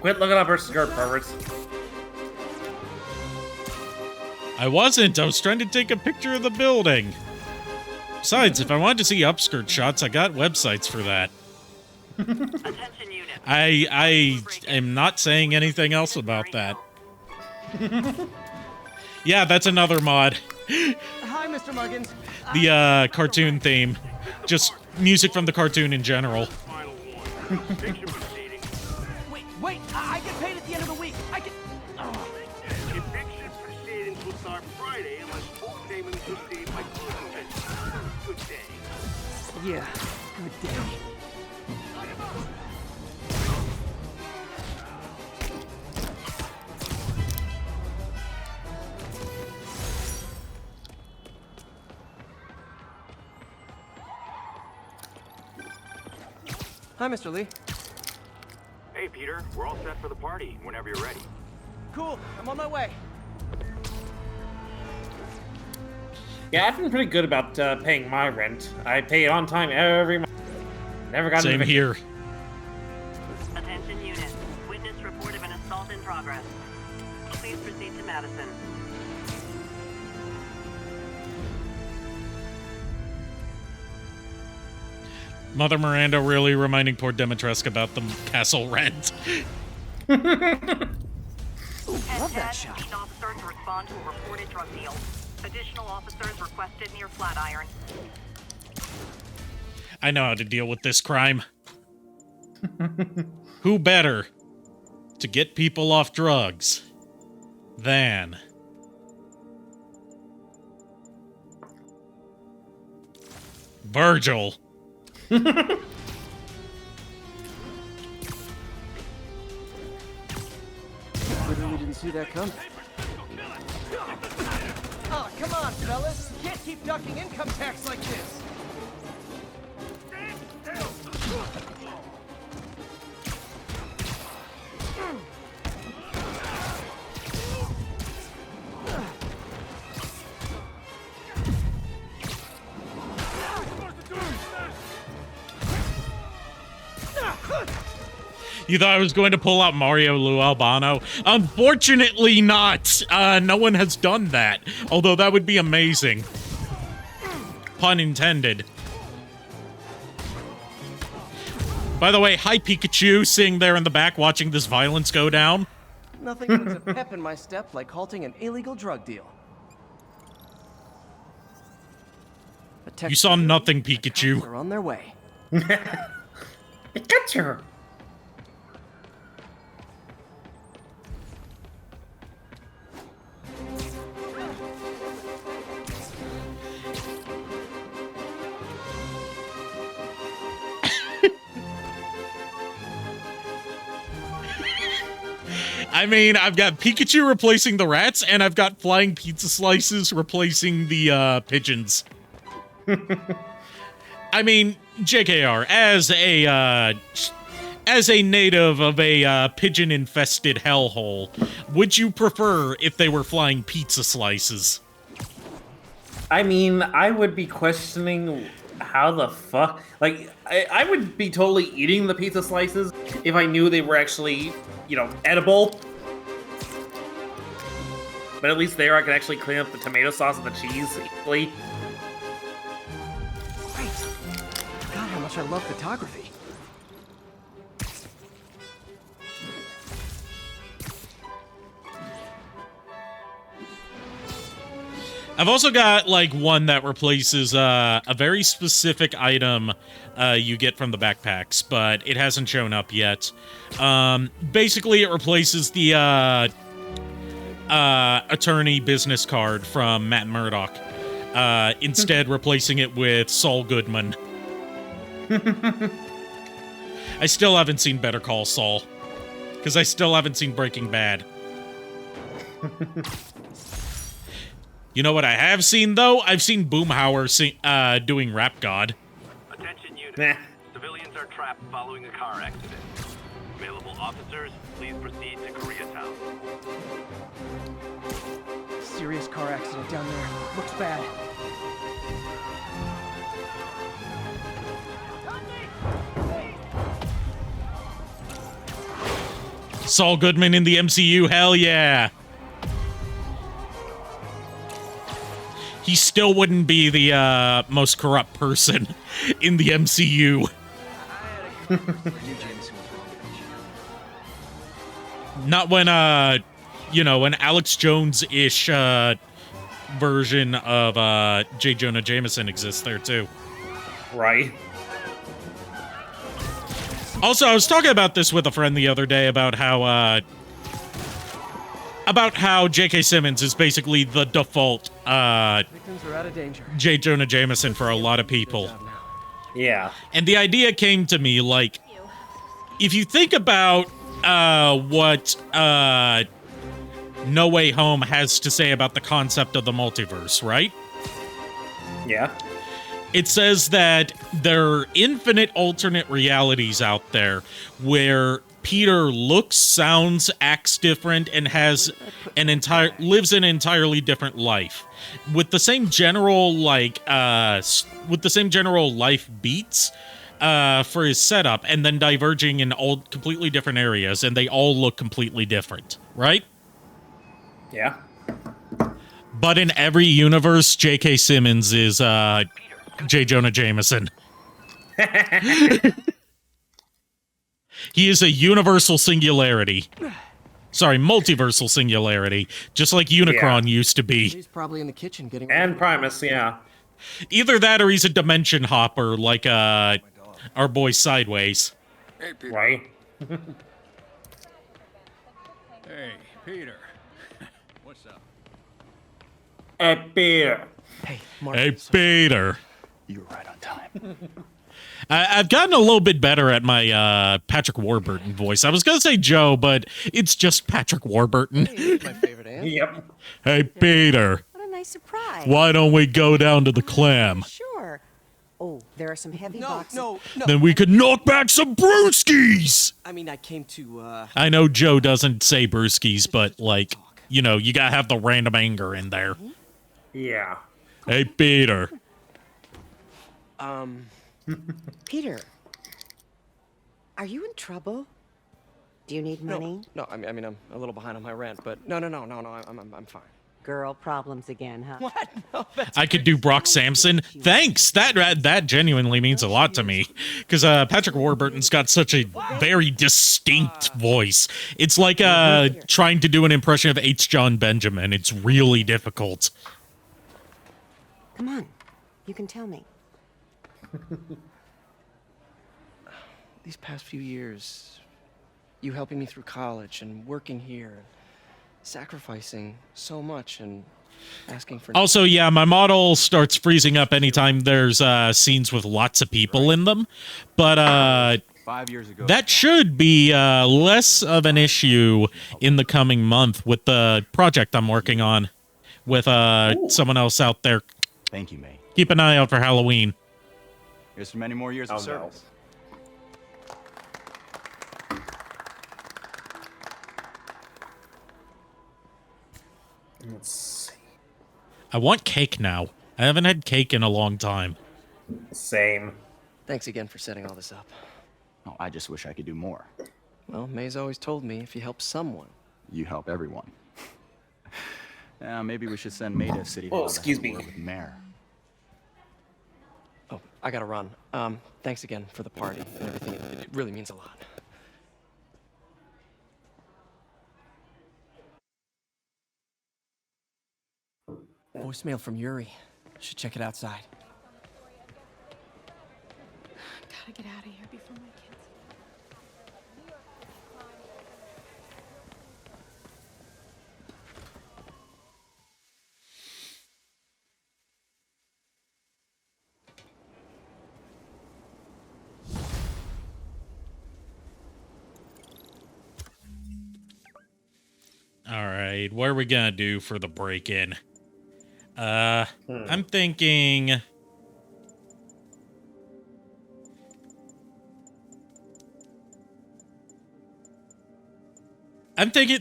Quit looking up her skirt, perverts. I wasn't. I was trying to take a picture of the building. Besides, if I wanted to see upskirt shots, I got websites for that. I am not saying anything else about that. Yeah, that's another mod. Hi, Mr. Muggins. The cartoon theme. Just music from the cartoon in general. Wait, I get paid at the end of the week. I can... Eviction proceedings will start Friday unless full payment is received by closing business. Good day. Yeah, good day. Hi, Mr. Lee. Hey, Peter. We're all set for the party whenever you're ready. Cool, I'm on my way. Yeah, I've been pretty good about paying my rent. I pay it on time every month. Never got Same here. Attention unit. Witness report of an assault in progress. Please proceed to Madison. Mother Miranda really reminding poor Dimitrescu about the castle rent. Love that shot. Officers respond to a reported drug deal. Additional officers requested near Flatiron. I know how to deal with this crime. Who better to get people off drugs than Virgil? Literally didn't see that coming. on, fellas. Can't keep ducking income tax like this. You thought I was going to pull out Mario Lou Albano? Unfortunately not. No one has done that. Although that would be amazing. Pun intended. By the way, hi Pikachu, sitting there in the back watching this violence go down. Nothing puts a pep in my step like halting an illegal drug deal. You saw nothing, Pikachu. They're on their way. Pikachu! I mean, I've got Pikachu replacing the rats, and I've got flying pizza slices replacing the pigeons. I mean, JKR, as a native of a pigeon-infested hellhole, would you prefer if they were flying pizza slices? I mean, I would be questioning how the fuck... Like, I would be totally eating the pizza slices if I knew they were actually, you know, edible. But at least there I could actually clean up the tomato sauce and the cheese easily. God, how much I love photography. I've also got, like, one that replaces a very specific item you get from the backpacks, but it hasn't shown up yet. Basically, it replaces the attorney business card from Matt Murdock, instead replacing it with Saul Goodman. I still haven't seen Better Call Saul, because I still haven't seen Breaking Bad. You know what I have seen, though? I've seen Boomhauer doing Rap God. Attention units. Civilians are trapped following a car accident. Available officers, please proceed to Koreatown. Serious car accident down there. Looks bad. Saul Goodman in the MCU, hell yeah. He still wouldn't be the most corrupt person in the MCU. Not when, you know, an Alex Jones-ish version of J. Jonah Jameson exists there, too. Right. Also, I was talking about this with a friend the other day about how J.K. Simmons is basically the default Victims are out of danger. J. Jonah Jameson for a lot of people. Yeah. And the idea came to me, like, if you think about what No Way Home has to say about the concept of the multiverse, right? Yeah. It says that there are infinite alternate realities out there where Peter looks, sounds, acts different, and has lives an entirely different life with the same general life beats for his setup, and then diverging in all completely different areas, and they all look completely different, right? Yeah. But in every universe, J.K. Simmons is J. Jonah Jameson. He is a universal singularity. Sorry, multiversal singularity, just like Unicron used to be. He's probably in the kitchen getting... And Primus, yeah. Either that or he's a dimension hopper, like our boy Sideways. Hey, Peter. Right. Hey, Peter. What's up? Hey, Peter. Hey, Mark. Hey, Peter. You were right on time. I've gotten a little bit better at my Patrick Warburton voice. I was going to say Joe, but it's just Patrick Warburton. Hey, my favorite aunt. Yep. Hey, Peter. What a nice surprise. Why don't we go down to the clam? Sure. Oh, there are some heavy No, boxes. no. Then we could knock back some brewskis! I mean, I came to, I know Joe doesn't say brewskis, but, like, you know, you gotta have the random anger in there. Yeah. Hey, Peter. Peter, are you in trouble? Do you need money? No, I mean, I'm a little behind on my rent, but no, I'm fine. Girl problems again, huh? What? No, that's I could do Brock Sampson. Thanks. That genuinely means a lot to me. Because Patrick Warburton's got such a very distinct voice. It's like trying to do an impression of H. John Benjamin. It's really difficult. Come on, you can tell me. These past few years, you helping me through college and working here, sacrificing so much and asking for... Also, yeah, my model starts freezing up anytime there's scenes with lots of people in them. But 5 years ago, that should be less of an issue in the coming month with the project I'm working on with someone else out there. Thank you, May. Keep an eye out for Halloween. Here's for many more years of service. Let's see. I want cake now. I haven't had cake in a long time. Same. Thanks again for setting all this up. Oh, I just wish I could do more. Well, May's always told me if you help someone, You help everyone. Maybe we should send May to City Hall. Oh, excuse me. With the mayor. Oh, I gotta run. Thanks again for the party and everything. It really means a lot. Voicemail from Yuri. Should check it outside. Gotta get out of here before my kids. All right, what are we gonna do for the break-in? I'm thinking...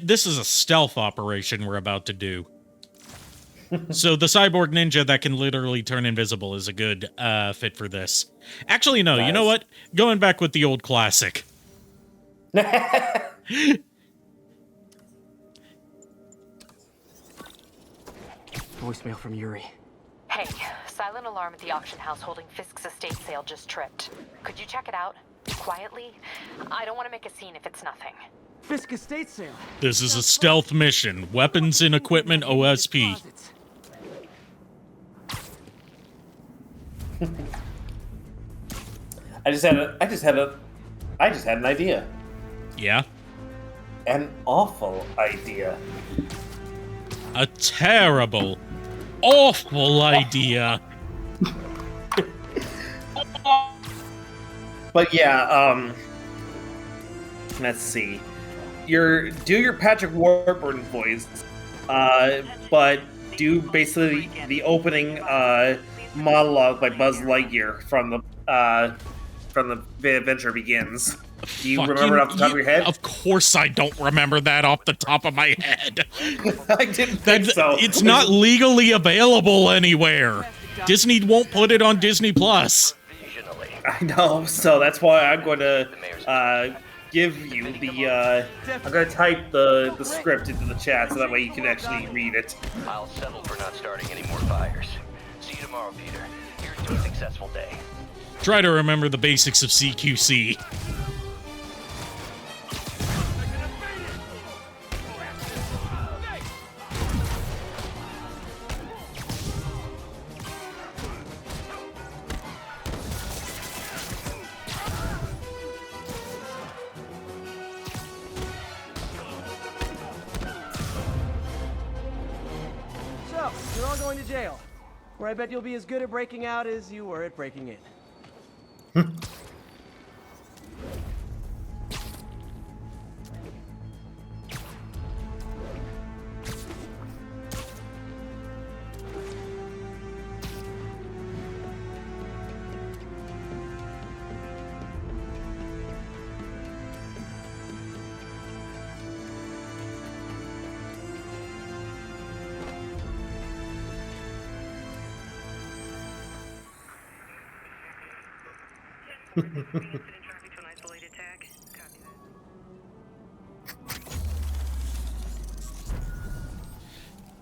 this is a stealth operation we're about to do. So the cyborg ninja that can literally turn invisible is a good fit for this. Actually, no, you know what? Going back with the old classic. Voicemail from Yuri. Hey, silent alarm at the auction house holding Fisk's estate sale just tripped. Could you check it out? Quietly? I don't want to make a scene if it's nothing. Fisk estate sale. This is a stealth mission. Weapons and equipment OSP. I just had an idea. Yeah? An awful idea. A terrible, awful idea. But yeah, let's see. Do your Patrick Warburton voice, but do basically the opening monologue by Buzz Lightyear from the Adventure Begins. Do you remember it off the top of your head? Of course I don't remember that off the top of my head. I didn't think so. It's not legally available anywhere. Disney won't put it on Disney Plus. I know, so that's why I'm going to give you the. I'm going to type the script into the chat so that way you can actually read it. I'll settle for not starting any more fires. See you tomorrow, Peter. Here's to a successful day. Try to remember the basics of CQC. So, you're all going to jail, where I bet you'll be as good at breaking out as you were at breaking in.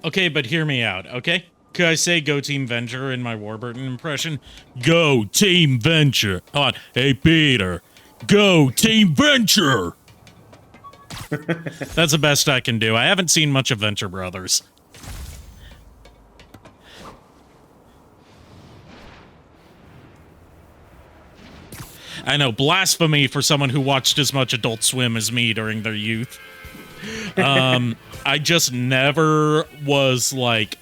Okay, but hear me out, okay? Could I say Go Team Venture in my Warburton impression? Go Team Venture. Hold on. Hey, Peter. Go Team Venture. That's the best I can do. I haven't seen much of Venture Brothers. I know, blasphemy for someone who watched as much Adult Swim as me during their youth. I just never was like...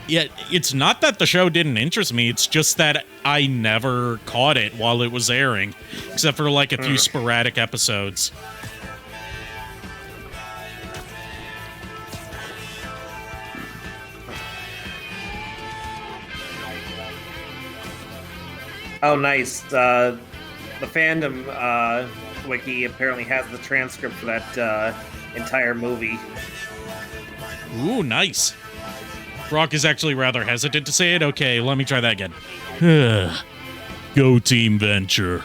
Yeah, it's not that the show didn't interest me, it's just that I never caught it while it was airing, except for like a few sporadic episodes. Oh, nice. The fandom wiki apparently has the transcript for that entire movie. Ooh, nice. Brock is actually rather hesitant to say it. Okay, let me try that again. Go Team Venture.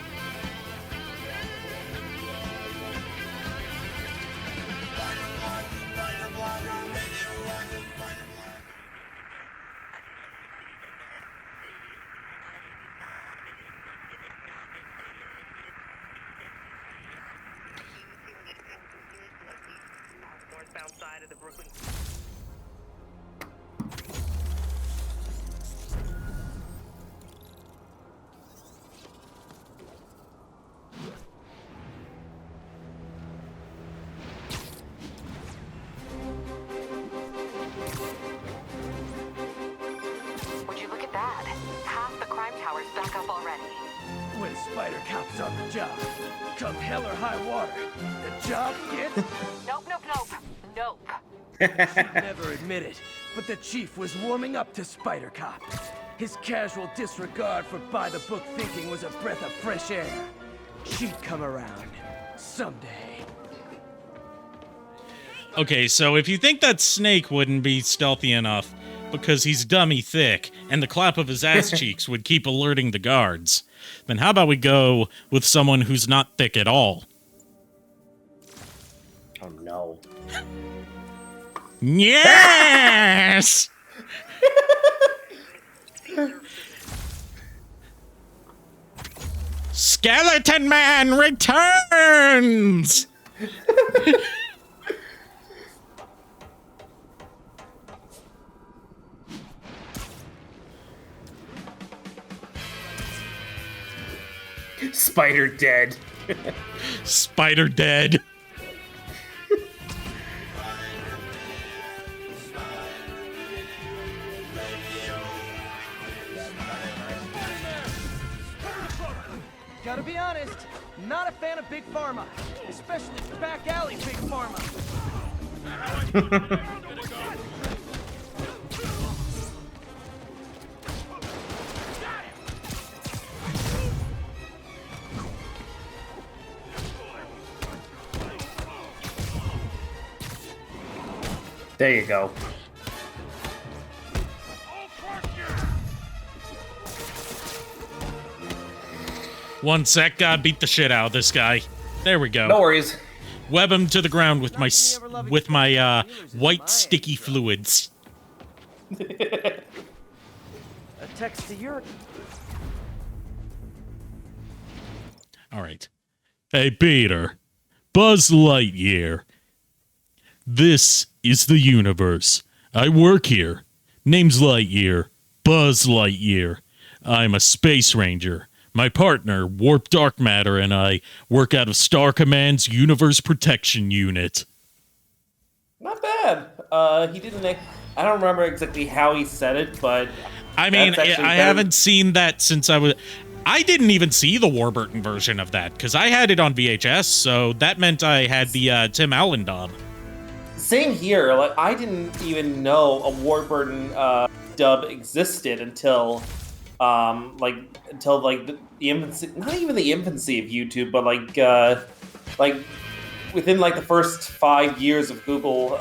Would you look at that? Half the crime tower's back up already. When Spider Cop's on the job, come hell or high water, the job gets... Nope, nope, nope. Nope. She'd never admit it, but the chief was warming up to Spider Cop. His casual disregard for by-the-book thinking was a breath of fresh air. She'd come around someday. Okay, so if you think that Snake wouldn't be stealthy enough because he's dummy thick and the clap of his ass cheeks would keep alerting the guards, then how about we go with someone who's not thick at all? Oh, no. Yes! Skeleton Man returns! Spider dead. Spider dead. Gotta be honest, not a fan of Big Pharma, especially back alley Big Pharma. There you go. One sec, gotta beat the shit out of this guy. There we go. No worries. Web him to the ground with my white sticky fluids. A text to your... All right. Hey, Peter. Buzz Lightyear. This is the universe. I work here. Name's Lightyear. Buzz Lightyear. I'm a space ranger. My partner, Warp Dark Matter, and I work out of Star Command's Universe Protection Unit. Not bad. He didn't... I don't remember exactly how he said it, but... I mean, I haven't seen that since I was... I didn't even see the Warburton version of that, because I had it on VHS, so that meant I had the Tim Allen dub. Same here. Like, I didn't even know a Warburton dub existed until the infancy, not even the infancy of YouTube, but like within like the first 5 years of Google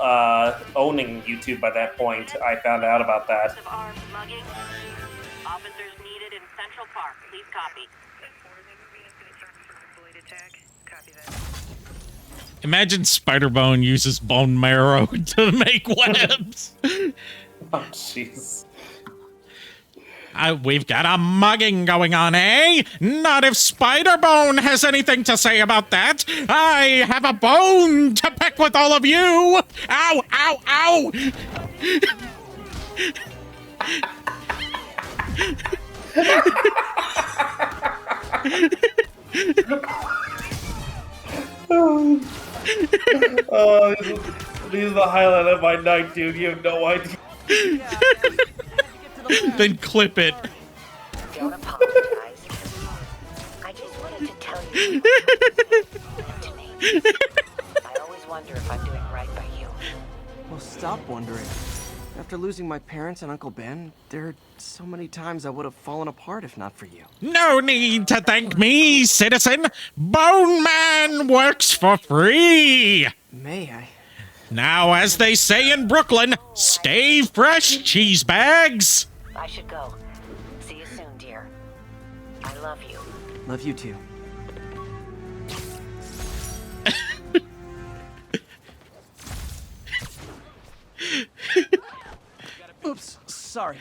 owning YouTube. By that point, I found out about that. Officers needed in Central Park. Please copy. Imagine Spider-Bone uses bone marrow to make webs. Oh, jeez. We've got a mugging going on, eh? Not if Spider-Bone has anything to say about that. I have a bone to pick with all of you. Ow, ow, ow. Oh, this is the highlight of my night, dude. You have no idea. Then clip it. Don't apologize. I just wanted to tell you to me. I always wonder if I'm doing right by you. Well, stop wondering. After losing my parents and Uncle Ben, there are so many times I would have fallen apart if not for you. No need to thank me, citizen. Bone Man works for free. May I? Now, as they say in Brooklyn, stay fresh, cheese bags. I should go. See you soon, dear. I love you. Love you too. Oops, sorry.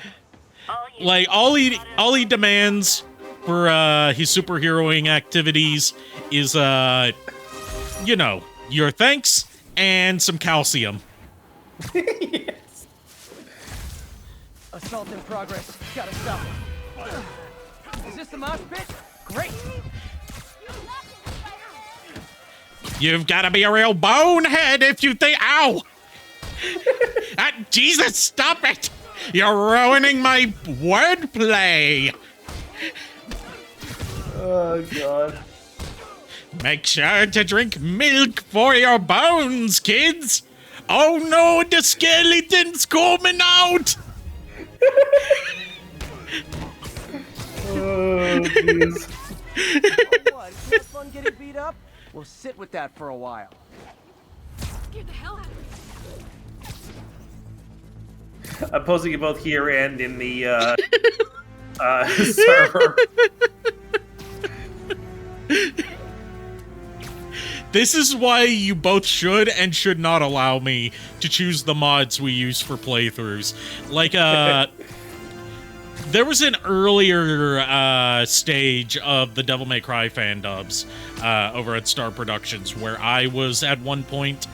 Like all he demands for his superheroing activities is you know, your thanks and some calcium. Yes. Assault in progress. Gotta stop it. Is this the mosh pit? Great. You've got to be a real bonehead if you think. Ow! Jesus, stop it! You're ruining my wordplay. Oh God. Make sure to drink milk for your bones, kids. Oh no, the skeleton's coming out. Oh, jeez. What? Is that fun getting beat up? We'll sit with that for a while. Get the hell out of me. I'm posting it both here and in the server. This is why you both should and should not allow me to choose the mods we use for playthroughs. Like, there was an earlier stage of the Devil May Cry fan dubs over at Star Productions where I was at one point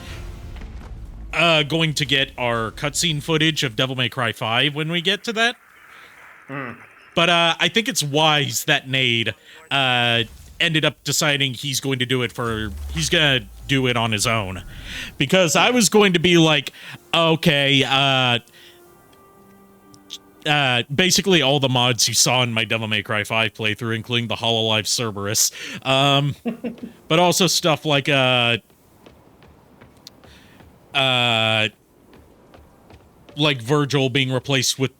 going to get our cutscene footage of Devil May Cry 5 when we get to that. But I think it's wise that Nade ended up deciding he's going to do it on his own. Because I was going to be like, okay, basically all the mods you saw in my Devil May Cry 5 playthrough, including the Hololive Cerberus. But also stuff like, Virgil being replaced with,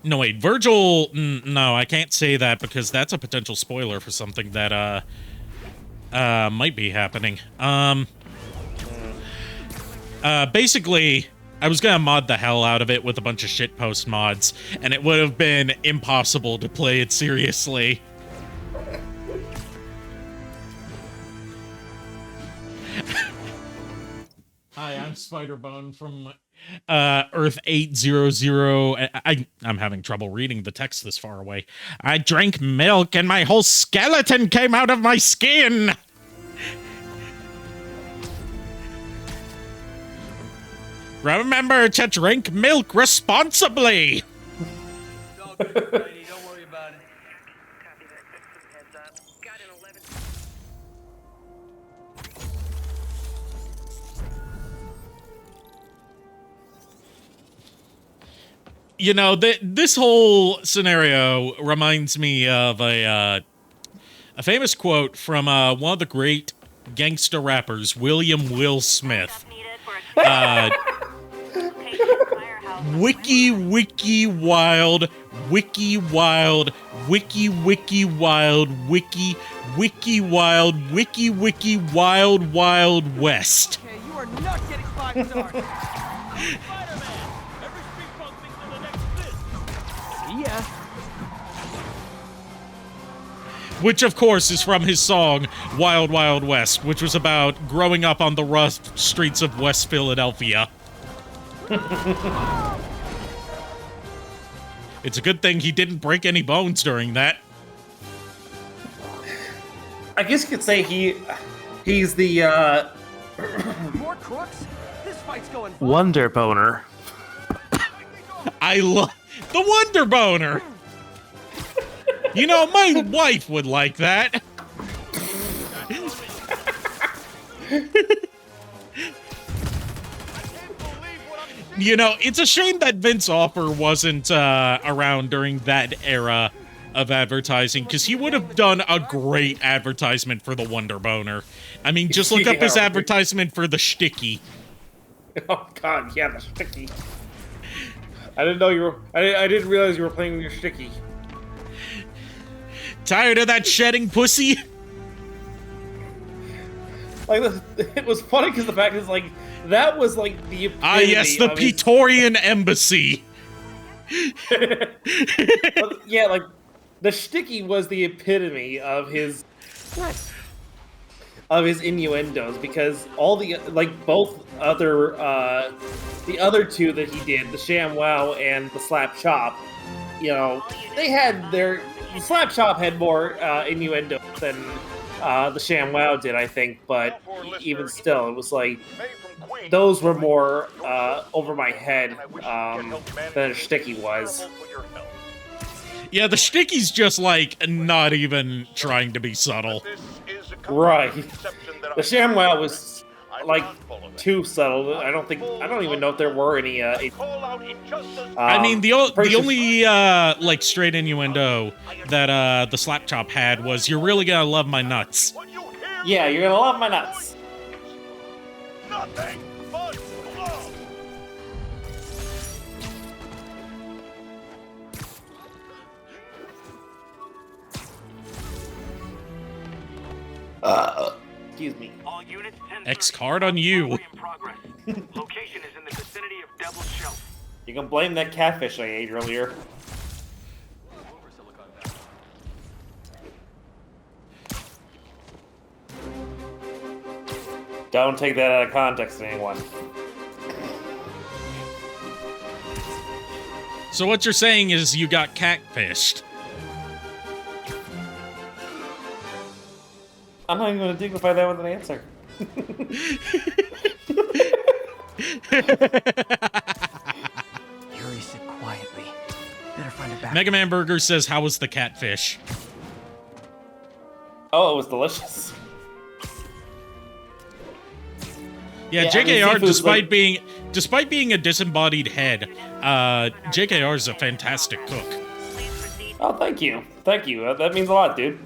no, wait, Virgil, no, I can't say that because that's a potential spoiler for something that, might be happening. Basically, I was gonna mod the hell out of it with a bunch of shitpost mods, and it would have been impossible to play it seriously. Hi, I'm Spider-Bone from Earth 800. I'm having trouble reading the text this far away. I drank milk and my whole skeleton came out of my skin. Remember to drink milk responsibly. Don't worry about it. You know, this whole scenario reminds me of a famous quote from one of the great gangster rappers, William Will Smith. Wiki wild, wiki wild, wiki wild, wiki wild, wiki wild, wild west. Okay, you are not getting 5 stars. which of course is from his song Wild Wild West, which was about growing up on the rough streets of West Philadelphia. It's a good thing he didn't break any bones during that. I guess you could say he's the More crooks? This fight's going Wonder Boner. I love the Wonder Boner. You know, my wife would like that. You know, it's a shame that Vince Offer wasn't around during that era of advertising, because he would have done a great advertisement for the Wonder Boner. I mean, just look up his advertisement for the Shticky. Oh God, yeah, the Shticky. I didn't know you were. I didn't realize you were playing with your Shticky. Tired of that shedding pussy? Like, it was funny because the fact is, like, that was like the yes, the Praetorian Embassy. Yeah, like the Shticky was the epitome of his innuendos, because all the both other the other two that he did, the ShamWow and the Slap Chop, you know, they had the Slap Chop had more innuendo than the ShamWow did, I think, but even still, it was like those were more over my head than a Shticky was. Yeah, the Shticky's just like not even trying to be subtle. Right. The ShamWow was like too subtle. I don't even know if there were any. I mean, the only like straight innuendo that the Slap Chop had was "You're really gonna love my nuts." Yeah, you're gonna love my nuts. Nothing but love. Excuse me. All units 10 X card on you. Location is in the vicinity of Devil's Shelf. You can blame that catfish I ate earlier. Don't take that out of context, anyone. So what you're saying is you got catfished. I'm not even going to dignify that with an answer. Yuri, sit quietly. Better find a back. Mega Man Burger says, "How was the catfish?" Oh, it was delicious. Yeah, Yeah, JKR, I mean, despite being a disembodied head, JKR is a fantastic cook. Oh, thank you. Thank you. That means a lot, dude.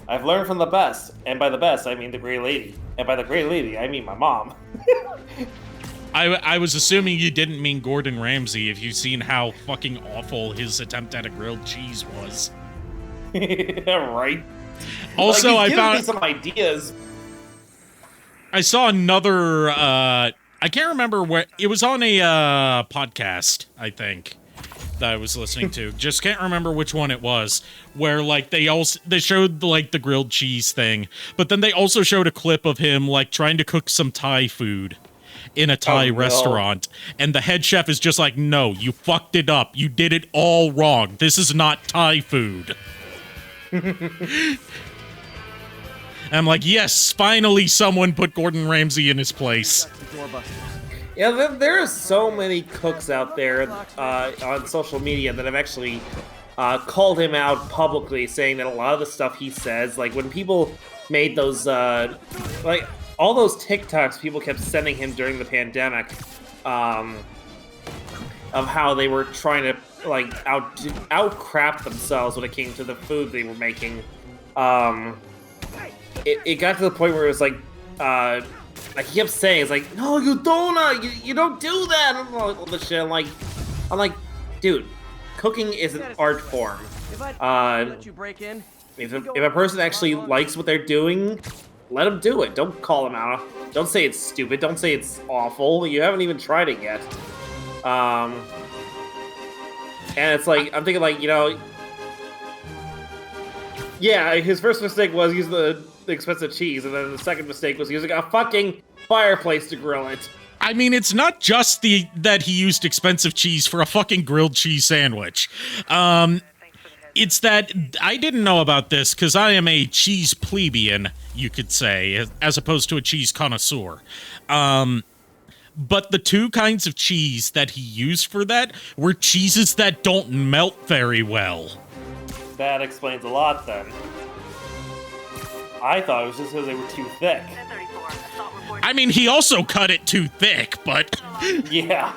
I've learned from the best, and by the best, I mean the Grey Lady. And by the Grey Lady, I mean my mom. I was assuming you didn't mean Gordon Ramsay if you've seen how fucking awful his attempt at a grilled cheese was. Right. Also, like, I found some ideas. I saw another. I can't remember where it was on a podcast. I think that I was listening to. Just can't remember which one it was. Where like they showed like the grilled cheese thing, but then they also showed a clip of him like trying to cook some Thai food in a Thai restaurant, and the head chef is just like, "No, you fucked it up. You did it all wrong. This is not Thai food." And I'm like, yes, finally someone put Gordon Ramsay in his place. Yeah, there are so many cooks out there on social media that have actually called him out publicly, saying that a lot of the stuff he says, like when people made those, like all those TikToks people kept sending him during the pandemic, of how they were trying to like out-crap themselves when it came to the food they were making. It got to the point where it was like he kept saying, it's like, no, you don't, you don't do that, and all this shit. I'm like, dude, cooking is an art form. If I let you break in, if a person actually likes what they're doing, let them do it. Don't call them out. Don't say it's stupid. Don't say it's awful. You haven't even tried it yet. And it's like, I'm thinking like, you know, yeah, his first mistake was using the expensive cheese, and then the second mistake was using a fucking fireplace to grill it. I mean, it's not just that he used expensive cheese for a fucking grilled cheese sandwich. It's that I didn't know about this because I am a cheese plebeian, you could say, as opposed to a cheese connoisseur. But the two kinds of cheese that he used for that were cheeses that don't melt very well. That explains a lot, then. I thought it was just because they were too thick. I mean, he also cut it too thick, but... yeah.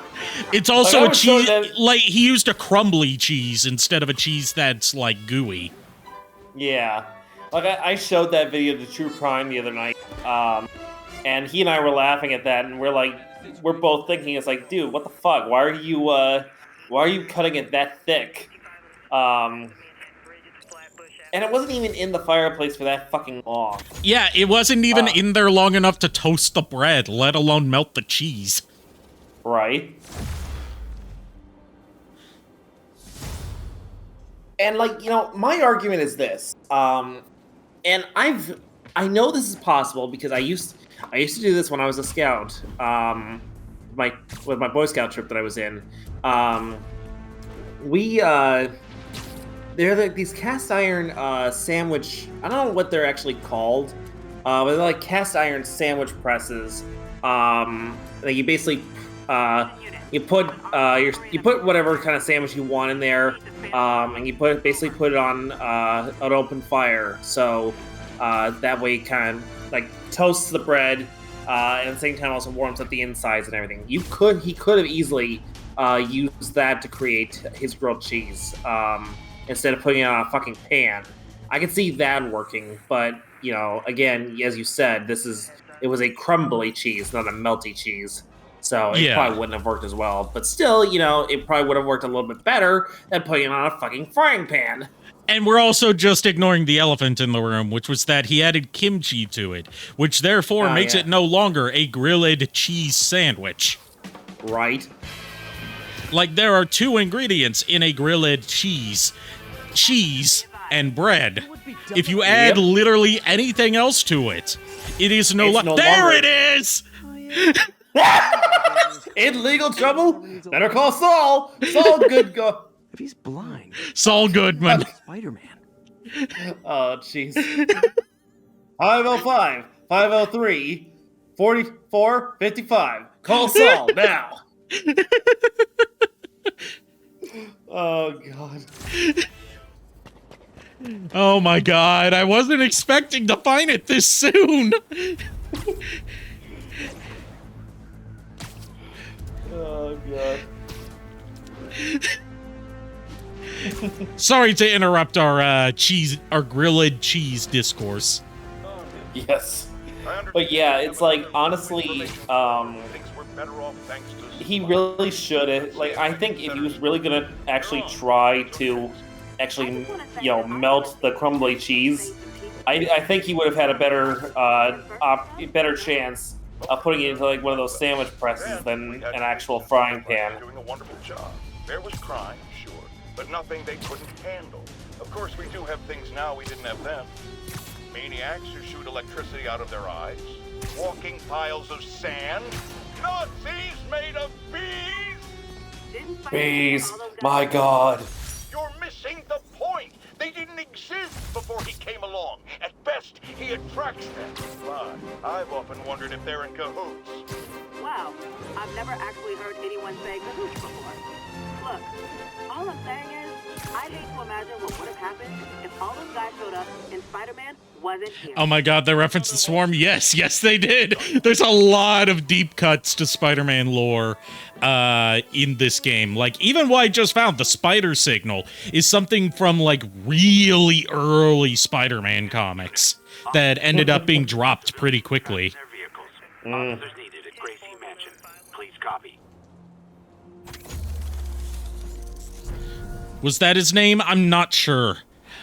It's also a cheese... Like, he used a crumbly cheese instead of a cheese that's, like, gooey. Yeah. Like, I showed that video to True Crime the other night, and he and I were laughing at that, and we're both thinking, it's like, dude, what the fuck? Why are you cutting it that thick? And it wasn't even in the fireplace for that fucking long. Yeah, it wasn't even in there long enough to toast the bread, let alone melt the cheese. Right. And, like, you know, my argument is this. And I know this is possible because I used to do this when I was a scout. With my Boy Scout trip that I was in. They're like these cast iron sandwich. I don't know what they're actually called, but they're like cast iron sandwich presses. That you basically you put whatever kind of sandwich you want in there, and you basically put it on an open fire. So that way, it kind of like toasts the bread, and at the same time also warms up the insides and everything. He could have easily used that to create his grilled cheese. Instead of putting it on a fucking pan. I can see that working, but, you know, again, as you said, it was a crumbly cheese, not a melty cheese. So it probably wouldn't have worked as well. But still, you know, it probably would have worked a little bit better than putting it on a fucking frying pan. And we're also just ignoring the elephant in the room, which was that he added kimchi to it, which therefore makes it no longer a grilled cheese sandwich. Right. Like, there are two ingredients in a grilled cheese and bread. If you add literally anything else to it, it is no longer... There it is! In legal trouble? Better call Saul. Saul Goodman. If he's blind. Saul Goodman. Spider-Man. Oh, jeez. 505, 503, 4455. Call Saul now. Oh, God. Oh, my God. I wasn't expecting to find it this soon. Oh, God. Sorry to interrupt our grilled cheese discourse. Yes. But yeah, it's like, honestly, he really should have, like, I think if he was really gonna actually try to actually, you know, melt the crumbly cheese, I think he would have had a better chance of putting it into like one of those sandwich presses than an actual frying pan. Doing a wonderful job. There was crime, sure, but nothing they couldn't handle. Of course, we do have things now we didn't have then. Maniacs who shoot electricity out of their eyes, walking piles of sand, Nazis made of bees! Bees, my God. You're missing the point! They didn't exist before he came along. At best, he attracts them. But I've often wondered if they're in cahoots. Wow, I've never actually heard anyone say cahoots before. Look, all I'm saying is, I'd hate to imagine what would have happened if all those guys showed up and Spider-Man wasn't here. Oh my God, they referenced the Swarm? Yes, they did. There's a lot of deep cuts to Spider-Man lore in this game. Like, even what I just found, the Spider Signal, is something from, like, really early Spider-Man comics that ended up being dropped pretty quickly. Officers needed at Gracie Mansion. Please copy. Was that his name? I'm not sure.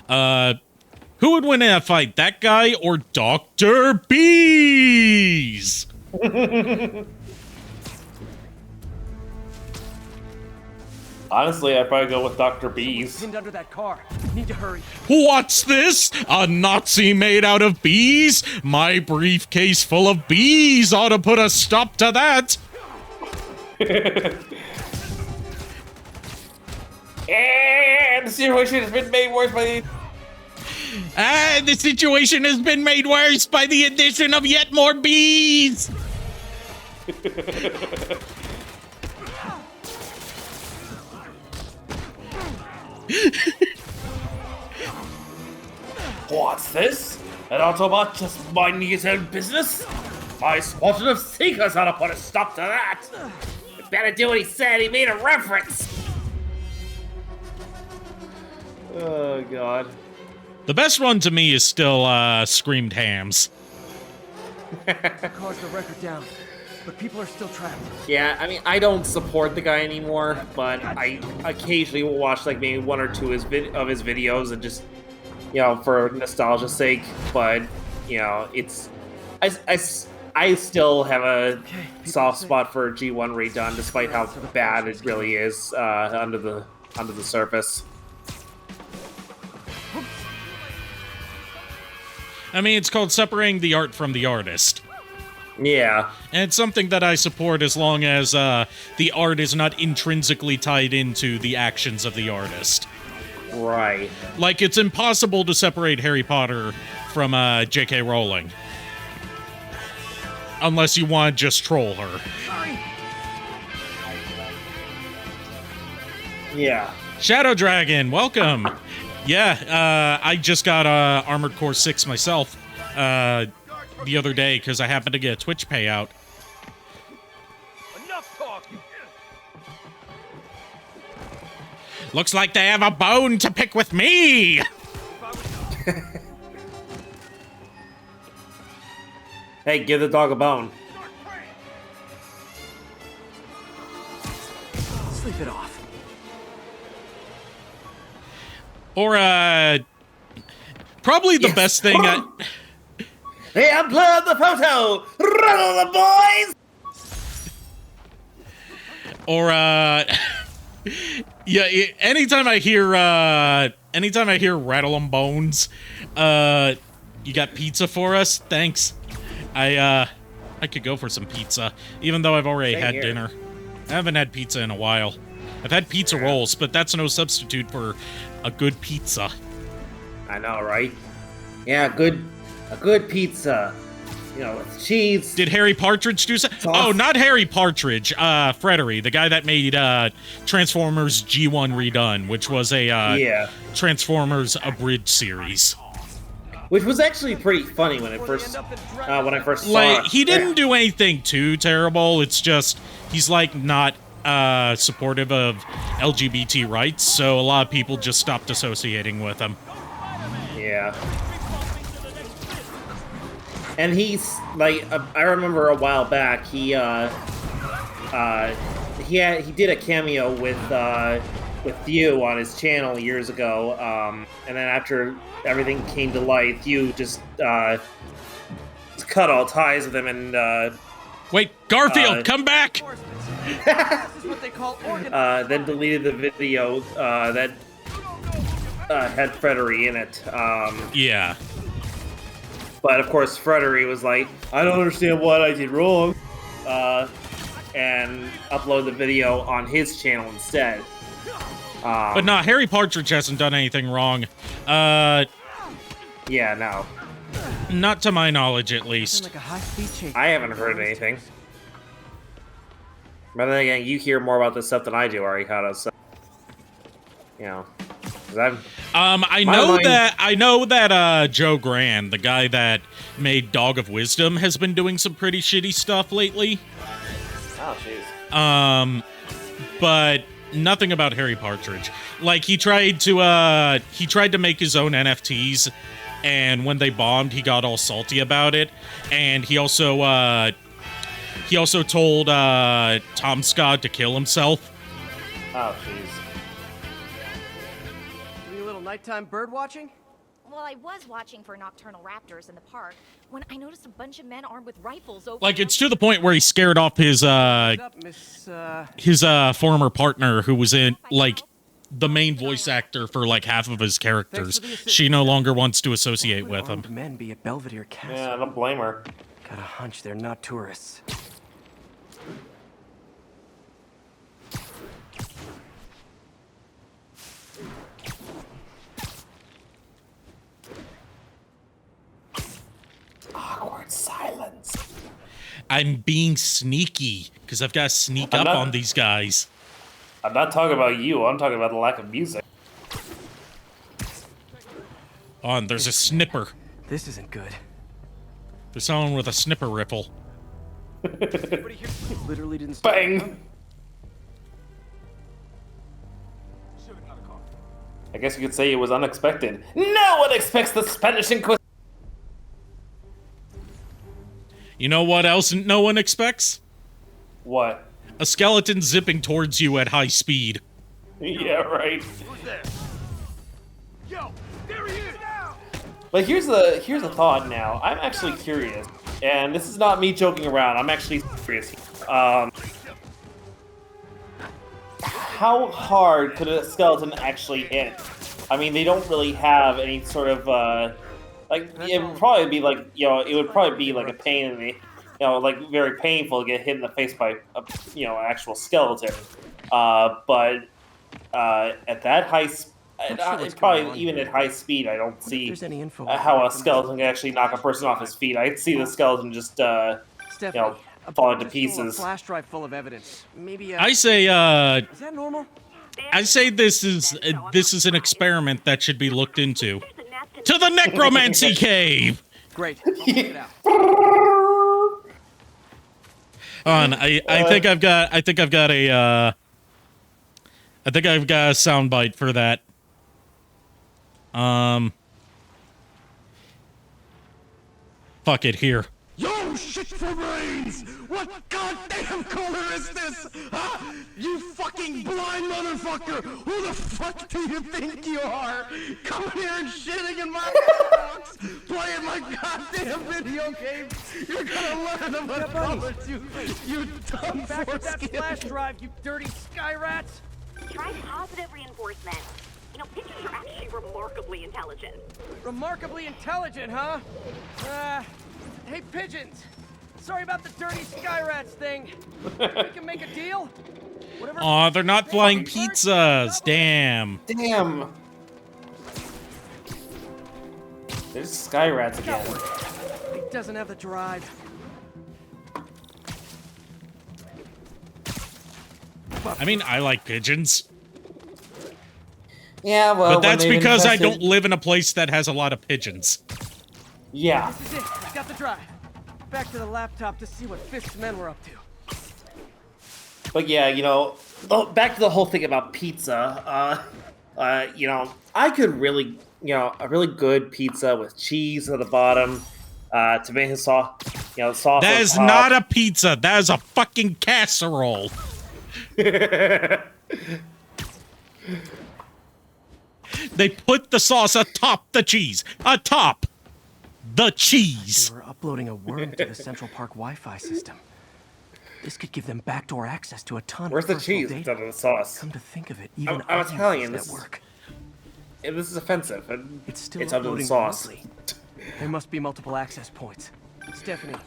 Who would win in a fight, that guy or Dr. Bees? Honestly, I'd probably go with Dr. Bees. Pinned under that car. Need to hurry. What's this? A Nazi made out of bees? My briefcase full of bees ought to put a stop to that. And the situation has been made worse by the... And the situation has been made worse by the addition of yet more bees. What's this? An Autobot just minding his own business? My squadron of seekers ought to put a stop to that! You better do what he said, he made a reference! Oh, God. The best one to me is still Screamed Hams. The car's the record down, but people are still trapped. Yeah, I mean, I don't support the guy anymore, but I occasionally will watch like maybe one or two of his videos and just, you know, for nostalgia's sake. But you know, it's I still have a soft spot for G1 Redone, despite how bad it really is under the surface. I mean, it's called separating the art from the artist. Yeah. And it's something that I support as long as the art is not intrinsically tied into the actions of the artist. Right. Like, it's impossible to separate Harry Potter from J.K. Rowling. Unless you want to just troll her. Yeah. Shadow Dragon, welcome! Yeah, I just got Armored Core 6 myself the other day because I happened to get a Twitch payout. Enough talking. Looks like they have a bone to pick with me! Hey, give the dog a bone. Sleep it off. Or, probably the best thing They upload the photo! Run the boys! Or, yeah, anytime I hear Rattle 'em Bones, you got pizza for us? Thanks. I could go for some pizza, even though I've already had dinner. I haven't had pizza in a while. I've had pizza rolls, but that's no substitute for a good pizza. I know, right? Yeah, a good pizza. You know, with cheese. Did Harry Partridge do so? Oh, not Harry Partridge. Freddery, the guy that made Transformers G1 Redone, which was a Transformers abridged series. Which was actually pretty funny when I first saw like, it. He didn't do anything too terrible. It's just he's like not supportive of LGBT rights, so a lot of people just stopped associating with him. Yeah. And he's like, I remember a while back he did a cameo with Thew on his channel years ago, and then after everything came to light, Thew just cut all ties with him and wait, Garfield, come back! This is what they call then deleted the video that had Freddery in it. Yeah. But of course, Freddery was like, I don't understand what I did wrong, and upload the video on his channel instead. But no, Harry Partridge hasn't done anything wrong. Yeah, no. Not to my knowledge, at least. Like a high-speed chase. I haven't heard anything. But then again, you hear more about this stuff than I do, Arikado, so... You know... I know that Joe Grand, the guy that made Dog of Wisdom, has been doing some pretty shitty stuff lately. Oh, jeez. But nothing about Harry Partridge. Like, he tried to make his own NFTs, and when they bombed, he got all salty about it. And he also told Tom Scott to kill himself. Oh, jeez. Doing a little nighttime bird watching? Well, I was watching for nocturnal raptors in the park when I noticed a bunch of men armed with rifles over. Like, it's to the point where he scared off his former partner, who was in, like, the main voice actor for, like, half of his characters. She no longer wants to associate with him. Men be at Belvedere Castle. Yeah, I don't blame her. Got a hunch they're not tourists. Awkward silence. I'm being sneaky, because I've got to sneak up on these guys. I'm not talking about you, I'm talking about the lack of music. Oh, and there's a snipper. This isn't good. There's someone with a snipper rifle. Literally didn't Bang! I guess you could say it was unexpected. No one expects the Spanish Inquisition. You know what else no one expects? What? A skeleton zipping towards you at high speed. Yeah, right. Who's there? Yo, there he is! But here's a thought now. I'm actually curious, and this is not me joking around. I'm actually curious. How hard could a skeleton actually hit? I mean, they don't really have any sort of like. It would probably be like it would probably be like a pain in the, like very painful to get hit in the face by a an actual skeleton. But at that high. It's probably even at high speed. I don't see how a skeleton can actually knock a person off his feet. I see the skeleton just, fall into pieces. A flash drive full of evidence. Maybe. I say, Is that normal? I say this is an experiment that should be looked into. To the necromancy cave. Great. I'll check it out. On, I think I've got a soundbite for that. Fuck it, here. Yo, shit for brains! What goddamn color is this? Huh? You fucking blind motherfucker! Who the fuck do you think you are? Coming here and shitting in my box, playing my goddamn video games. You're gonna learn about colors, you dumb Back with that foreskin. flash drive, you dirty sky rats! Try positive reinforcement. Pigeons are actually remarkably intelligent. Remarkably intelligent, huh? Hey, pigeons. Sorry about the dirty sky rats thing. We can make a deal? Whatever. Aw, they're not flying pizzas. Damn. Damn. There's sky rats again. He doesn't have the drive. I mean, I like pigeons. Yeah, well, but that's because I don't live in a place that has a lot of pigeons. Yeah. This is it. I got the drive. Back to the laptop to see what Fisk's men were up to. But yeah, back to the whole thing about pizza. I could really, a really good pizza with cheese at the bottom, tomato sauce, sauce. That is not a pizza. That is a fucking casserole. They put the sauce atop the cheese. Atop the cheese. We're uploading a worm to the Central Park Wi-Fi system. This could give them backdoor access to a ton Where's of the personal cheese data. instead of the sauce? Come to think of it, even I'm Italian. that work. This is offensive. And It's still under the uploading sauce. remotely. There must be multiple access points. Stephanie,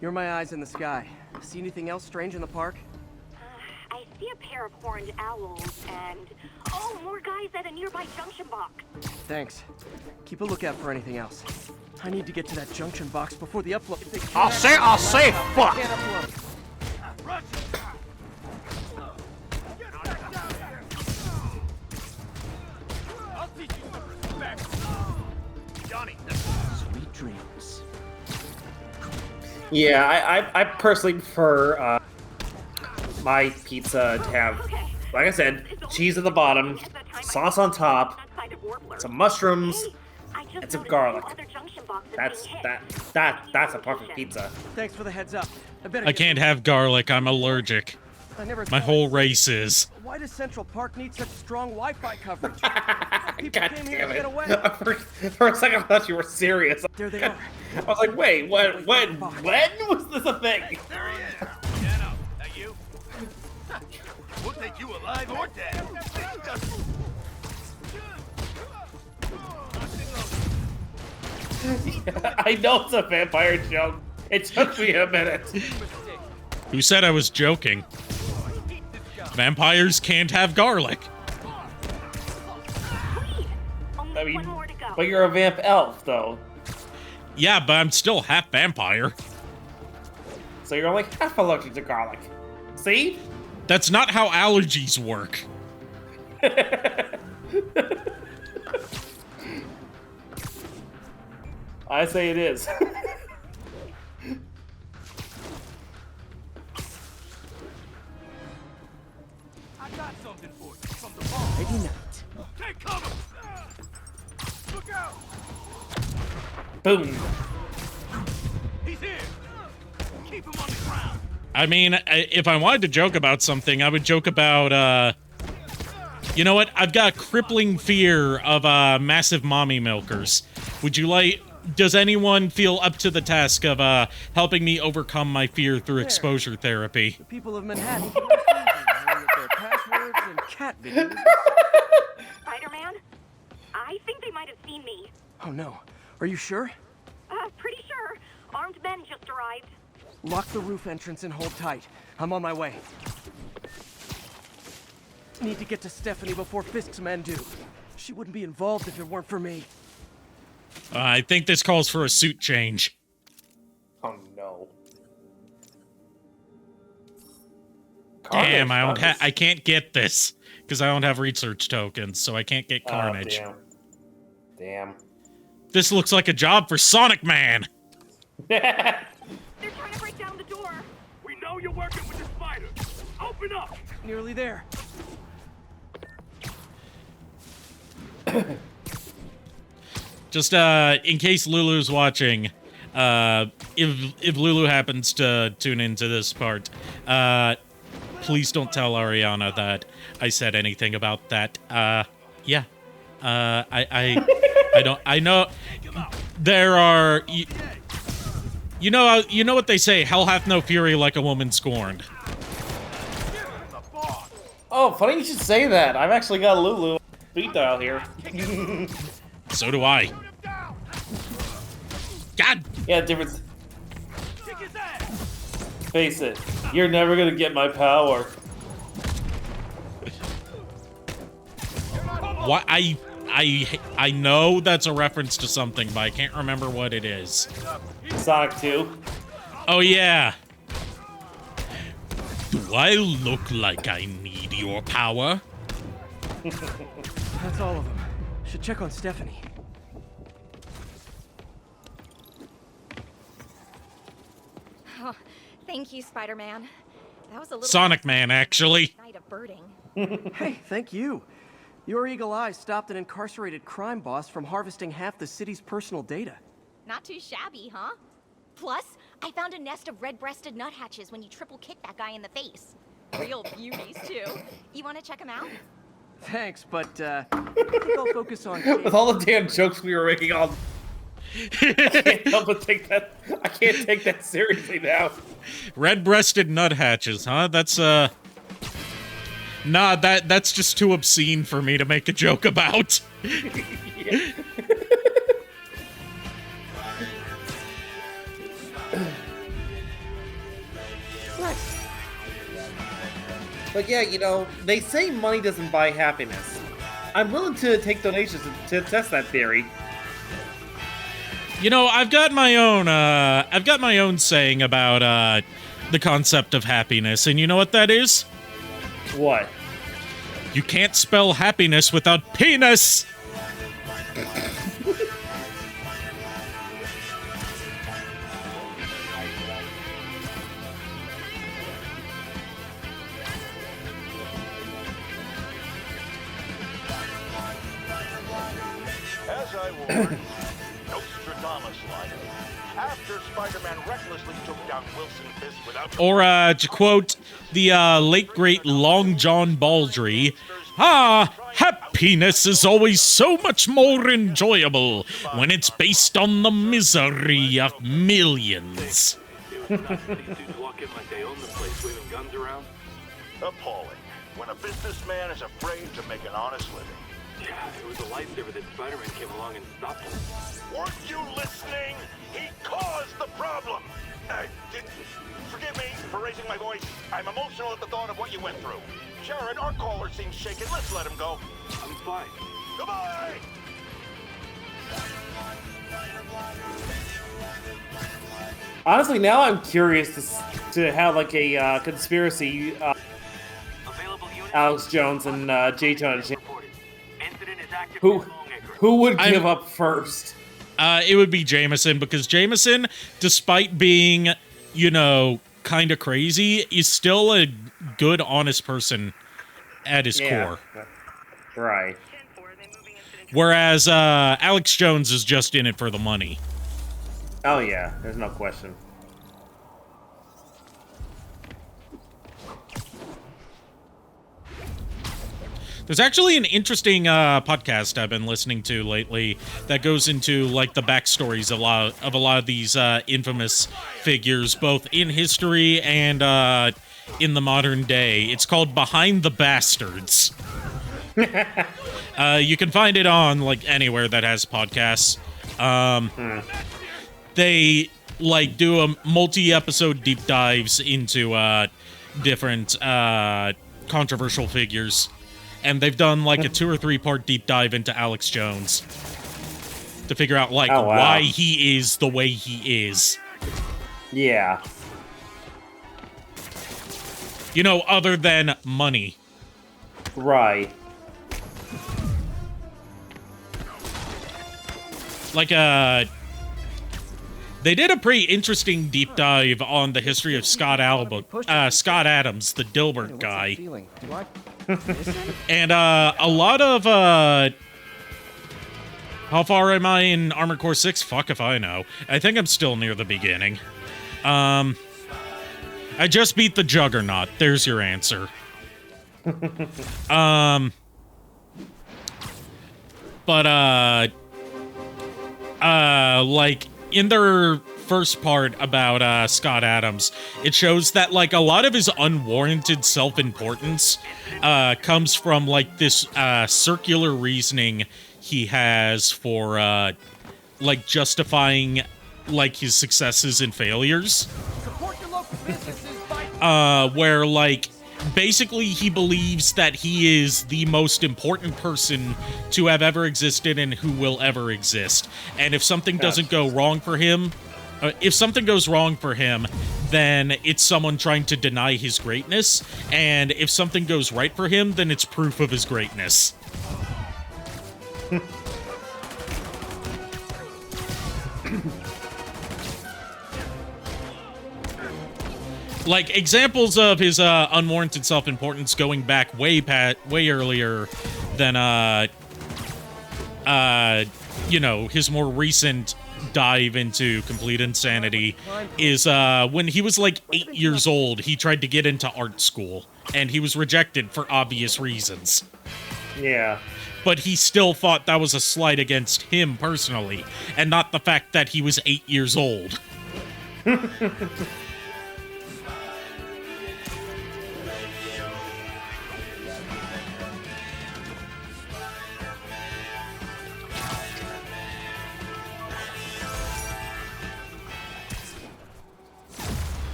you're my eyes in the sky. See anything else strange in the park? I see a pair of horned owls and more guys at a nearby junction box. Thanks. Keep a lookout for anything else. I need to get to that junction box before the upload. I'll say, fuck! Can't upload. I'll teach you some respect. Johnny. Sweet dreams. Yeah, I personally prefer my pizza to have, like I said, cheese at the bottom, sauce on top, some mushrooms, and some garlic. That's a perfect pizza. Thanks for the heads up. I can't have garlic. I'm allergic. I never My thought whole I'd- race is. Why does Central Park need such strong Wi-Fi coverage? People God came here damn to get it. away. For a second, I thought you were serious. There they are. I was like, wait, when was this a thing? There he is. Piano, that you? We'll take you alive or dead. I know it's a vampire joke. It took me a minute. Who said I was joking? Vampires can't have garlic. I mean, but you're a vamp elf, though. Yeah, but I'm still half vampire. So you're only half allergic to garlic. See? That's not how allergies work. I say it is. I got something for you from the bar. Maybe not. Take cover. Look out. Boom. He's here. Keep him on the ground. I mean, if I wanted to joke about something, I would joke about, you know what? I've got a crippling fear of, massive mommy milkers. Would you like... Does anyone feel up to the task of, helping me overcome my fear through exposure therapy? The people of Manhattan can with their passwords and cat videos. Spider-Man? I think they might have seen me. Oh no. Are you sure? Pretty sure. Armed men just arrived. Lock the roof entrance and hold tight. I'm on my way. Need to get to Stephanie before Fisk's men do. She wouldn't be involved if it weren't for me. I think this calls for a suit change. Oh no. Damn, I can't get this because I don't have research tokens, so I can't get Carnage. Damn. This looks like a job for Sonic Man. They're trying to break down the door. We know you're working with the spider. Open up. Nearly there. Just in case Lulu's watching, if Lulu happens to tune into this part, please don't tell Ariana that I said anything about that. Yeah. I know there are you know what they say, hell hath no fury like a woman scorned. Oh, funny you should say that. I've actually got Lulu beat dial here. So do I. God. Yeah, difference. Face it, you're never gonna get my power. What I know that's a reference to something, but I can't remember what it is. Sonic 2. Oh yeah. Do I look like I need your power? That's all of them. Should check on Stephanie. Oh, thank you, Spider-Man. That was a little Sonic Man, actually. night of birding. Hey, thank you. Your eagle eye stopped an incarcerated crime boss from harvesting half the city's personal data. Not too shabby, huh? Plus, I found a nest of red-breasted nuthatches when you triple-kicked that guy in the face. Real beauties, too. You want to check them out? Thanks, but I think I'll focus on... With all the damn jokes we were making on... I can't help but take that... I can't take that seriously now. Red-breasted nuthatches, huh? That's, Nah, that's just too obscene for me to make a joke about. But yeah, you know, they say money doesn't buy happiness. I'm willing to take donations to test that theory. You know, I've got my own saying about, the concept of happiness, and you know what that is? What? You can't spell happiness without penis! As I warned, Nostradamus promised life. After Spider-Man recklessly took down Wilson Fisk without... Or, to quote the late, great Long John Baldry, happiness is always so much more enjoyable when it's based on the misery of millions. These dudes walk in like they own the place, waving guns around. Appalling. When a businessman is afraid to make an honest living. Yeah, it was a lifesaver that Spider-Man came along and stopped him. Weren't you listening? He caused the problem. Forgive me for raising my voice. I'm emotional at the thought of what you went through. Sharon, our caller seems shaken. Let's let him go. I'm fine. Goodbye! Honestly, now I'm curious to have like a conspiracy. Alex Jones and J. Jonah Jameson. Who would give up first? It would be Jameson, because Jameson, despite being, you know, kind of crazy, is still a good, honest person at his core. Right. Whereas Alex Jones is just in it for the money. Oh yeah, there's no question. There's actually an interesting podcast I've been listening to lately that goes into like the backstories of a lot of these infamous figures, both in history and in the modern day. It's called Behind the Bastards. You can find it on like anywhere that has podcasts. They like do a multi-episode deep dives into different controversial figures. And they've done like a 2 or 3 part deep dive into Alex Jones to figure out like why he is the way he is. Yeah. You know, other than money. Right. Like they did a pretty interesting deep dive on the history of Scott Adams, the Dilbert guy. And a lot of how far am I in Armored Core 6? Fuck if I know. I think I'm still near the beginning. I just beat the Juggernaut. There's your answer. But like in their first part about Scott Adams, it shows that like a lot of his unwarranted self-importance comes from like this circular reasoning he has for like justifying like his successes and failures. Where like basically he believes that he is the most important person to have ever existed and who will ever exist. And if something doesn't go wrong for him, if something goes wrong for him, then it's someone trying to deny his greatness. And if something goes right for him, then it's proof of his greatness. Like, examples of his unwarranted self-importance going back way earlier than, you know, his more recent dive into complete insanity is when he was like 8 years old, he tried to get into art school, and he was rejected for obvious reasons. Yeah. But he still thought that was a slight against him personally, and not the fact that he was 8 years old.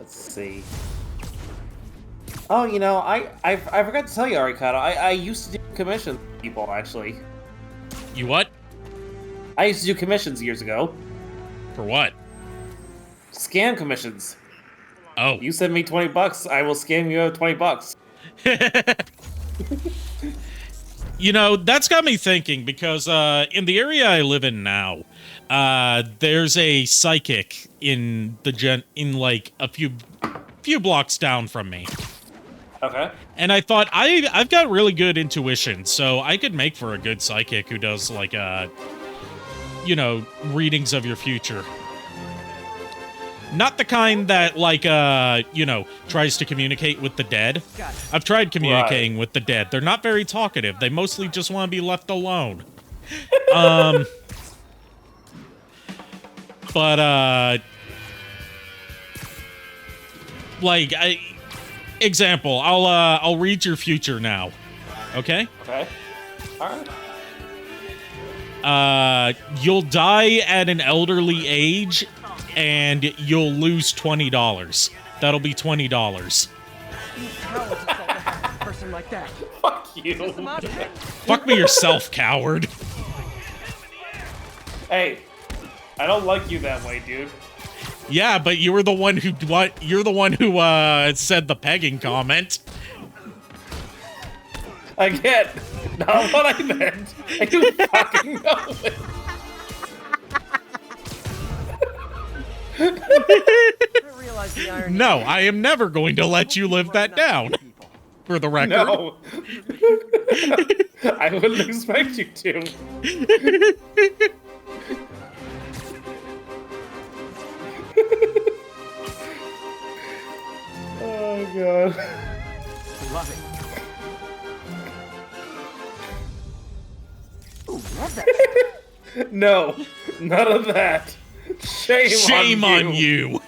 See. Oh, you know, I forgot to tell you, Arikado, I used to do commissions for people, actually. You what? I used to do commissions years ago. For what? Scam commissions. Oh. You send me $20, I will scam you out $20. You know, that's got me thinking, because in the area I live in now, there's a psychic in like a few blocks down from me. Okay. And I thought, I've got really good intuition, so I could make for a good psychic who does, like, you know, readings of your future. Not the kind that, like, you know, tries to communicate with the dead. I've tried communicating with the dead. They're not very talkative. They mostly just want to be left alone. But, like, example, I'll read your future now. Okay? Okay. Alright. You'll die at an elderly age, and you'll lose $20. That'll be $20. Person like that. Fuck you. Fuck me yourself, coward. Hey, I don't like you that way, dude. Yeah, but you were the one who you're the one who said the pegging comment. Again, not what I meant. You fucking know it. No, I am never going to let you live that down. For the record. No. I wouldn't expect you to. Oh, God. Love it. Ooh, love that. No, none of that. Shame on you.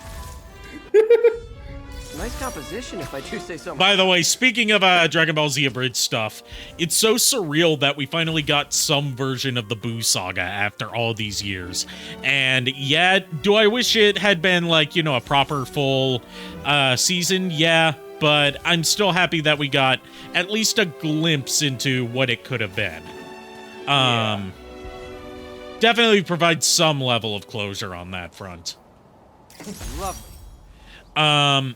Nice composition, if I do say so. By the way, speaking of Dragon Ball Z Abridged stuff, it's so surreal that we finally got some version of the Boo Saga after all these years. And yeah, do I wish it had been like, you know, a proper full season? Yeah, but I'm still happy that we got at least a glimpse into what it could have been. Definitely provides some level of closure on that front. Lovely.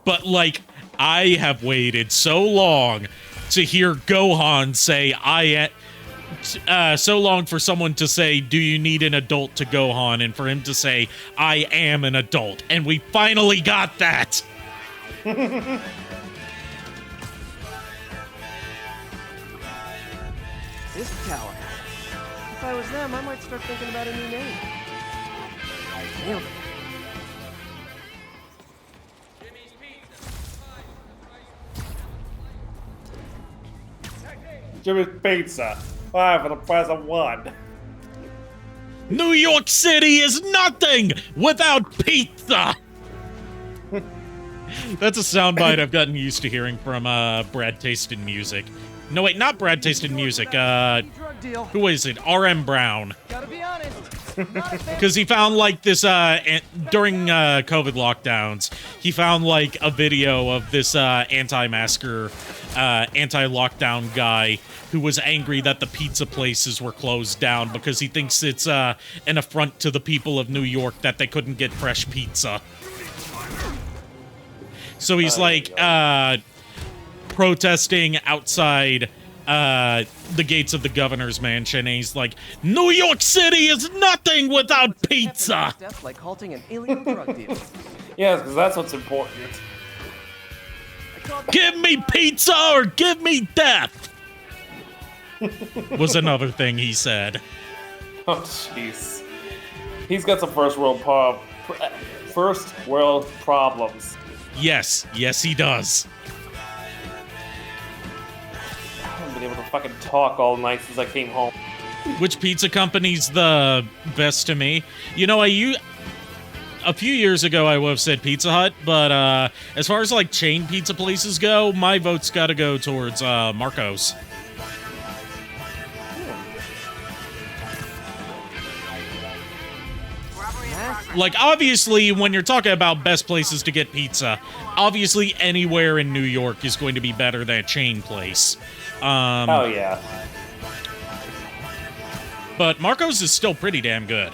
But, like, I have waited so long to hear Gohan say, so long for someone to say, do you need an adult to Gohan? And for him to say, I am an adult. And we finally got that! This tower. If I was them, I might start thinking about a new name. Nailed it. Jimmy's Pizza. 5 for the price of 1. New York City is nothing without pizza! That's a soundbite I've gotten used to hearing from Brad Tasted Music. No, wait, not Brad Tasted Music. Who is it? R.M. Brown. Gotta be honest. Because he found, like, this, during COVID lockdowns, he found, like, a video of this anti-masker, anti-lockdown guy who was angry that the pizza places were closed down because he thinks it's an affront to the people of New York that they couldn't get fresh pizza. So he's, protesting outside the gates of the governor's mansion, and he's like, New York City is nothing without pizza! Step like halting an illegal drug deal. Yes, because that's what's important. Give me pizza or give me death! Was another thing he said. Oh, jeez. He's got some first world problems. Yes, he does. I haven't been able to fucking talk all night since I came home. Which pizza company's the best to me? You know, a few years ago I would have said Pizza Hut, but as far as like chain pizza places go, my vote's gotta go towards Marco's. Like, obviously, when you're talking about best places to get pizza, obviously anywhere in New York is going to be better than a chain place. Oh, yeah. But Marco's is still pretty damn good.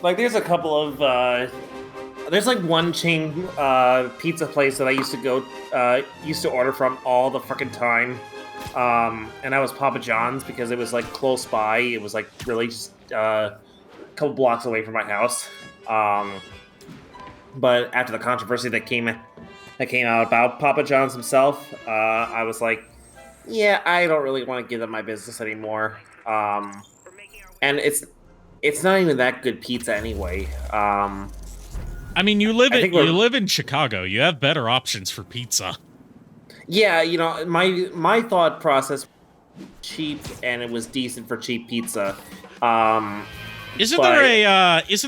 Like, there's a couple of, there's like one chain pizza place that I used to order from all the fucking time. And that was Papa John's because it was like close by. It was like really just a couple blocks away from my house. But after the controversy that came out about Papa John's himself, I was like, yeah, I don't really want to give them my business anymore. And it's not even that good pizza anyway. I mean, you live in Chicago. You have better options for pizza. Yeah, my thought process was cheap, and it was decent for cheap pizza. Isn't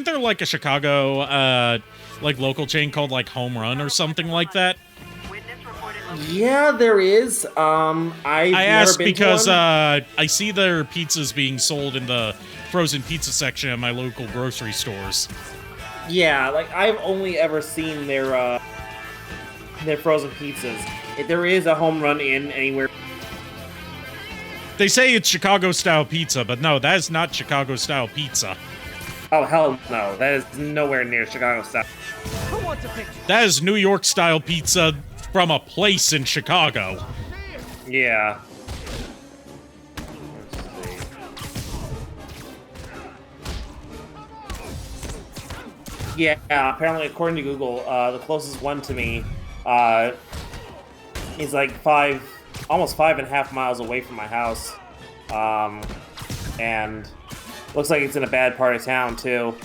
there like a Chicago like local chain called like Home Run or something like that? Yeah, there is. I asked because I see their pizzas being sold in the frozen pizza section at my local grocery stores. Yeah, like I've only ever seen their frozen pizzas. If there is a Home Run Inn anywhere. They say it's Chicago-style pizza, but no, that is not Chicago-style pizza. Oh, hell no. That is nowhere near Chicago-style. Who wants a picture? That is New York-style pizza from a place in Chicago. Yeah. Yeah, apparently, according to Google, the closest one to me is like almost 5.5 miles away from my house. And looks like it's in a bad part of town, too.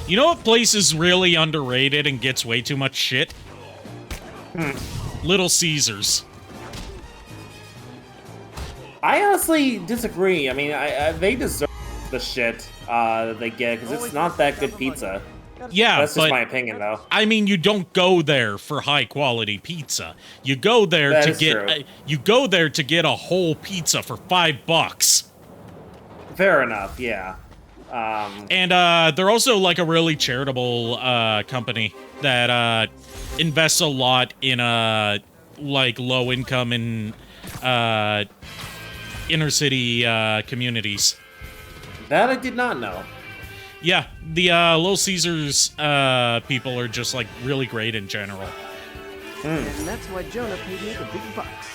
You know what place is really underrated and gets way too much shit? Little Caesars. I honestly disagree. I mean, they deserve the shit that they get, because it's not that good pizza. Yeah, that's just my opinion, though. I mean, you don't go there for high quality pizza. You go there to get a whole pizza for $5. Fair enough. Yeah. And they're also like a really charitable company that invests a lot in like low income and inner city communities. That I did not know. Yeah, the Little Caesars people are just like really great in general. And that's why Jonah paid me the big bucks.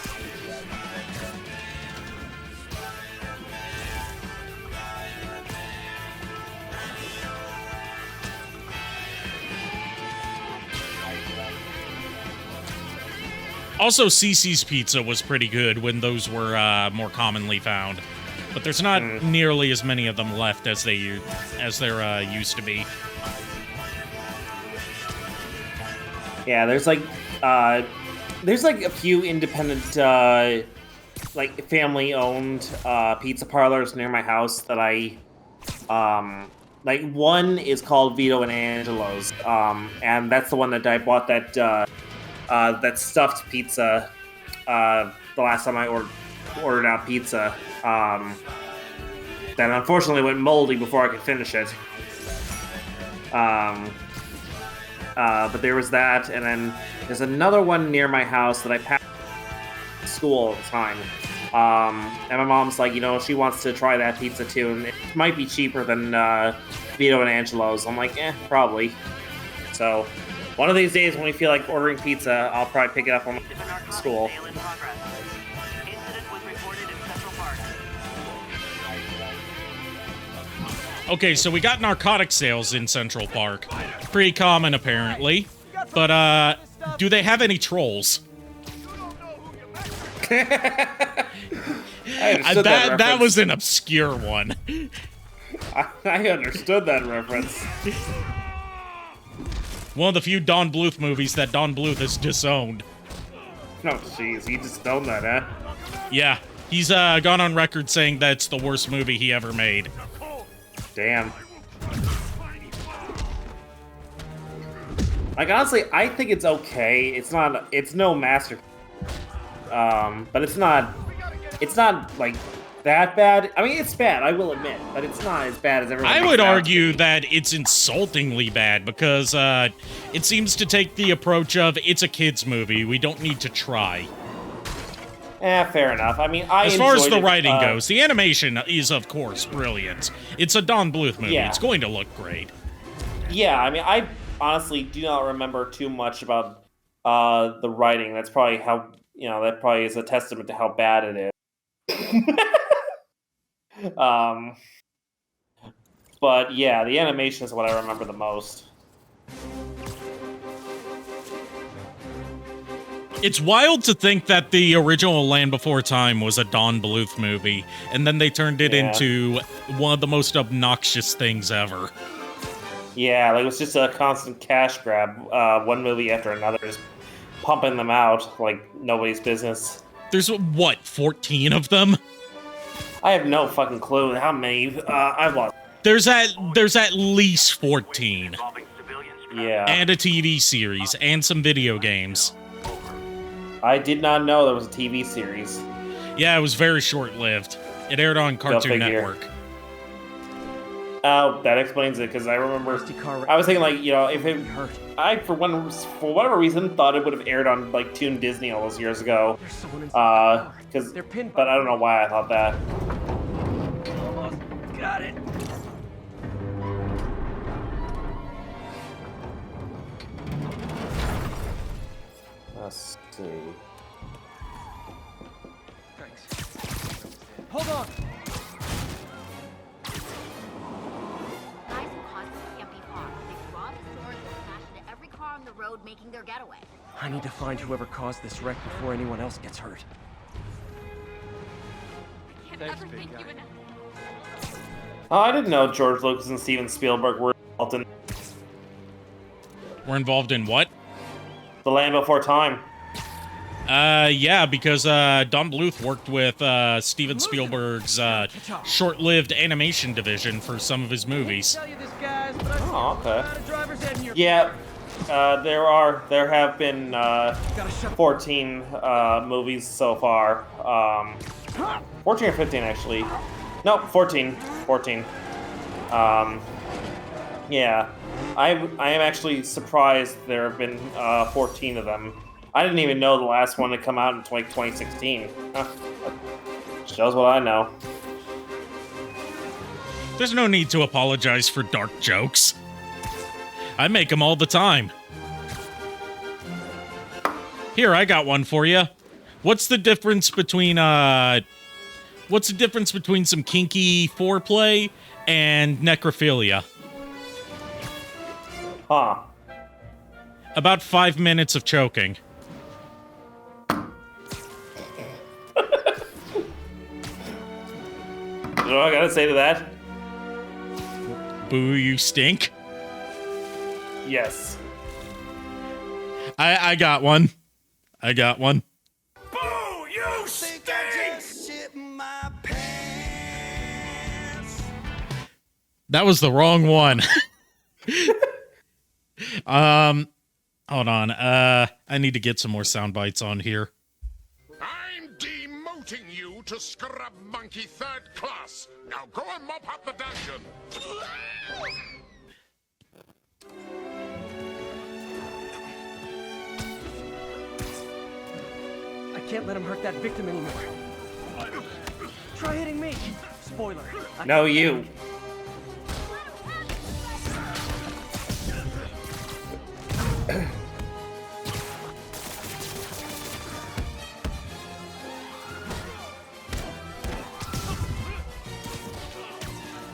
Also, CC's Pizza was pretty good when those were more commonly found, but there's not nearly as many of them left as there used to be. Yeah, there's like a few independent, like family-owned pizza parlors near my house that I like. One is called Vito and Angelo's, and that's the one that I bought that stuffed pizza the last time I ordered out pizza. That unfortunately went moldy before I could finish it. But there was that, and then there's another one near my house that I passed school all the time. And my mom's like, she wants to try that pizza too, and it might be cheaper than Vito and Angelo's. I'm like, probably. So one of these days when we feel like ordering pizza, I'll probably pick it up on my school. Okay, so we got narcotic sales in Central Park. Pretty common, apparently. But, do they have any trolls? That was an obscure one. I understood that reference. One of the few Don Bluth movies that Don Bluth has disowned. Oh, jeez, he disowned that, huh? Yeah, he's gone on record saying that's the worst movie he ever made. Damn. Like, honestly, I think it's okay. It's no masterpiece. But it's not like that bad. I mean, it's bad, I will admit, but it's not as bad as everyone. I would argue that it's insultingly bad because it seems to take the approach of it's a kids movie. We don't need to try. Fair enough. I mean, as far as the writing goes, the animation is, of course, brilliant. It's a Don Bluth movie. Yeah. It's going to look great. Yeah, I mean, I honestly do not remember too much about the writing. That's probably how, that probably is a testament to how bad it is. But yeah, the animation is what I remember the most. It's wild to think that the original Land Before Time was a Don Bluth movie, and then they turned it into one of the most obnoxious things ever. Yeah, like it was just a constant cash grab, one movie after another, just pumping them out like nobody's business. There's, what, 14 of them? I have no fucking clue how many. I've lost. There's at least 14. Yeah. And a TV series, and some video games. I did not know there was a TV series. Yeah, it was very short-lived. It aired on Cartoon Network. Oh, that explains it, because I remember... I was thinking, like, you know, if it... I, for whatever reason, thought it would have aired on, like, Toon Disney all those years ago. But I don't know why I thought that. Almost got it. Let's see. Thanks. Hold on. Guys who caused this can't be far. They robbed stores and smashed into every car on the road, making their getaway. I need to find whoever caused this wreck before anyone else gets hurt. I can't ever thank you enough. Oh, I didn't know George Lucas and Steven Spielberg were involved in... We're involved in what? The Land Before Time. Yeah, because Don Bluth worked with Steven Spielberg's short-lived animation division for some of his movies. Oh, okay. Yeah, there have been 14 movies so far. 14 or 15 actually. No, 14. 14. Yeah. I am actually surprised there have been 14 of them. I didn't even know the last one had come out in 2016. Shows what I know. There's no need to apologize for dark jokes. I make them all the time. Here, I got one for you. What's the difference between some kinky foreplay and necrophilia? Huh. About 5 minutes of choking. You know what I gotta say to that? Boo, you stink. Yes. I got one. I got one. Boo, you stink! That was the wrong one. Hold on. I need to get some more sound bites on here. I'm demoting you to scrub monkey 3rd class. Now go and mop up the dungeon. I can't let him hurt that victim anymore. Try hitting me. Spoiler. No, you.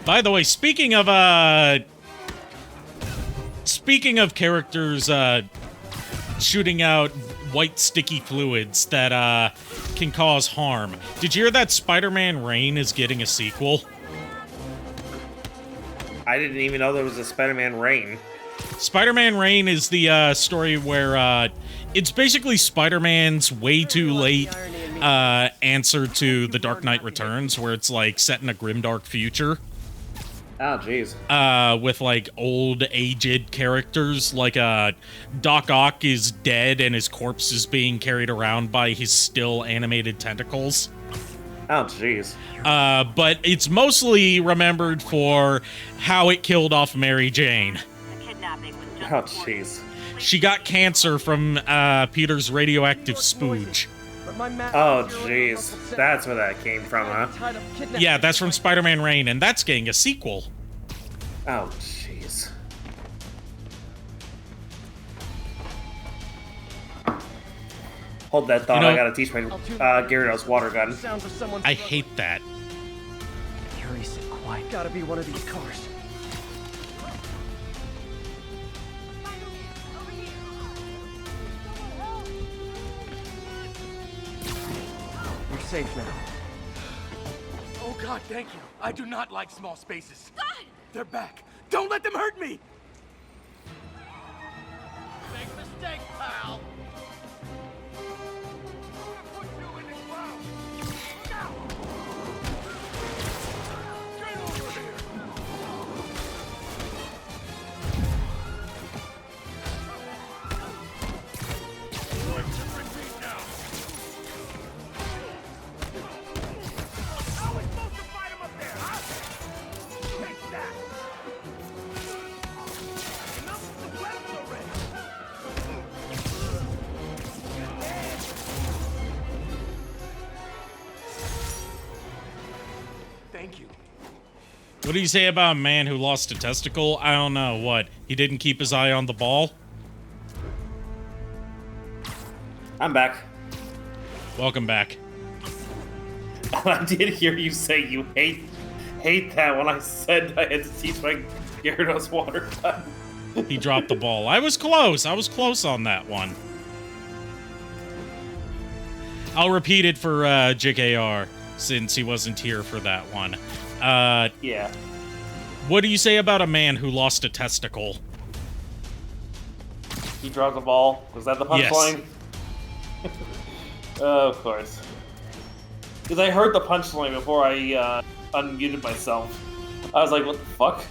By the way, speaking of characters shooting out white sticky fluids that can cause harm, did you hear that Spider-Man Reign is getting a sequel? I didn't even know there was a Spider-Man Reign. Spider-Man Reign is the story where it's basically Spider-Man's way too late answer to The Dark Knight Returns, where it's like set in a grimdark future. Oh, jeez. With like old, aged characters, like Doc Ock is dead and his corpse is being carried around by his still animated tentacles. Oh, jeez. But it's mostly remembered for how it killed off Mary Jane. Oh, jeez. She got cancer from Peter's radioactive spooge. Oh, jeez. That's where that came from, huh? Yeah, that's from Spider-Man Reign, and that's getting a sequel. Oh, jeez. Hold that thought. You know, I gotta teach my Gyarados water gun. I hate that. Yuri, sit quiet. Gotta be one of these cars. You're safe now. Oh God, thank you. I do not like small spaces. They're back. Don't let them hurt me! Big mistake, pal. Thank you. What do you say about a man who lost a testicle? I don't know. What? He didn't keep his eye on the ball? I'm back. Welcome back. I did hear you say you hate that when I said I had to teach my Gyarados water gun. He dropped the ball. I was close. I was close on that one. I'll repeat it for JKR since he wasn't here for that one. Yeah. What do you say about a man who lost a testicle? He dropped the ball. Was that the punchline? Yes. Of course. Because I heard the punchline before I unmuted myself. I was like, what the fuck?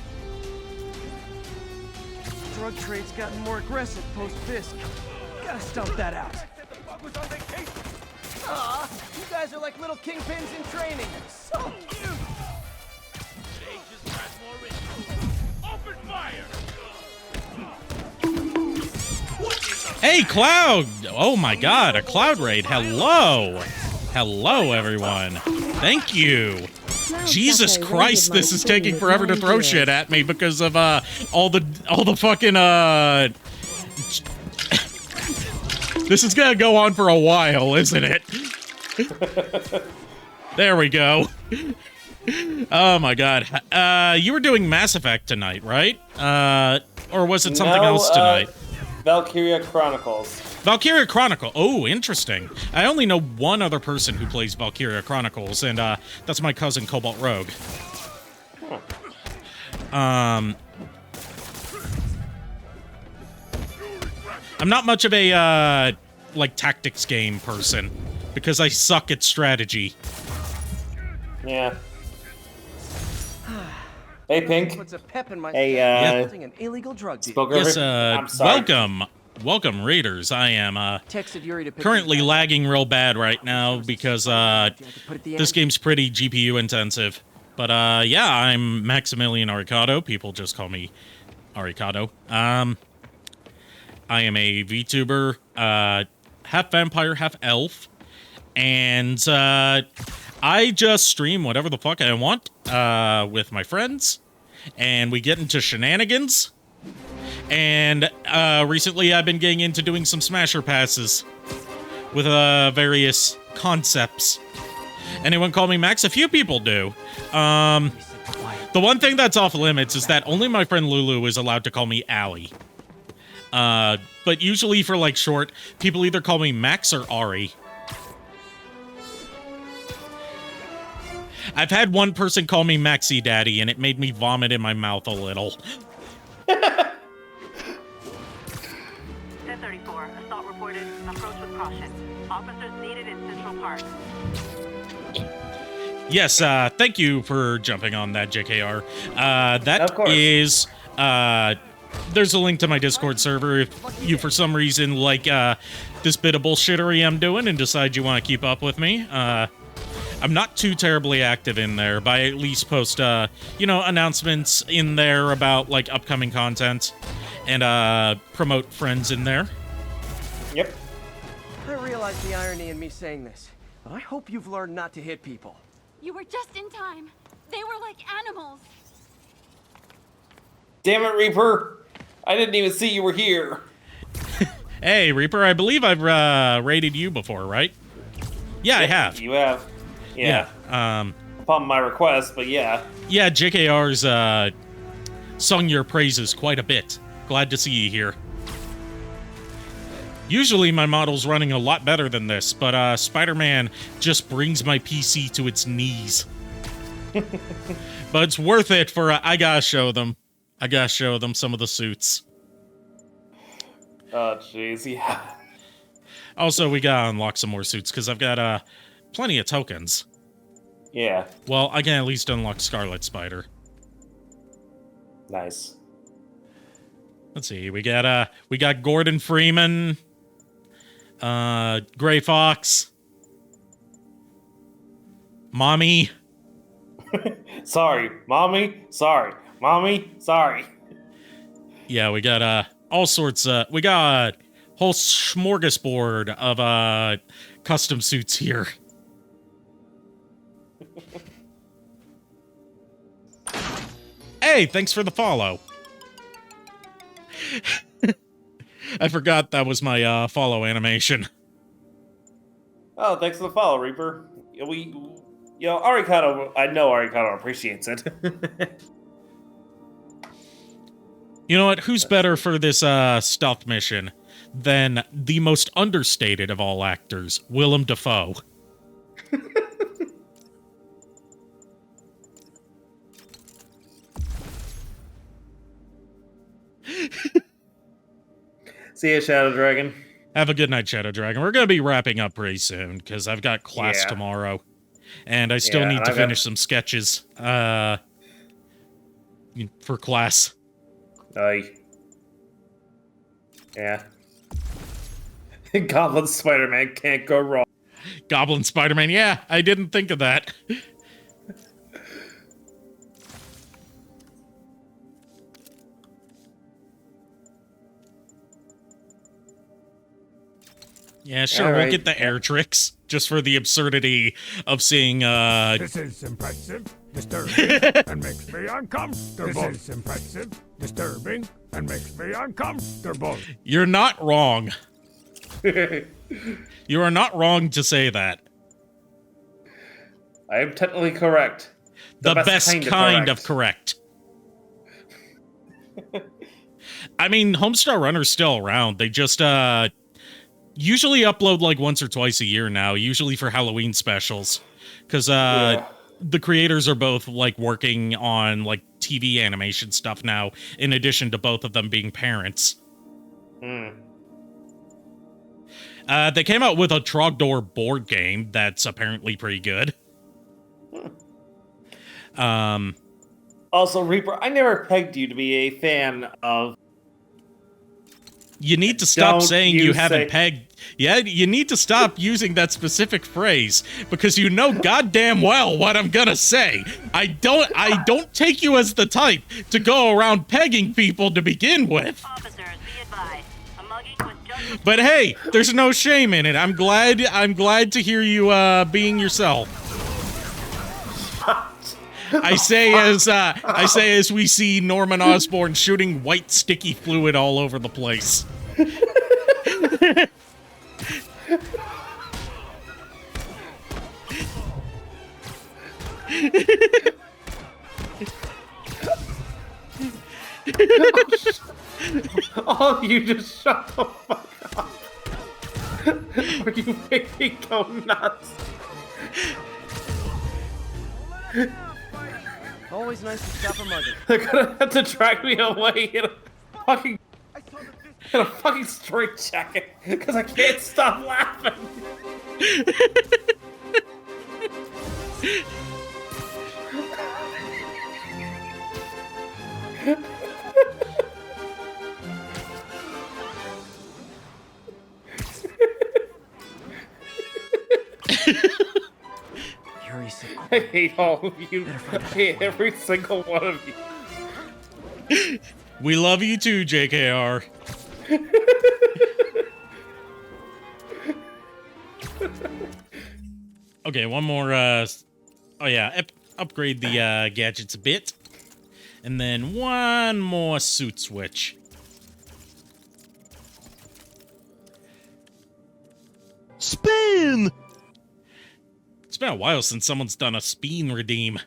Drug trade's gotten more aggressive post-Fisk. Gotta stomp that out. Aw, you guys are like little kingpins in training. So cute. Open fire! Hey, Cloud! Oh my god, a Cloud raid. Hello! Hello, everyone. Thank you. Jesus Christ, this is taking forever to throw shit at me because of all the fucking This is gonna go on for a while, isn't it? There we go. Oh my god. You were doing Mass Effect tonight, right? Or was it something else tonight? Valkyria Chronicles. Valkyria Chronicle. Oh, interesting. I only know one other person who plays Valkyria Chronicles, and that's my cousin Cobalt Rogue. I'm not much of a like tactics game person because I suck at strategy. Yeah. Hey, Pink. Puts a pep in my Hey, an illegal drug deal. Yes, I'm sorry. welcome, Raiders. I am Texted Yuri to pick currently lagging real bad right now because this game's pretty GPU intensive. But yeah, I'm Maximilian Arikado. People just call me Arikado. I am a VTuber, half vampire, half elf, and I just stream whatever the fuck I want with my friends, and we get into shenanigans. And recently I've been getting into doing some smasher passes with various concepts. Anyone call me Max? A few people do. The one thing that's off limits is that only my friend Lulu is allowed to call me Allie. But usually for like short, people either call me Max or Ari. I've had one person call me Maxi Daddy, and it made me vomit in my mouth a little. 1034, assault reported. Approach with caution. Officers needed in Central Park. Yes, thank you for jumping on that, JKR. That Of course. is, there's a link to my Discord server if you, for some reason, like, this bit of bullshittery I'm doing and decide you want to keep up with me. I'm not too terribly active in there, but I at least post, you know, announcements in there about, like, upcoming content and, promote friends in there. Yep. I realize the irony in me saying this, but I hope you've learned not to hit people. You were just in time. They were like animals. Damn it, Reaper! I didn't even see you were here. Hey, Reaper, I believe I've raided you before, right? Yeah, I have. You have. Yeah. Upon my request, but yeah. Yeah, JKR's sung your praises quite a bit. Glad to see you here. Usually my model's running a lot better than this, but Spider-Man just brings my PC to its knees. But it's worth it for, I gotta show them. I gotta show them some of the suits. Oh, jeez, yeah. Also, we gotta unlock some more suits, because I've got plenty of tokens. Yeah. Well, I can at least unlock Scarlet Spider. Nice. Let's see, we got Gordon Freeman, Gray Fox, Mommy. Sorry, Mommy. Sorry, Mommy. Sorry. Yeah, we got all sorts. We got a whole smorgasbord of custom suits here. Hey, thanks for the follow. I forgot that was my follow animation. Oh, thanks for the follow, Reaper. Arikado, I know Arikado appreciates it. You know what? Who's better for this stealth mission than the most understated of all actors, Willem Dafoe? See ya, Shadow Dragon. Have a good night, Shadow Dragon. We're going to be wrapping up pretty soon, because I've got class tomorrow. And I still need to finish some sketches for class. Yeah. Goblin Spider-Man can't go wrong. Goblin Spider-Man, yeah, I didn't think of that. Yeah, sure, we'll get the air tricks, just for the absurdity of seeing, This is impressive, disturbing, and makes me uncomfortable. This is impressive, disturbing, and makes me uncomfortable. You're not wrong. You are not wrong to say that. I am technically correct. The best kind of correct. I mean, Homestar Runner's still around. They just, usually upload like once or twice a year now, usually for Halloween specials. Because, the creators are both, like, working on, like, TV animation stuff now, in addition to both of them being parents. They came out with a Trogdor board game that's apparently pretty good. Also, Reaper, I never pegged you to be a fan of... You need to stop saying you haven't pegged... Yeah, you need to stop using that specific phrase, because you know goddamn well what I'm gonna say. I don't take you as the type to go around pegging people to begin with. Officers, be advised. A mugging was just... But hey, there's no shame in it. I'm glad to hear you being yourself. I say as we see Norman Osborn shooting white sticky fluid all over the place. Oh, you just shut the fuck up. Or you make me go nuts. Always nice to stop a mugger. They're gonna have to drag me away in a fucking straight jacket because I can't stop laughing. I hate all of you. I hate every single one of you. We love you too, JKR. Okay, one more, oh yeah, upgrade the gadgets a bit. And then one more suit switch. Spin! It's been a while since someone's done a spin redeem.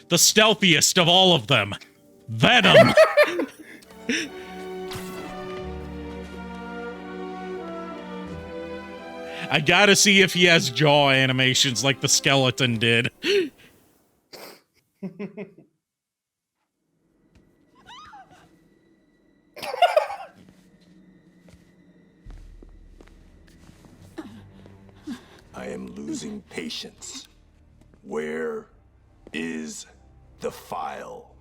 The stealthiest of all of them. Venom! I gotta see if he has jaw animations like the skeleton did. I am losing patience. Where is the file?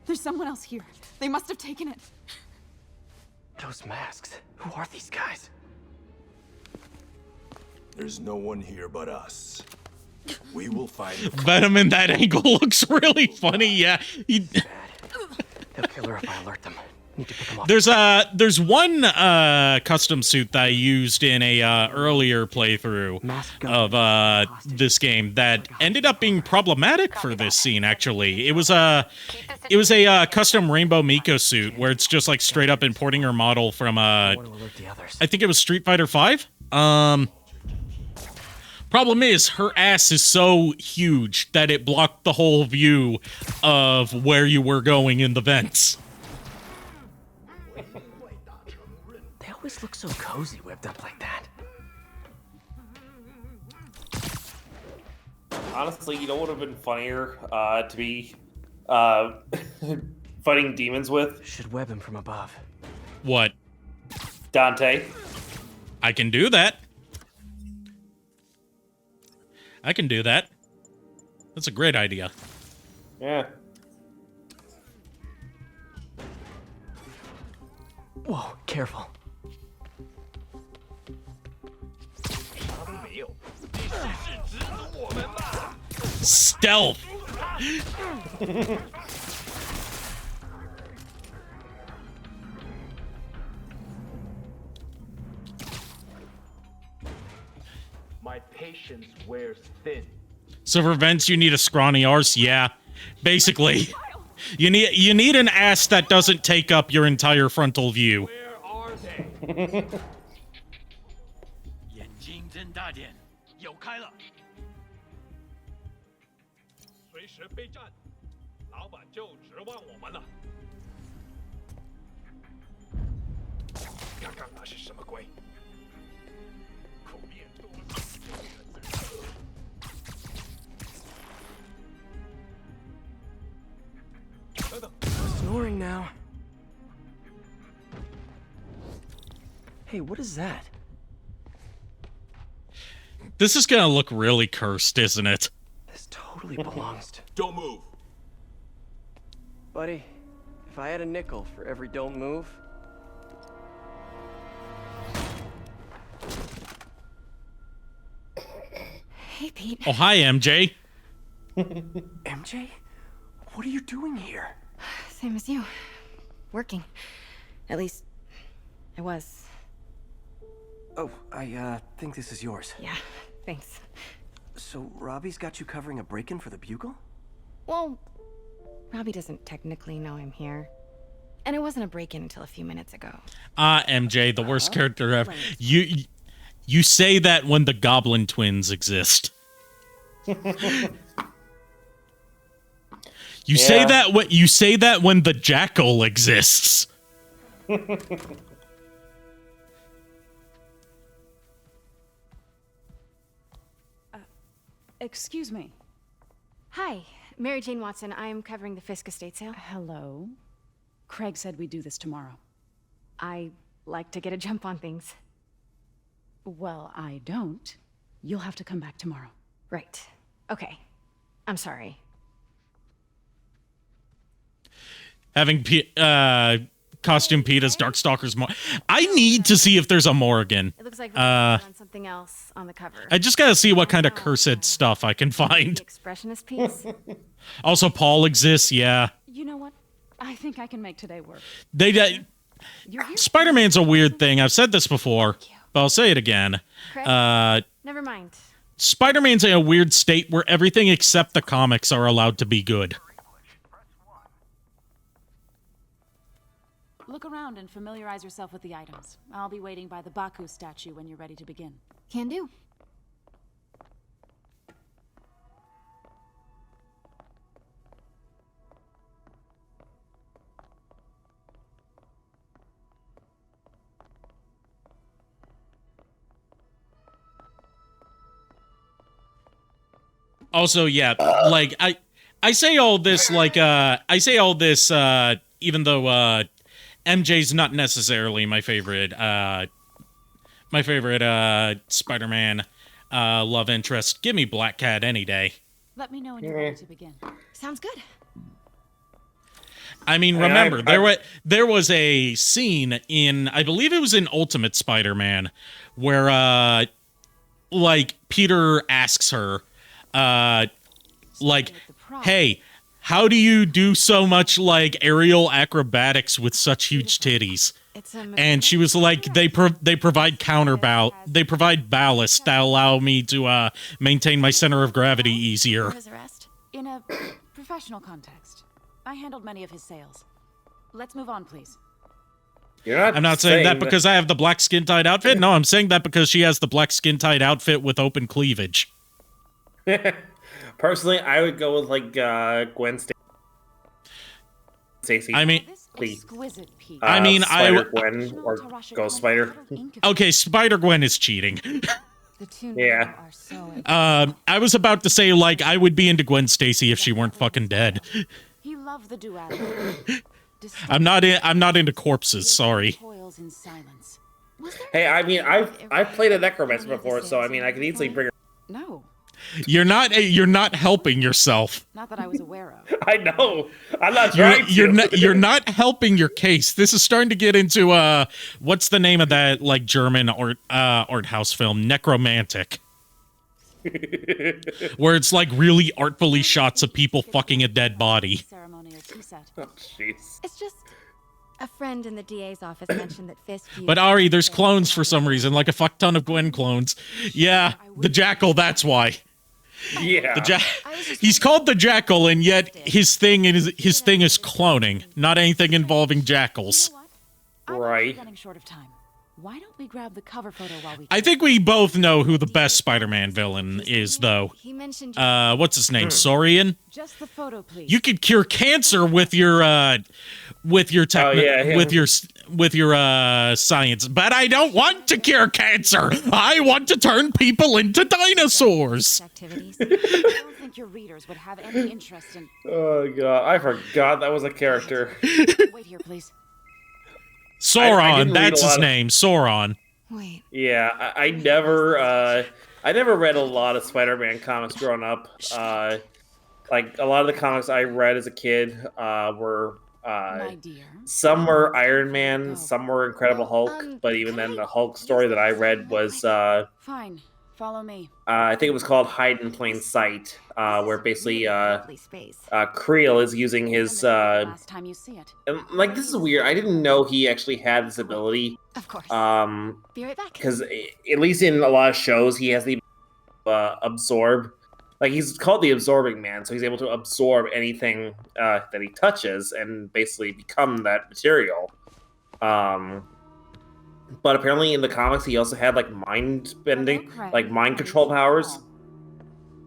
There's someone else here. They must have taken it. Those masks. Who are these guys? There's no one here but us. We will find Venom in that angle looks really funny, yeah. They'll kill her if I alert them. Need to pick them up. There's one custom suit that I used in a earlier playthrough of this game that ended up being problematic for this scene. Actually, it was a custom Rainbow Miko suit where it's just like straight up importing her model from I think it was Street Fighter V. Problem is, her ass is so huge that it blocked the whole view of where you were going in the vents. They always look so cozy whipped up like that. Honestly, you know what would have been funnier to be fighting demons with? Should web him from above. What? Dante. I can do that. I can do that. That's a great idea. Yeah. Whoa, careful. Stealth. My patience wears thin. So for vents, you need a scrawny arse? Yeah. Basically. You need an ass that doesn't take up your entire frontal view. Where are they? 眼睛睁大点，有开了。随时备战，老板就指望我们了。刚刚那是什么鬼？口面多了。 Snoring now. Hey, what is that? This is gonna look really cursed, isn't it? This totally belongs to... Don't move. Buddy, if I had a nickel for every don't move... Hey, Pete. Oh, hi, MJ. MJ? What are you doing here? Same as you. Working. At least, I was. Oh, I think this is yours. Yeah, thanks. So, Robbie's got you covering a break-in for the Bugle? Well, Robbie doesn't technically know I'm here. And it wasn't a break-in until a few minutes ago. MJ, the worst character ever. You say that when the Goblin Twins exist. You say that when the Jackal exists. Excuse me. Hi, Mary Jane Watson. I'm covering the Fisk estate sale. Hello. Craig said we'd do this tomorrow. I like to get a jump on things. Well, I don't. You'll have to come back tomorrow. Right. Okay. I'm sorry. Having costume Pete as Darkstalker's I need to see if there's a Morrigan. It looks like we're on something else on the cover. I just gotta see what kind of cursed stuff I can find. The expressionist piece. Also, Paul exists, yeah. You know what? I think I can make today work. Spider-Man's a weird thing. I've said this before, but I'll say it again. Never mind. Spider-Man's in a weird state where everything except the comics are allowed to be good. Look around and familiarize yourself with the items. I'll be waiting by the Baku statue when you're ready to begin. Can do. Also, yeah, like I say all this even though MJ's not necessarily my favorite Spider-Man love interest. Give me Black Cat any day. Let me know when you're ready to begin. Sounds good. I mean, remember, there was a scene in, I believe it was in Ultimate Spider-Man, where like Peter asks her, like, hey, how do you do so much like aerial acrobatics with such huge titties? And she was like, they provide they provide ballast that allow me to maintain my center of gravity easier. In a professional context, I handled many of his sales. Let's move on, please. I'm not saying that because I have the black skin-tight outfit. No, I'm saying that because she has the black skin-tight outfit with open cleavage. Personally, I would go with like Gwen Stacy. I mean, please. Spider-Gwen or Ghost Spider. Okay, Spider-Gwen is cheating. Yeah. I was about to say, like, I would be into Gwen Stacy if she weren't fucking dead. He loved the duality. I'm not into corpses, sorry. Hey, I mean, I've played a necromancer before, so I mean, I could easily bring her. No. You're not helping yourself. Not that I was aware of. I know. I'm not trying to. You're not helping your case. This is starting to get into what's the name of that like German art house film, Necromantic. Where it's like really artfully shots of people fucking a dead body. Oh, jeez. It's just a friend in the DA's office mentioned that Fisk. But Ari, there's clones for some reason, like a fuck ton of Gwen clones. Yeah, the Jackal, that's why. Yeah. He's called the Jackal, and yet his thing is cloning, not anything involving jackals. Right. Running short of time. Why don't we grab the cover photo while we? I think we both know who the best Spider-Man villain is, though. He mentioned. What's his name? Saurian. Just the photo, please. You could cure cancer with your science, but I don't want to cure cancer. I want to turn people into dinosaurs. Activities. I don't think your readers would have any interest in. Oh god, I forgot that was a character. Wait here, please. Sauron, that's his name. Sauron. Wait. Yeah, I never read a lot of Spider-Man comics growing up. Like a lot of the comics I read as a kid were some were Iron Man, some were Incredible Hulk, but even then the Hulk story that I read was Fine. Follow me. I think it was called Hide in Plain Sight, where basically Creel is using his Last time you see it. and, like, this is weird. I didn't know he actually had this ability. Of course. Be right back. Because at least in a lot of shows, he has the absorb. Like, he's called the Absorbing Man, so he's able to absorb anything that he touches and basically become that material. But apparently in the comics, he also had, like, mind bending, like, mind control powers.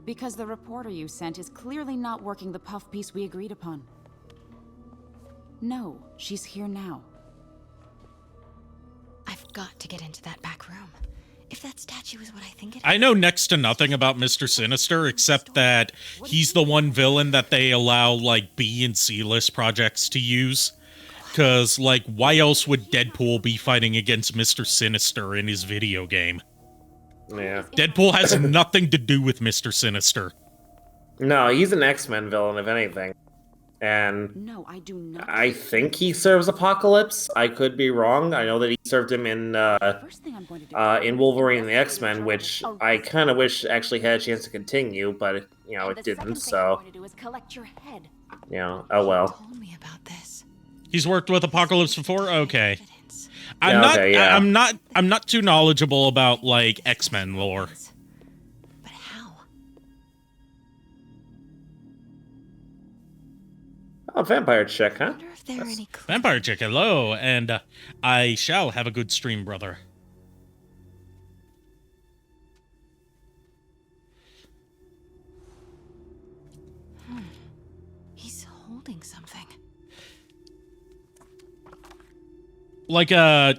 Because the reporter you sent is clearly not working the puff piece we agreed upon. No, she's here now. I've got to get into that back room. If that statue is what I think it is. I know next to nothing about Mr. Sinister, except that he's the one villain that they allow, like, B and C-list projects to use. Because, like, why else would Deadpool be fighting against Mr. Sinister in his video game? Yeah. Deadpool has nothing to do with Mr. Sinister. No, he's an X-Men villain, if anything. And no, I do not. I think he serves Apocalypse. I could be wrong. I know that he served him in Wolverine and the X-Men, which I kind of wish actually had a chance to continue, but you know it didn't. So you know, oh well. He's worked with Apocalypse before. Okay, Yeah, I'm not too knowledgeable about like X-Men lore. Oh, vampire chick, huh? Vampire chick, hello, and I shall have a good stream, brother. He's holding something. Like,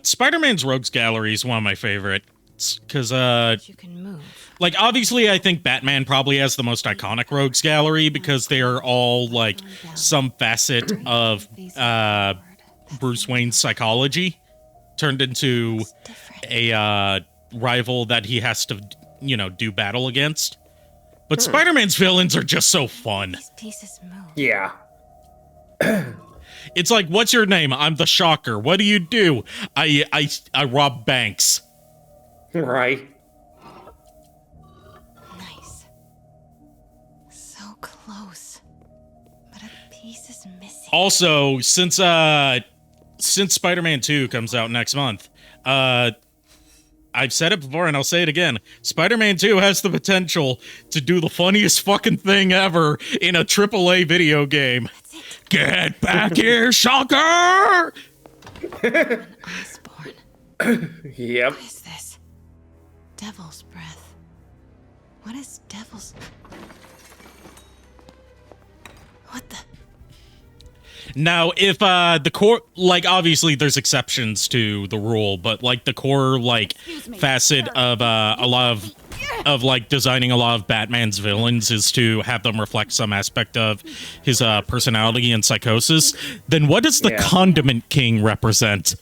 Spider-Man's Rogues Gallery is one of my favorites, because, You can move. like, obviously, I think Batman probably has the most iconic Rogues Gallery, because they are all, like, some facet of, Bruce Wayne's psychology turned into a, rival that he has to, you know, do battle against. But Spider-Man's villains are just so fun. Pieces move. Yeah. It's like, what's your name? I'm the Shocker. What do you do? I rob banks. Right. Nice. So close. But a piece is missing. Also, since Spider-Man 2 comes out next month, I've said it before and I'll say it again. Spider-Man 2 has the potential to do the funniest fucking thing ever in a AAA video game. Get back here, Shocker! Yep. What is this? Devil's breath. What is devil's... What the... Now, if the core, like, obviously there's exceptions to the rule, but like the core, like, facet of a lot of like designing a lot of Batman's villains is to have them reflect some aspect of his personality and psychosis, then what does the Condiment King represent?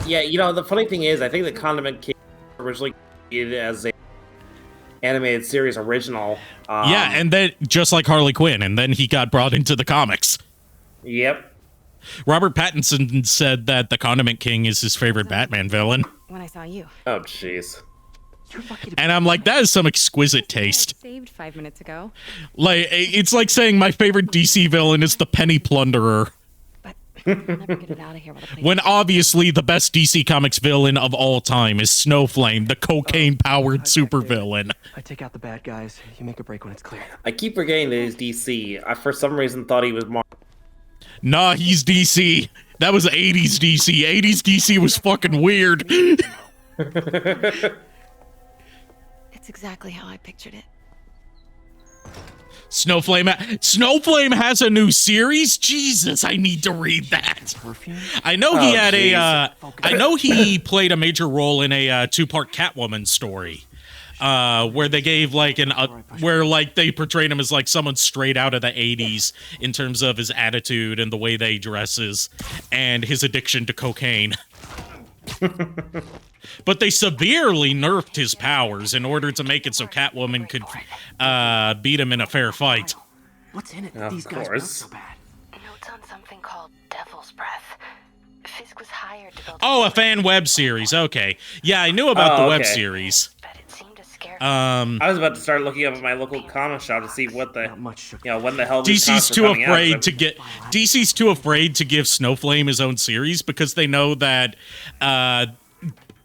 Yeah, you know, the funny thing is, I think the Condiment King originally created as a animated series original. Yeah, and then, just like Harley Quinn, and then he got brought into the comics. Yep. Robert Pattinson said that the Condiment King is his favorite Batman villain. When I saw you. Oh, jeez. And I'm like, that is some exquisite taste. Saved 5 minutes ago. Like, it's like saying my favorite DC villain is the Penny Plunderer. Never get it out of here with a plate. When obviously the best DC Comics villain of all time is Snowflame, the cocaine-powered supervillain. I take out the bad guys. You make a break when it's clear. I keep forgetting that he's DC. I, for some reason, thought he was Marvel. Nah, he's DC. That was 80s DC. 80s DC was fucking weird. It's exactly how I pictured it. Snowflame has a new series? Jesus, I need to read that. I know he had I know he played a major role in a two-part Catwoman story. Where they gave like where like they portrayed him as like someone straight out of the 80s in terms of his attitude and the way they dresses and his addiction to cocaine. But they severely nerfed his powers in order to make it so Catwoman could beat him in a fair fight. What's in it? Of These guys course. want so bad. Notes on something called Devil's Breath. Fisk was hired to build... Oh, a fan web series. Okay. Yeah, I knew about the web okay. series. I was about to start looking up at my local comic shop to see what the, when the hell these DC's comics were too coming out. afraid to get DC's too afraid to give Snowflame his own series because they know that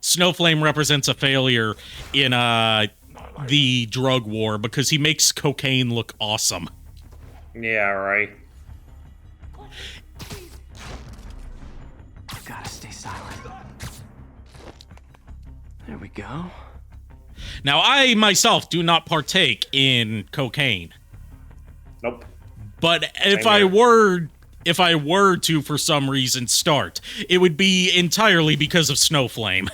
Snowflame represents a failure in the drug war because he makes cocaine look awesome. Yeah, right. Gotta stay silent. There we go. Now, I myself do not partake in cocaine. Nope. But if I were to for some reason start, it would be entirely because of Snowflame.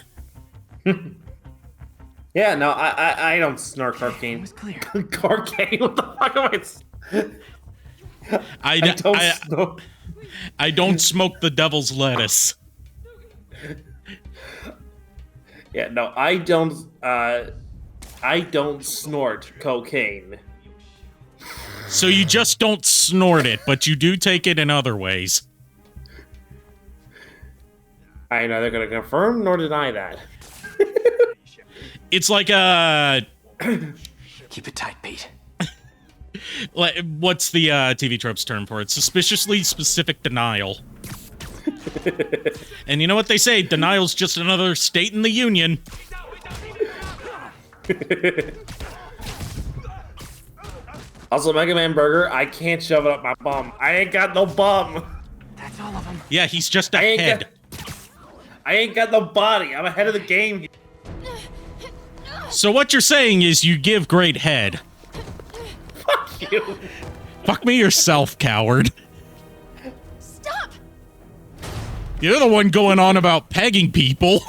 Yeah, no, I don't snort cocaine. It was clear. Cocaine? What the fuck am I don't smoke the devil's lettuce. Yeah, no, I don't snort cocaine. So you just don't snort it, but you do take it in other ways. I neither gonna confirm nor deny that. It's like keep it tight, Pete. Like, what's the TV tropes term for it? Suspiciously specific denial. And you know what they say? Denial's just another state in the union. Also, Mega Man Burger, I can't shove it up my bum. I ain't got no bum. That's all of them. Yeah, he's just a head. I ain't got no body. I'm ahead of the game. So what you're saying is you give great head. Fuck you. Fuck me yourself, coward. Stop! You're the one going on about pegging people.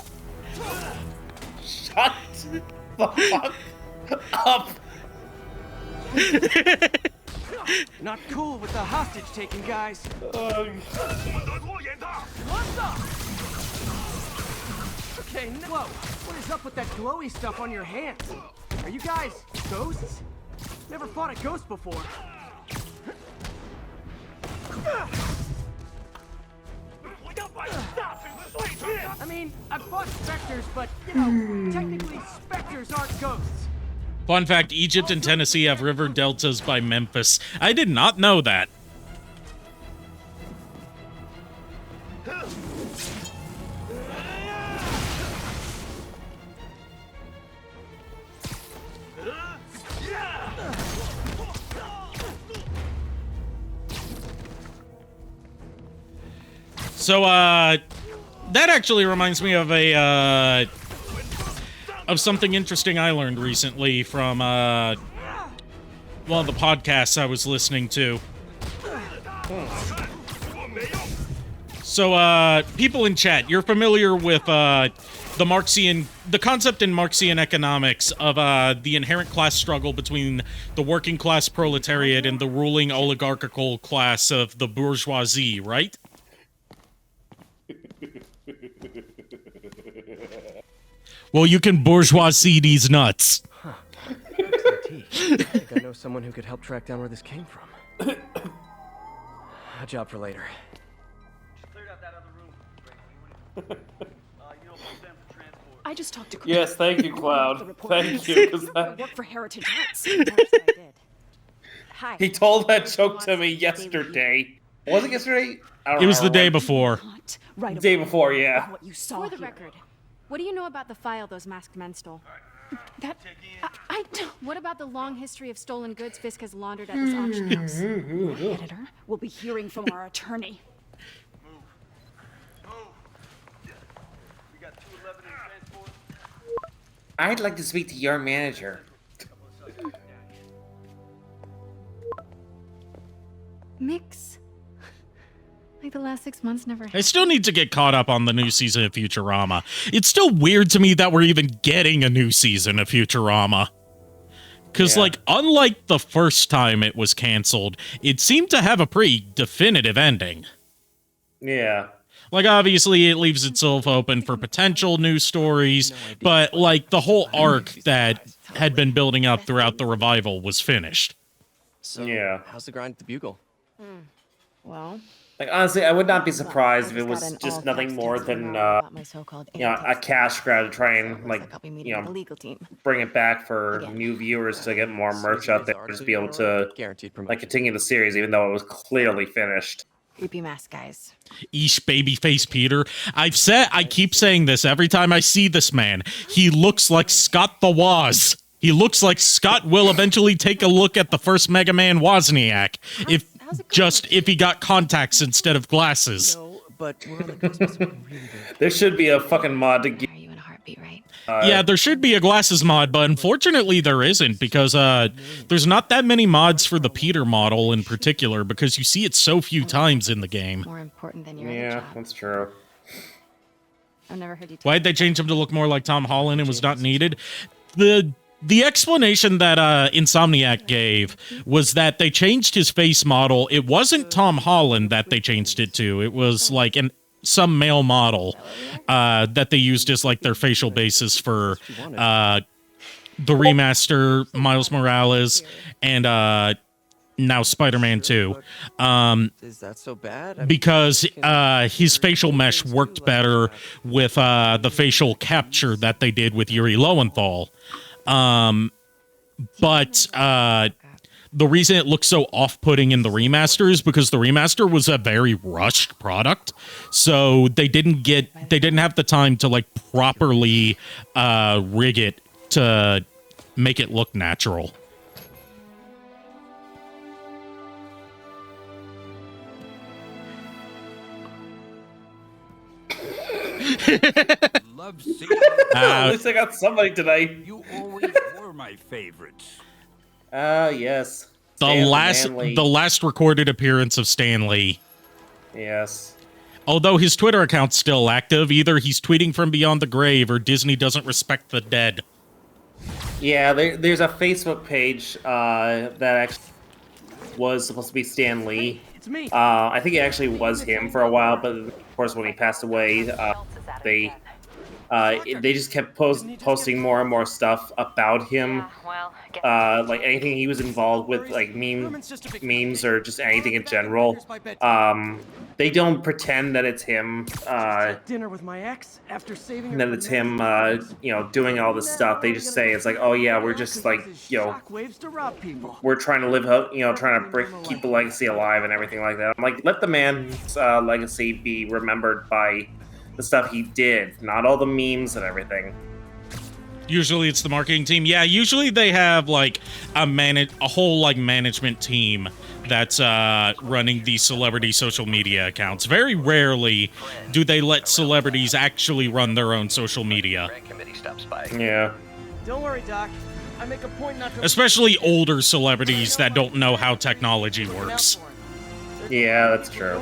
Shut the fuck up. Not cool with the hostage taking, guys. Okay, whoa. What is up with that glowy stuff on your hands? Are you guys ghosts? Never fought a ghost before. I mean, I've fought specters, but, you know, technically specters aren't ghosts. Fun fact, Egypt and Tennessee have river deltas by Memphis. I did not know that. So, that actually reminds me of a, of something interesting I learned recently from, one of the podcasts I was listening to. So, people in chat, you're familiar with, the concept in Marxian economics of, the inherent class struggle between the working class proletariat and the ruling oligarchical class of the bourgeoisie, right? Well, you can bourgeoisie these nuts. Huh. I think I know someone who could help track down where this came from. A job for later. I just talked to Chris. Yes, thank you, Cloud. Thank you. 'Cause I work for Heritage Arts. Of course I did. Hi. he told that joke to me yesterday. Was it yesterday? I don't It was know. the day before. Right The day before, yeah. what you saw For the here. record, what do you know about the file those masked men stole? That I what about the long history of stolen goods Fisk has laundered at this auction house? My editor will be hearing from our attorney. I'd like to speak to your manager. Mix. Like the last 6 months never I happened. still need to get caught up on the new season of Futurama. It's still weird to me that we're even getting a new season of Futurama. Because, like, unlike the first time it was canceled, it seemed to have a pretty definitive ending. Yeah. Like, obviously, it leaves itself open for potential new stories, but, like, the whole arc that had been building up throughout the revival was finished. So, Yeah. how's the grind at the Bugle? Well, Like, honestly, I would not be surprised if it was just nothing more than, a cash grab to try and, like, bring it back for new viewers to get more merch out there, just be able to, like, continue the series, even though it was clearly finished. creepy mask guys. Eesh, babyface Peter. I keep saying this every time I see this man. He looks like Scott the Woz. He looks like Scott will eventually take a look at the first Mega Man Wozniak. If he got contacts instead of glasses. No, but we're on the cusp of something really big. There should be a fucking mod to get. Yeah, there should be a glasses mod, but unfortunately there isn't, because there's not that many mods for the Peter model in particular, because you see it so few times in the game. More important than your other Yeah, job. that's true. I've never heard you talk. Why'd they change him to look more like Tom Holland and was not needed? The explanation that Insomniac gave was that they changed his face model. It wasn't Tom Holland that they changed it to. It was like some male model that they used as like their facial basis for the remaster Miles Morales and now Spider-Man 2. Is that so bad? Because his facial mesh worked better with the facial capture that they did with Yuri Lowenthal. But the reason it looks so off-putting in the remaster is because the remaster was a very rushed product, so they didn't have the time to like properly rig it to make it look natural. Love seeing At least I got somebody tonight. You always were my favorites. Yes. The Stan last the last recorded appearance of Stan Lee. Yes. Although his Twitter account's still active, either he's tweeting from beyond the grave or Disney doesn't respect the dead. Yeah, there's a Facebook page that actually was supposed to be Stan Lee. It's me. I think it actually was him for a while, but of course when he passed away, they just kept posting more and more stuff about him, like anything he was involved with, like memes or just anything in general. They don't pretend that it's him. Dinner with my ex after saving That it's him, doing all this stuff. They just say it's like, oh yeah, we're just like, waves to rob people. we're trying to live out, trying to keep the legacy alive and everything like that. I'm like, let the man's legacy be remembered by the stuff he did, not all the memes and everything. Usually it's the marketing team. Yeah, usually they have like a whole like management team that's running these celebrity social media accounts. Very rarely do they let celebrities actually run their own social media. Yeah. Don't worry, Doc. I make a point not to. Especially older celebrities that don't know how technology works. Yeah, that's true.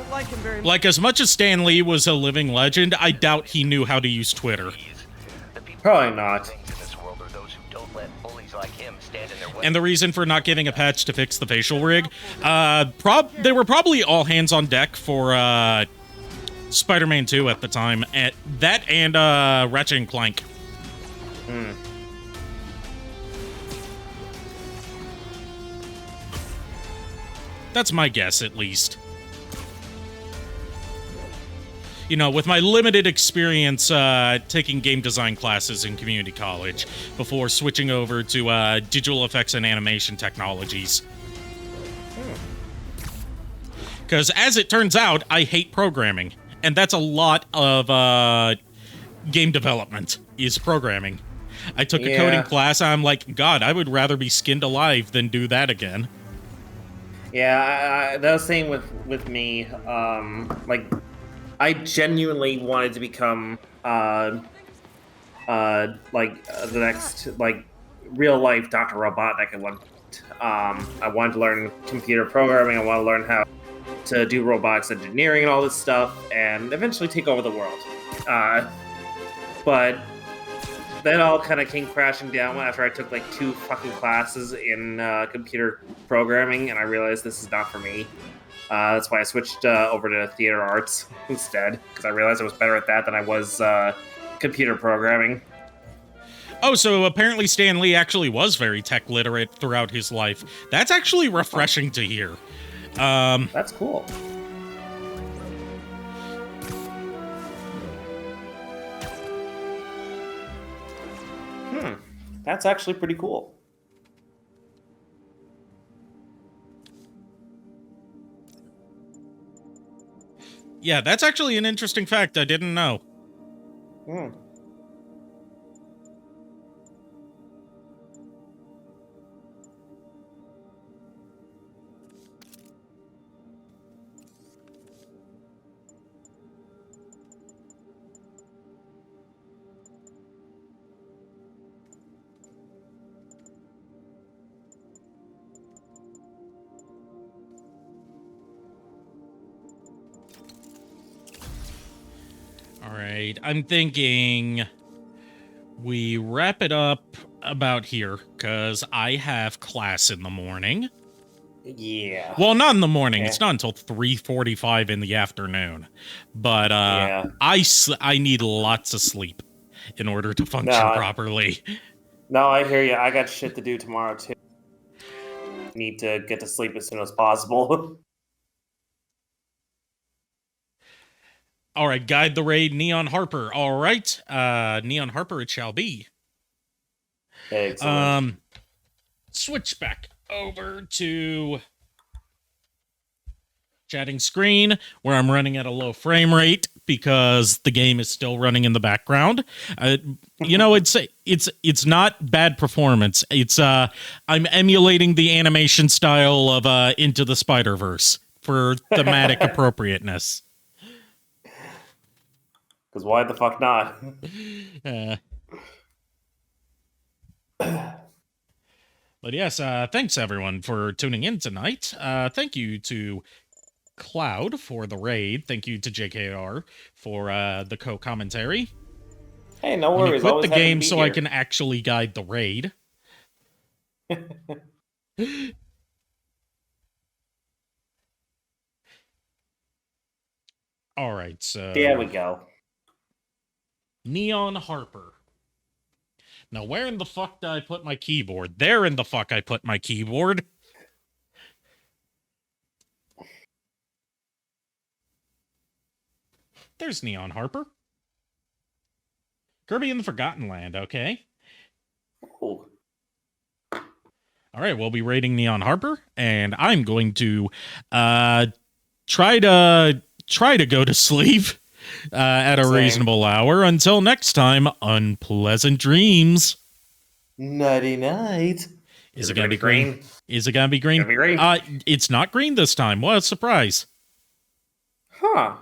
Like, as much as Stan Lee was a living legend, I doubt he knew how to use Twitter. Probably not. And the reason for not giving a patch to fix the facial rig, they were probably all hands on deck for Spider-Man 2 at the time. At that and Ratchet and Clank. That's my guess, at least. You know, with my limited experience taking game design classes in community college before switching over to digital effects and animation technologies. Because as it turns out, I hate programming. And that's a lot of game development, is programming. I took a coding class, and I'm like, God, I would rather be skinned alive than do that again. Yeah, that was same with me. Like, I genuinely wanted to become the next real life Dr. Robotnik at one point. I wanted to learn computer programming. I wanted to learn how to do robotics engineering and all this stuff, and eventually take over the world. But that all kind of came crashing down after I took like 2 fucking classes in computer programming, and I realized this is not for me. That's why I switched over to theater arts instead, because I realized I was better at that than I was computer programming. Oh, so apparently Stan Lee actually was very tech literate throughout his life. That's actually refreshing to hear. That's cool. That's actually pretty cool. Yeah, that's actually an interesting fact I didn't know. Alright, I'm thinking we wrap it up about here, because I have class in the morning. Yeah. Well, not in the morning. It's not until 3:45 in the afternoon. But I need lots of sleep in order to function properly. No, I hear you. I got shit to do tomorrow, too. Need to get to sleep as soon as possible. All right, guide the raid, Neon Harper. All right, Neon Harper it shall be. Excellent. Switch back over to chatting screen, where I'm running at a low frame rate because the game is still running in the background. You know, it's not bad performance. It's I'm emulating the animation style of Into the Spider-Verse for thematic appropriateness. Because why the fuck not? But yes, thanks everyone for tuning in tonight. Thank you to Cloud for the raid. Thank you to JKR for the co-commentary. Hey, no Let me worries. quit Always the happy to game be so here. I can actually guide the raid. All right, so There we go. Neon Harper. Now, where in the fuck did I put my keyboard? There in the fuck I put my keyboard. There's Neon Harper. Kirby in the Forgotten Land, okay. Ooh. All right, we'll be raiding Neon Harper, and I'm going to try to go to sleep at a reasonable hour. Until next time, unpleasant dreams. Nighty night. Is it gonna be green? Is it gonna be green? It's gonna be green. It's not green this time. What a surprise. Huh.